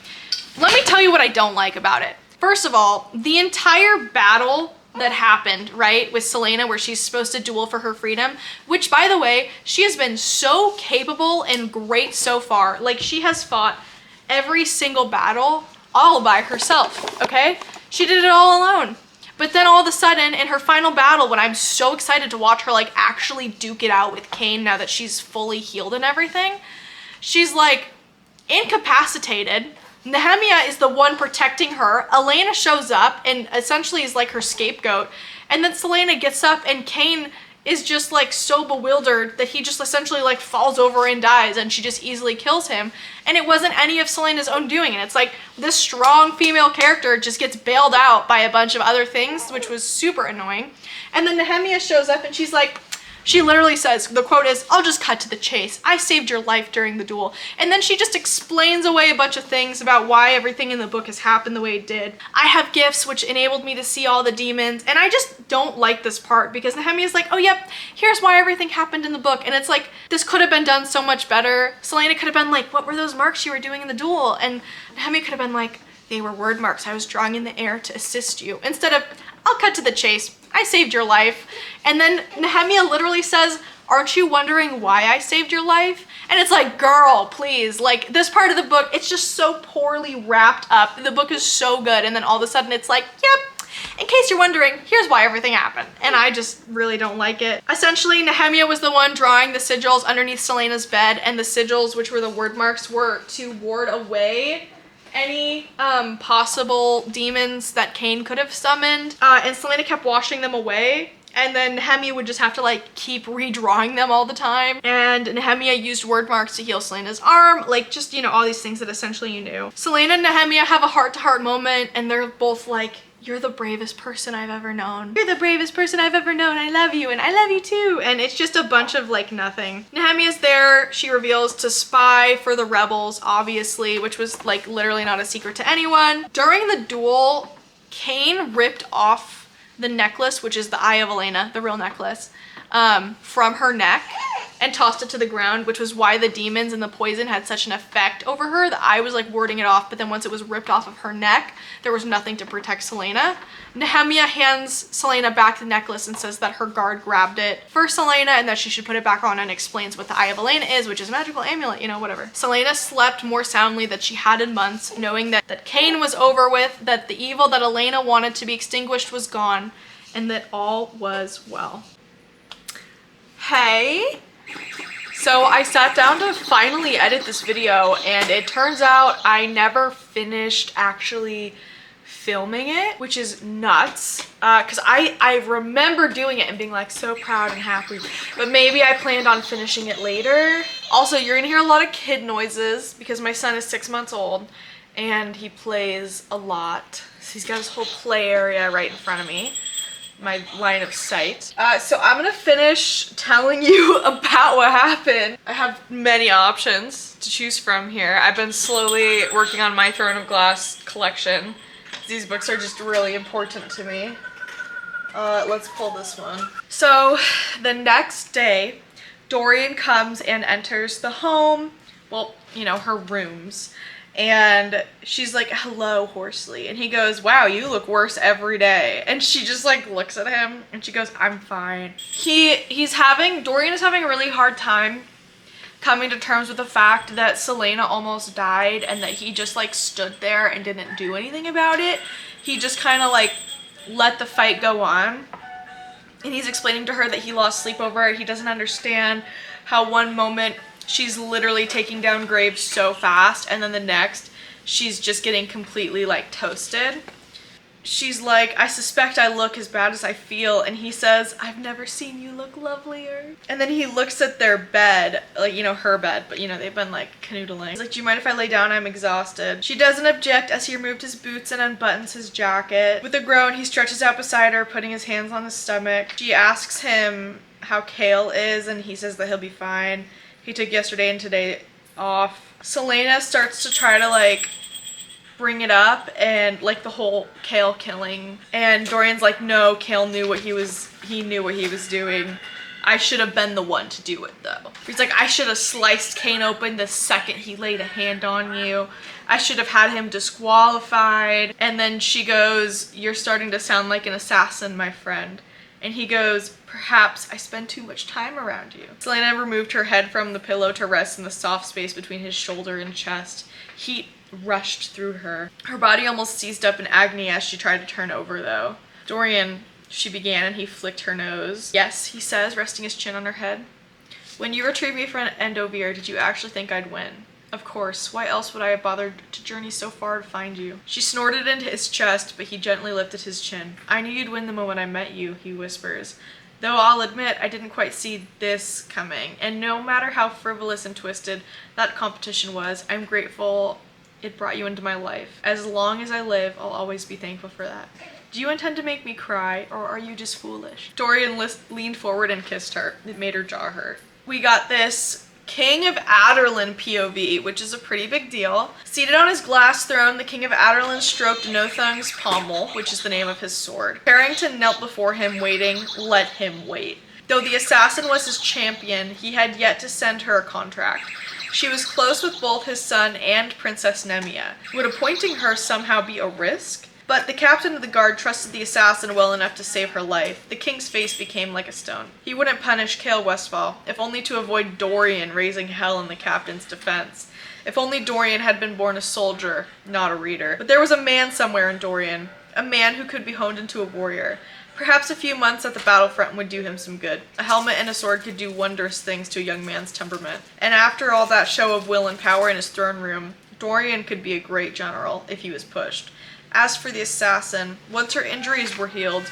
S1: Let me tell you what I don't like about it. First of all, the entire battle that happened, right, with Celaena, where she's supposed to duel for her freedom, which, by the way, she has been so capable and great so far. She has fought every single battle all by herself, okay? She did it all alone. But then all of a sudden, in her final battle, when I'm so excited to watch her, actually duke it out with Cain now that she's fully healed and everything, she's, incapacitated. Nehemia is the one protecting her. Elena shows up and essentially is her scapegoat. And then Celaena gets up and Cain is just so bewildered that he just essentially falls over and dies, and she just easily kills him. And it wasn't any of Celaena's own doing. And it's this strong female character just gets bailed out by a bunch of other things, which was super annoying. And then Nehemia shows up and she literally says, the quote is, I'll just cut to the chase. I saved your life during the duel. And then she just explains away a bunch of things about why everything in the book has happened the way it did. I have gifts which enabled me to see all the demons. And I just don't like this part because Nehemia's like, oh yep, here's why everything happened in the book. And it's this could have been done so much better. Celaena could have been like, what were those marks you were doing in the duel? And Nehemia could have been like, they were word marks I was drawing in the air to assist you. Instead of, I'll cut to the chase. I saved your life. And then Nehemia literally says, aren't you wondering why I saved your life? And it's like, girl, please. Like, this part of the book, it's just so poorly wrapped up. The book is so good. And then all of a sudden it's like, yep, in case you're wondering, here's why everything happened. And I just really don't like it. Essentially, Nehemia was the one drawing the sigils underneath Celaena's bed, and the sigils, which were the word marks, were to ward away any possible demons that Cain could have summoned. And Celaena kept washing them away. And then Nehemia would just have to like keep redrawing them all the time. And Nehemia used word marks to heal Celaena's arm. Like, just, you know, all these things that essentially you knew. Celaena and Nehemia have a heart-to-heart moment, and they're both like, you're the bravest person I've ever known. You're the bravest person I've ever known. I love you, and I love you too. And it's just a bunch of like nothing. Nehemia's there, she reveals, to spy for the rebels, obviously, which was like literally not a secret to anyone. During the duel, Cain ripped off the necklace, which is the Eye of Elena, the real necklace, from her neck and tossed it to the ground, which was why the demons and the poison had such an effect over her. The eye was like warding it off, but then once it was ripped off of her neck, there was nothing to protect Celaena. Nehemia hands Celaena back the necklace and says that her guard grabbed it for Celaena and that she should put it back on, and explains what the Eye of Elena is, which is a magical amulet, you know, whatever. Celaena slept more soundly than she had in months, knowing that Cain was over with, that the evil that Elena wanted to be extinguished was gone, and that all was well. Hey. So I sat down to finally edit this video, and it turns out I never finished actually filming it, which is nuts, because I remember doing it and being like so proud and happy, but maybe I planned on finishing it later. Also, you're gonna hear a lot of kid noises because my son is 6 months old and he plays a lot. So he's got his whole play area right in front of me, my line of sight. So I'm gonna finish telling you about what happened. I have many options to choose from here. I've been slowly working on my Throne of Glass collection. These books are just really important to me. Let's pull this one. So the next day, Dorian comes and enters the home, well, you know, her rooms. And she's like, hello, Horsley. And he goes, wow, you look worse every day. And she just like looks at him and she goes, I'm fine. Dorian is having a really hard time coming to terms with the fact that Celaena almost died and that he just like stood there and didn't do anything about it. He just kind of like let the fight go on. And he's explaining to her that he lost sleep over it. He doesn't understand how one moment she's literally taking down graves so fast, and then the next she's just getting completely like toasted. She's like, I suspect I look as bad as I feel, and he says, I've never seen you look lovelier. And then he looks at their bed, like, you know, her bed, but you know, they've been like canoodling. He's like, do you mind if I lay down? I'm exhausted. She doesn't object as he removed his boots and unbuttons his jacket. With a groan, he stretches out beside her, putting his hands on his stomach. She asks him how Kale is, and he says that he'll be fine. He took yesterday and today off. Celaena starts to try to like bring it up, and like the whole Kale killing, and Dorian's like, no, Kale knew what he knew what he was doing. I should have been the one to do it though. He's like, I should have sliced Cain open the second he laid a hand on you. I should have had him disqualified. And then she goes, you're starting to sound like an assassin, my friend. And he goes, perhaps I spend too much time around you. Celaena removed her head from the pillow to rest in the soft space between his shoulder and chest. Heat rushed through her. Her body almost seized up in agony as she tried to turn over though. Dorian, she began, and he flicked her nose. Yes, he says, resting his chin on her head. When you retrieved me from Endovir, did you actually think I'd win? Of course, why else would I have bothered to journey so far to find you? She snorted into his chest, but he gently lifted his chin. I knew you'd win the moment I met you, he whispers. Though I'll admit I didn't quite see this coming, and no matter how frivolous and twisted that competition was, I'm grateful it brought you into my life. As long as I live, I'll always be thankful for that. Do you intend to make me cry, or are you just foolish? Dorian leaned forward and kissed her. It made her jaw hurt. We got this King of Adarlan POV, which is a pretty big deal. Seated on his glass throne, the King of Adarlan stroked Nothung's pommel, which is the name of his sword. Harrington knelt before him, waiting. Let him wait. Though the assassin was his champion, he had yet to send her a contract. She was close with both his son and Princess Nemia. Would appointing her somehow be a risk? But the captain of the guard trusted the assassin well enough to save her life. The king's face became like a stone. He wouldn't punish Cale Westfall, if only to avoid Dorian raising hell in the captain's defense. If only Dorian had been born a soldier, not a reader. But there was a man somewhere in Dorian, a man who could be honed into a warrior. Perhaps a few months at the battlefront would do him some good. A helmet and a sword could do wondrous things to a young man's temperament. And after all that show of will and power in his throne room, Dorian could be a great general if he was pushed. As for the assassin, once her injuries were healed,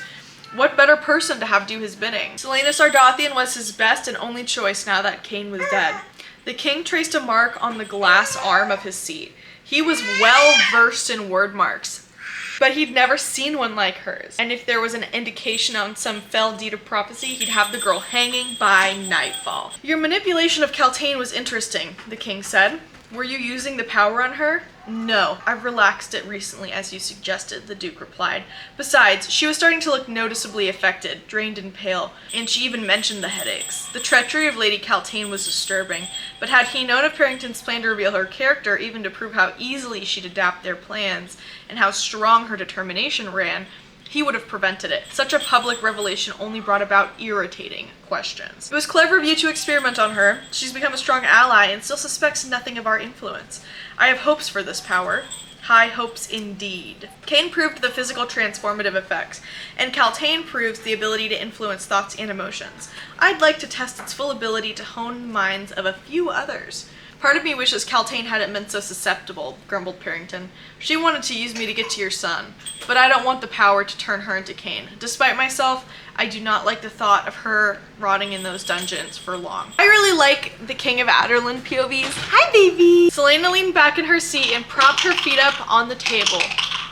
S1: what better person to have do his bidding? Celaena Sardathian was his best and only choice now that Cain was dead. The king traced a mark on the glass arm of his seat. He was well versed in word marks, but he'd never seen one like hers. And if there was an indication on some fell deed of prophecy, he'd have the girl hanging by nightfall. Your manipulation of Kaltain was interesting, the king said. Were you using the power on her? No, I've relaxed it recently, as you suggested, the Duke replied. Besides, she was starting to look noticeably affected, drained and pale, and she even mentioned the headaches. The treachery of Lady Kaltain was disturbing, but had he known of Parrington's plan to reveal her character, even to prove how easily she'd adapt their plans, and how strong her determination ran, he would have prevented it. Such a public revelation only brought about irritating questions. It was clever of you to experiment on her. She's become a strong ally and still suspects nothing of our influence. I have hopes for this power. High hopes indeed. Cain proved the physical transformative effects, and Kaltain proves the ability to influence thoughts and emotions. I'd like to test its full ability to hone the minds of a few others. Part of me wishes Kaltain hadn't been so susceptible, grumbled Parrington. She wanted to use me to get to your son, but I don't want the power to turn her into Cain. Despite myself, I do not like the thought of her rotting in those dungeons for long. I really like the King of Adderland POVs. Hi, baby! Celaena leaned back in her seat and propped her feet up on the table,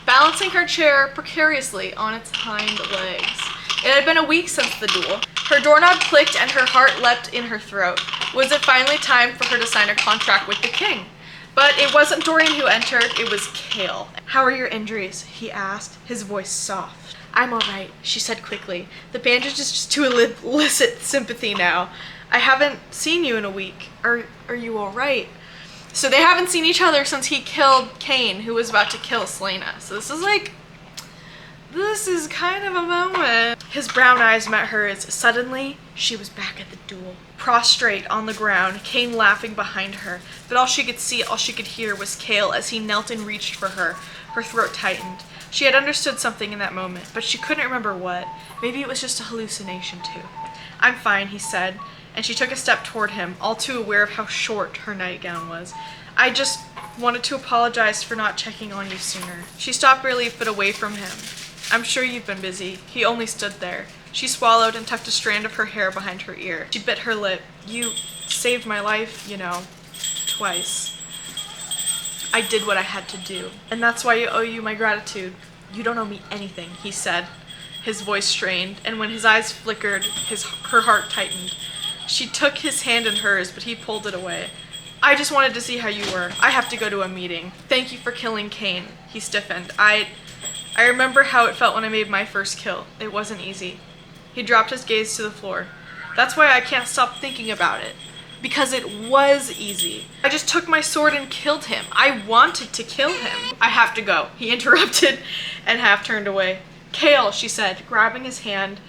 S1: balancing her chair precariously on its hind legs. It had been a week since the duel. Her doorknob clicked and her heart leapt in her throat. Was it finally time for her to sign a contract with the king? But it wasn't Dorian who entered, it was Cale. How are your injuries? He asked, his voice soft. I'm all right, she said quickly. The bandage is just to elicit sympathy now. I haven't seen you in a week. Are you all right? So they haven't seen each other since he killed Cain, who was about to kill Celaena. So this is kind of a moment. His brown eyes met hers. Suddenly, she was back at the duel. Prostrate on the ground, Cain laughing behind her. But all she could see, all she could hear was Cale as he knelt and reached for her. Her throat tightened. She had understood something in that moment, but she couldn't remember what. Maybe it was just a hallucination too. I'm fine, he said, and she took a step toward him, all too aware of how short her nightgown was. I just wanted to apologize for not checking on you sooner. She stopped barely a foot away from him. I'm sure you've been busy. He only stood there. She swallowed and tucked a strand of her hair behind her ear. She bit her lip. You saved my life, you know, twice. I did what I had to do, and that's why I owe you my gratitude. You don't owe me anything, he said. His voice strained, and when his eyes flickered, her heart tightened. She took his hand in hers, but he pulled it away. I just wanted to see how you were. I have to go to a meeting. Thank you for killing Cain. He stiffened. I remember how it felt when I made my first kill. It wasn't easy. He dropped his gaze to the floor. That's why I can't stop thinking about it. Because it was easy. I just took my sword and killed him. I wanted to kill him. I have to go, he interrupted and half turned away. Cale, she said, grabbing his hand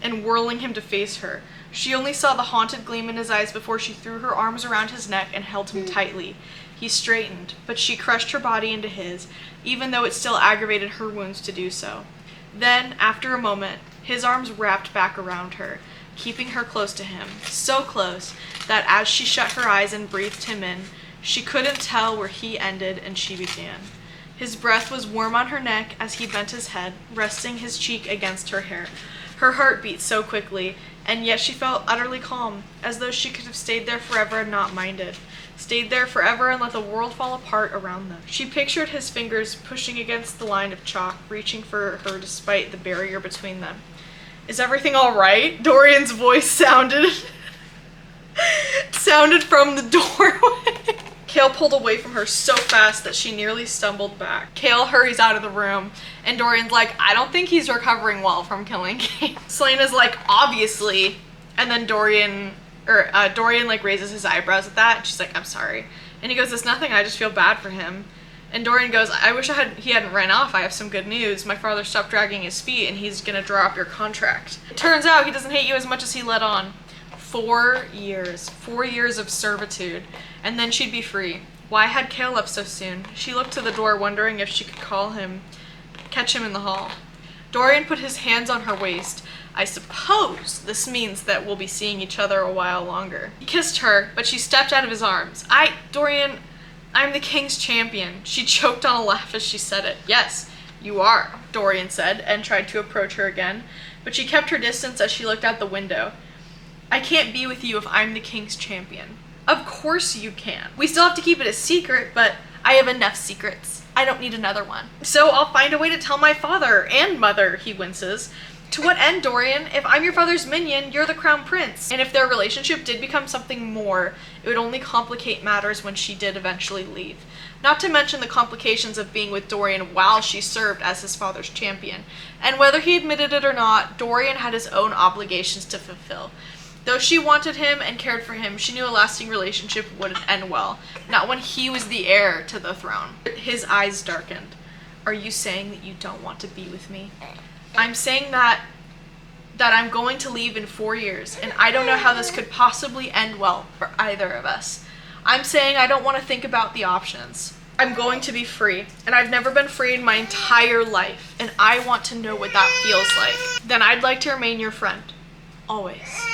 S1: and whirling him to face her. She only saw the haunted gleam in his eyes before she threw her arms around his neck and held him tightly. He straightened, but she crushed her body into his, even though it still aggravated her wounds to do so. Then, after a moment, his arms wrapped back around her, keeping her close to him, so close that as she shut her eyes and breathed him in, she couldn't tell where he ended and she began. His breath was warm on her neck as he bent his head, resting his cheek against her hair. Her heart beat so quickly, and yet she felt utterly calm, as though she could have stayed there forever and not minded. Stayed there forever and let the world fall apart around them. She pictured his fingers pushing against the line of chalk, reaching for her despite the barrier between them. Is everything all right? Dorian's voice sounded from the doorway. Cale pulled away from her so fast that she nearly stumbled back. Cale hurries out of the room, and Dorian's like, I don't think he's recovering well from killing Cain. Celaena's like, obviously, and then Dorian like raises his eyebrows at that, and she's like, I'm sorry. And he goes, it's nothing, I just feel bad for him. And Dorian goes, I wish he hadn't ran off. I have some good news. My father stopped dragging his feet and he's gonna draw up your contract. It turns out he doesn't hate you as much as he let on. 4 years. 4 years of servitude. And then she'd be free. Why had Cale left so soon? She looked to the door, wondering if she could catch him in the hall. Dorian put his hands on her waist. I suppose this means that we'll be seeing each other a while longer. He kissed her, but she stepped out of his arms. Dorian, I'm the king's champion. She choked on a laugh as she said it. Yes, you are, Dorian said, and tried to approach her again, but she kept her distance as she looked out the window. I can't be with you if I'm the king's champion. Of course you can. We still have to keep it a secret, but I have enough secrets. I don't need another one. So I'll find a way to tell my father and mother, he winces. To what end, Dorian? If I'm your father's minion, you're the crown prince. And if their relationship did become something more, it would only complicate matters when she did eventually leave. Not to mention the complications of being with Dorian while she served as his father's champion. And whether he admitted it or not, Dorian had his own obligations to fulfill. Though she wanted him and cared for him, she knew a lasting relationship wouldn't end well. Not when he was the heir to the throne. His eyes darkened. Are you saying that you don't want to be with me? I'm saying that I'm going to leave in 4 years, and I don't know how this could possibly end well for either of us. I'm saying I don't want to think about the options. I'm going to be free, and I've never been free in my entire life, and I want to know what that feels like. Then I'd like to remain your friend. Always.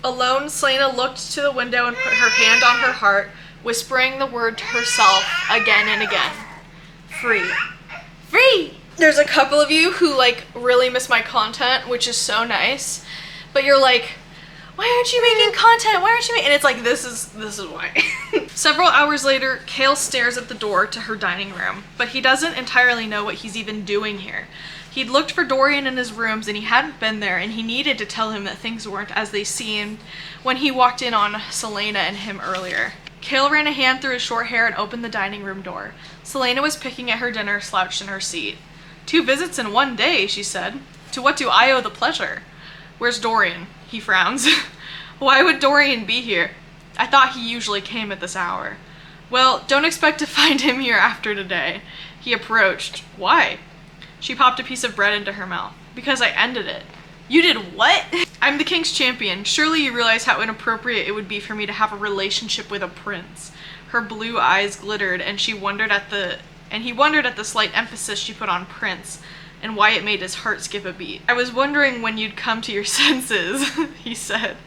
S1: Alone, Celaena looked to the window and put her hand on her heart, whispering the word to herself again and again. Free. Free! There's a couple of you who really miss my content, which is so nice, but you're like, why aren't you making content? Why aren't you making? And it's like, this is why. Several hours later, Cale stares at the door to her dining room, but he doesn't entirely know what he's even doing here. He'd looked for Dorian in his rooms and he hadn't been there, and he needed to tell him that things weren't as they seemed when he walked in on Celaena and him earlier. Cale ran a hand through his short hair and opened the dining room door. Celaena was picking at her dinner, slouched in her seat. 2 visits in 1 day, she said. To what do I owe the pleasure? Where's Dorian? He frowns. Why would Dorian be here? I thought he usually came at this hour. Well, don't expect to find him here after today. He approached. Why? She popped a piece of bread into her mouth. Because I ended it. You did what? I'm the king's champion. Surely you realize how inappropriate it would be for me to have a relationship with a prince. Her blue eyes glittered, and he wondered at the slight emphasis she put on prince, and why it made his heart skip a beat. I was wondering when you'd come to your senses, he said.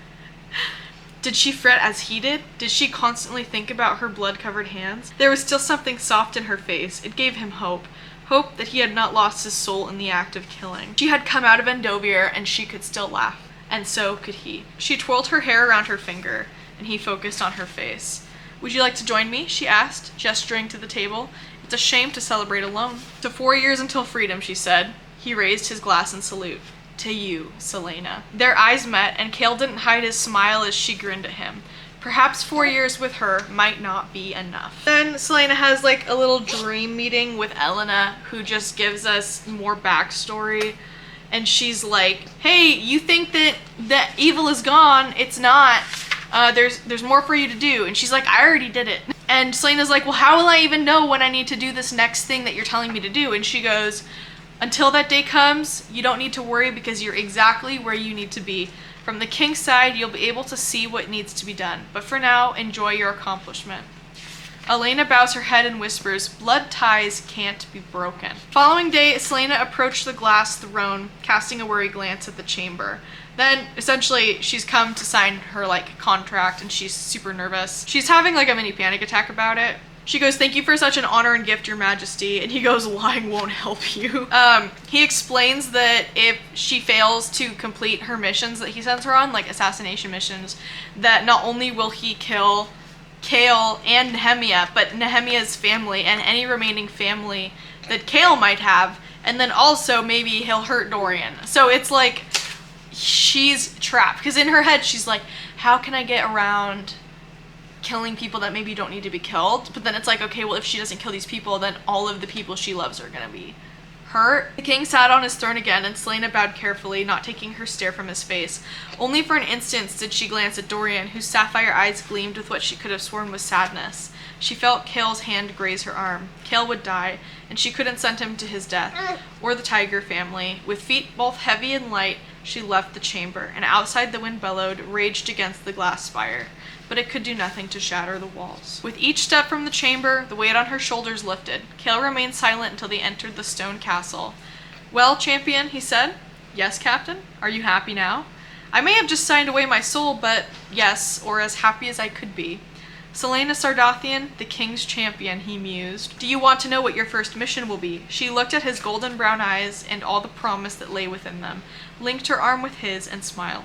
S1: Did she fret as he did? Did she constantly think about her blood-covered hands? There was still something soft in her face. It gave him hope. Hope that he had not lost his soul in the act of killing. She had come out of Endovir, and she could still laugh. And so could he. She twirled her hair around her finger, and he focused on her face. Would you like to join me? She asked, gesturing to the table. It's a shame to celebrate alone. To 4 years until freedom, she said. He raised his glass in salute. To you, Celaena. Their eyes met, and Cale didn't hide his smile as she grinned at him. Perhaps 4 years with her might not be enough. Then Celaena has a little dream meeting with Elena, who just gives us more backstory. And she's like, hey, you think that evil is gone? It's not. There's more for you to do. And she's like, I already did it. And Celaena's like, well, how will I even know when I need to do this next thing that you're telling me to do? And she goes, until that day comes, you don't need to worry because you're exactly where you need to be. From the king's side, you'll be able to see what needs to be done. But for now, enjoy your accomplishment. Elena bows her head and whispers, blood ties can't be broken. Following day, Celaena approached the glass throne, casting a worried glance at the chamber. Then, essentially, she's come to sign her, contract, and she's super nervous. She's having, a mini panic attack about it. She goes, thank you for such an honor and gift, your majesty. And he goes, lying won't help you. He explains that if she fails to complete her missions that he sends her on, assassination missions, that not only will he kill Cale and Nehemia, but Nehemia's family and any remaining family that Cale might have, and then also maybe he'll hurt Dorian. So it's she's trapped, because in her head she's like, how can I get around killing people that maybe don't need to be killed? But then it's okay, well, if she doesn't kill these people, then all of the people she loves are gonna be Hurt? The king sat on his throne again, and Selena bowed carefully, not taking her stare from his face. Only for an instant did she glance at Dorian, whose sapphire eyes gleamed with what she could have sworn was sadness. She felt Kale's hand graze her arm. Kale would die, and she couldn't send him to his death, or the Tiger family. With feet both heavy and light, she left the chamber, and outside the wind bellowed, raged against the glass spire. But it could do nothing to shatter the walls. With each step from the chamber, the weight on her shoulders lifted. Kale remained silent until they entered the stone castle. Well, champion, he said. Yes, captain? Are you happy now? I may have just signed away my soul, but yes, or as happy as I could be. Selena Sardathian, the king's champion, he mused. Do you want to know what your first mission will be? She looked at his golden brown eyes and all the promise that lay within them, linked her arm with his, and smiled.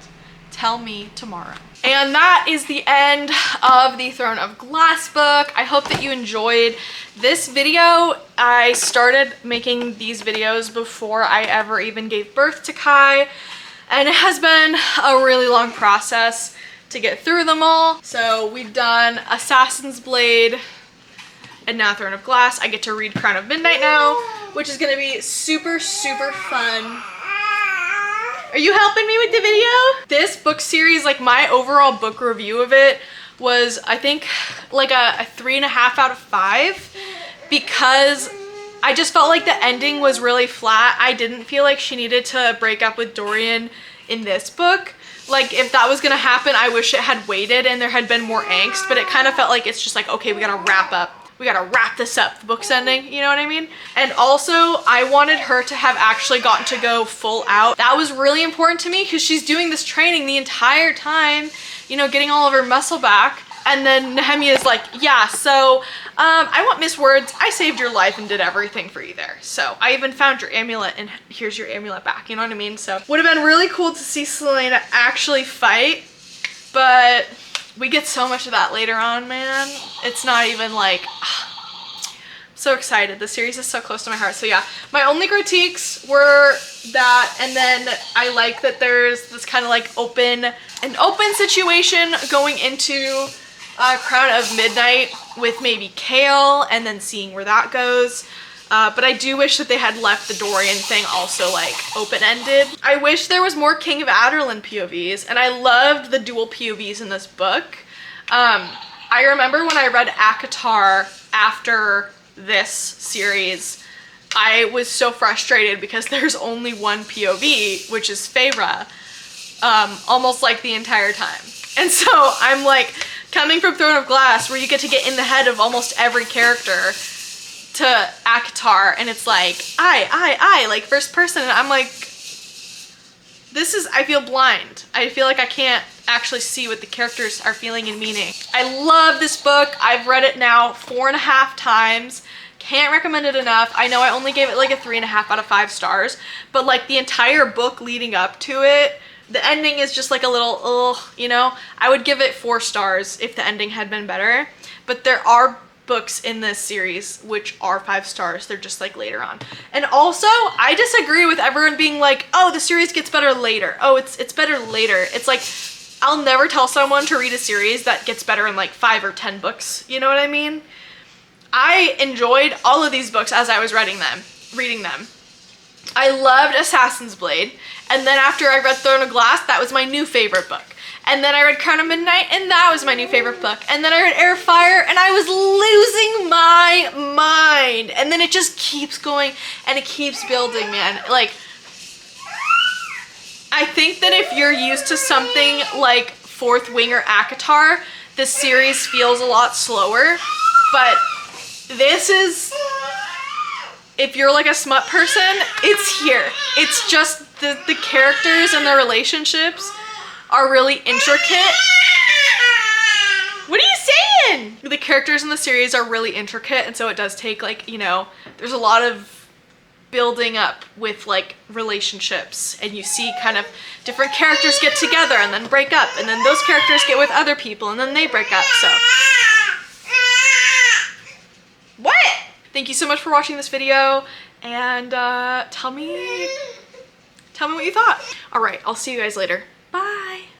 S1: Tell me tomorrow. And that is the end of the Throne of Glass book. I hope that you enjoyed this video. I started making these videos before I ever even gave birth to Kai, and it has been a really long process to get through them all. So we've done Assassin's Blade and now Throne of Glass. I get to read Crown of Midnight now, which is gonna be super, super fun. Are you helping me with the video? This book series, like my overall book review of it was, I think, like a 3.5 out of 5, because I just felt like the ending was really flat. I didn't feel like she needed to break up with Dorian in this book. Like, if that was gonna happen, I wish it had waited and there had been more angst, but it kind of felt like it's just like, okay, we gotta wrap up. We gotta wrap this up, the book's ending, you know what I mean? And also, I wanted her to have actually gotten to go full out. That was really important to me because she's doing this training the entire time, you know, getting all of her muscle back. And then Nehemiah's like, yeah, so I want Miss Words. I saved your life and did everything for you there. So I even found your amulet and here's your amulet back, you know what I mean? So would have been really cool to see Selena actually fight, but we get so much of that later on, man. It's not even like, I'm so excited. The series is so close to my heart. So yeah, my only critiques were that, and then I like that there's this kind of like an open situation going into Crown of Midnight with maybe Kale and then seeing where that goes. But I do wish that they had left the Dorian thing also like open-ended. I wish there was more King of Adarlan POVs, and I loved the dual POVs in this book. I remember when I read ACOTAR after this series, I was so frustrated because there's only one POV, which is Feyre, almost like the entire time. And so I'm like, coming from Throne of Glass, where you get to get in the head of almost every character, to ACOTAR, and it's like, I, like first person, and I'm like, this is, I feel blind. I feel like I can't actually see what the characters are feeling and meaning. I love this book. I've read it now 4.5 times. Can't recommend it enough. I know I only gave it like a 3.5 out of 5 stars, but like the entire book leading up to it, the ending is just like a little, ugh, you know? I would give it 4 stars if the ending had been better, but there are books in this series which are 5 stars. They're just like later on. And also, I disagree with everyone being like, oh, the series gets better later. Oh, it's better later. It's like, I'll never tell someone to read a series that gets better in like 5 or 10 books. You know what I mean? I enjoyed all of these books as I was reading them. I loved Assassin's Blade, and then after I read Throne of Glass, that was my new favorite book. And then I read Crown of Midnight, and that was my new favorite book. And then I read Air Fire, and I was losing my mind. And then it just keeps going, and it keeps building, man. Like, I think that if you're used to something like Fourth Wing or ACOTAR, this series feels a lot slower. But this is, if you're like a smut person, it's here. It's just the characters and the relationships are really intricate. What are you saying? The characters in the series are really intricate, and so it does take like, you know, there's a lot of building up with like relationships, and you see kind of different characters get together and then break up, and then those characters get with other people and then they break up. So what? Thank you so much for watching this video, and tell me what you thought. All right, I'll see you guys later. Bye.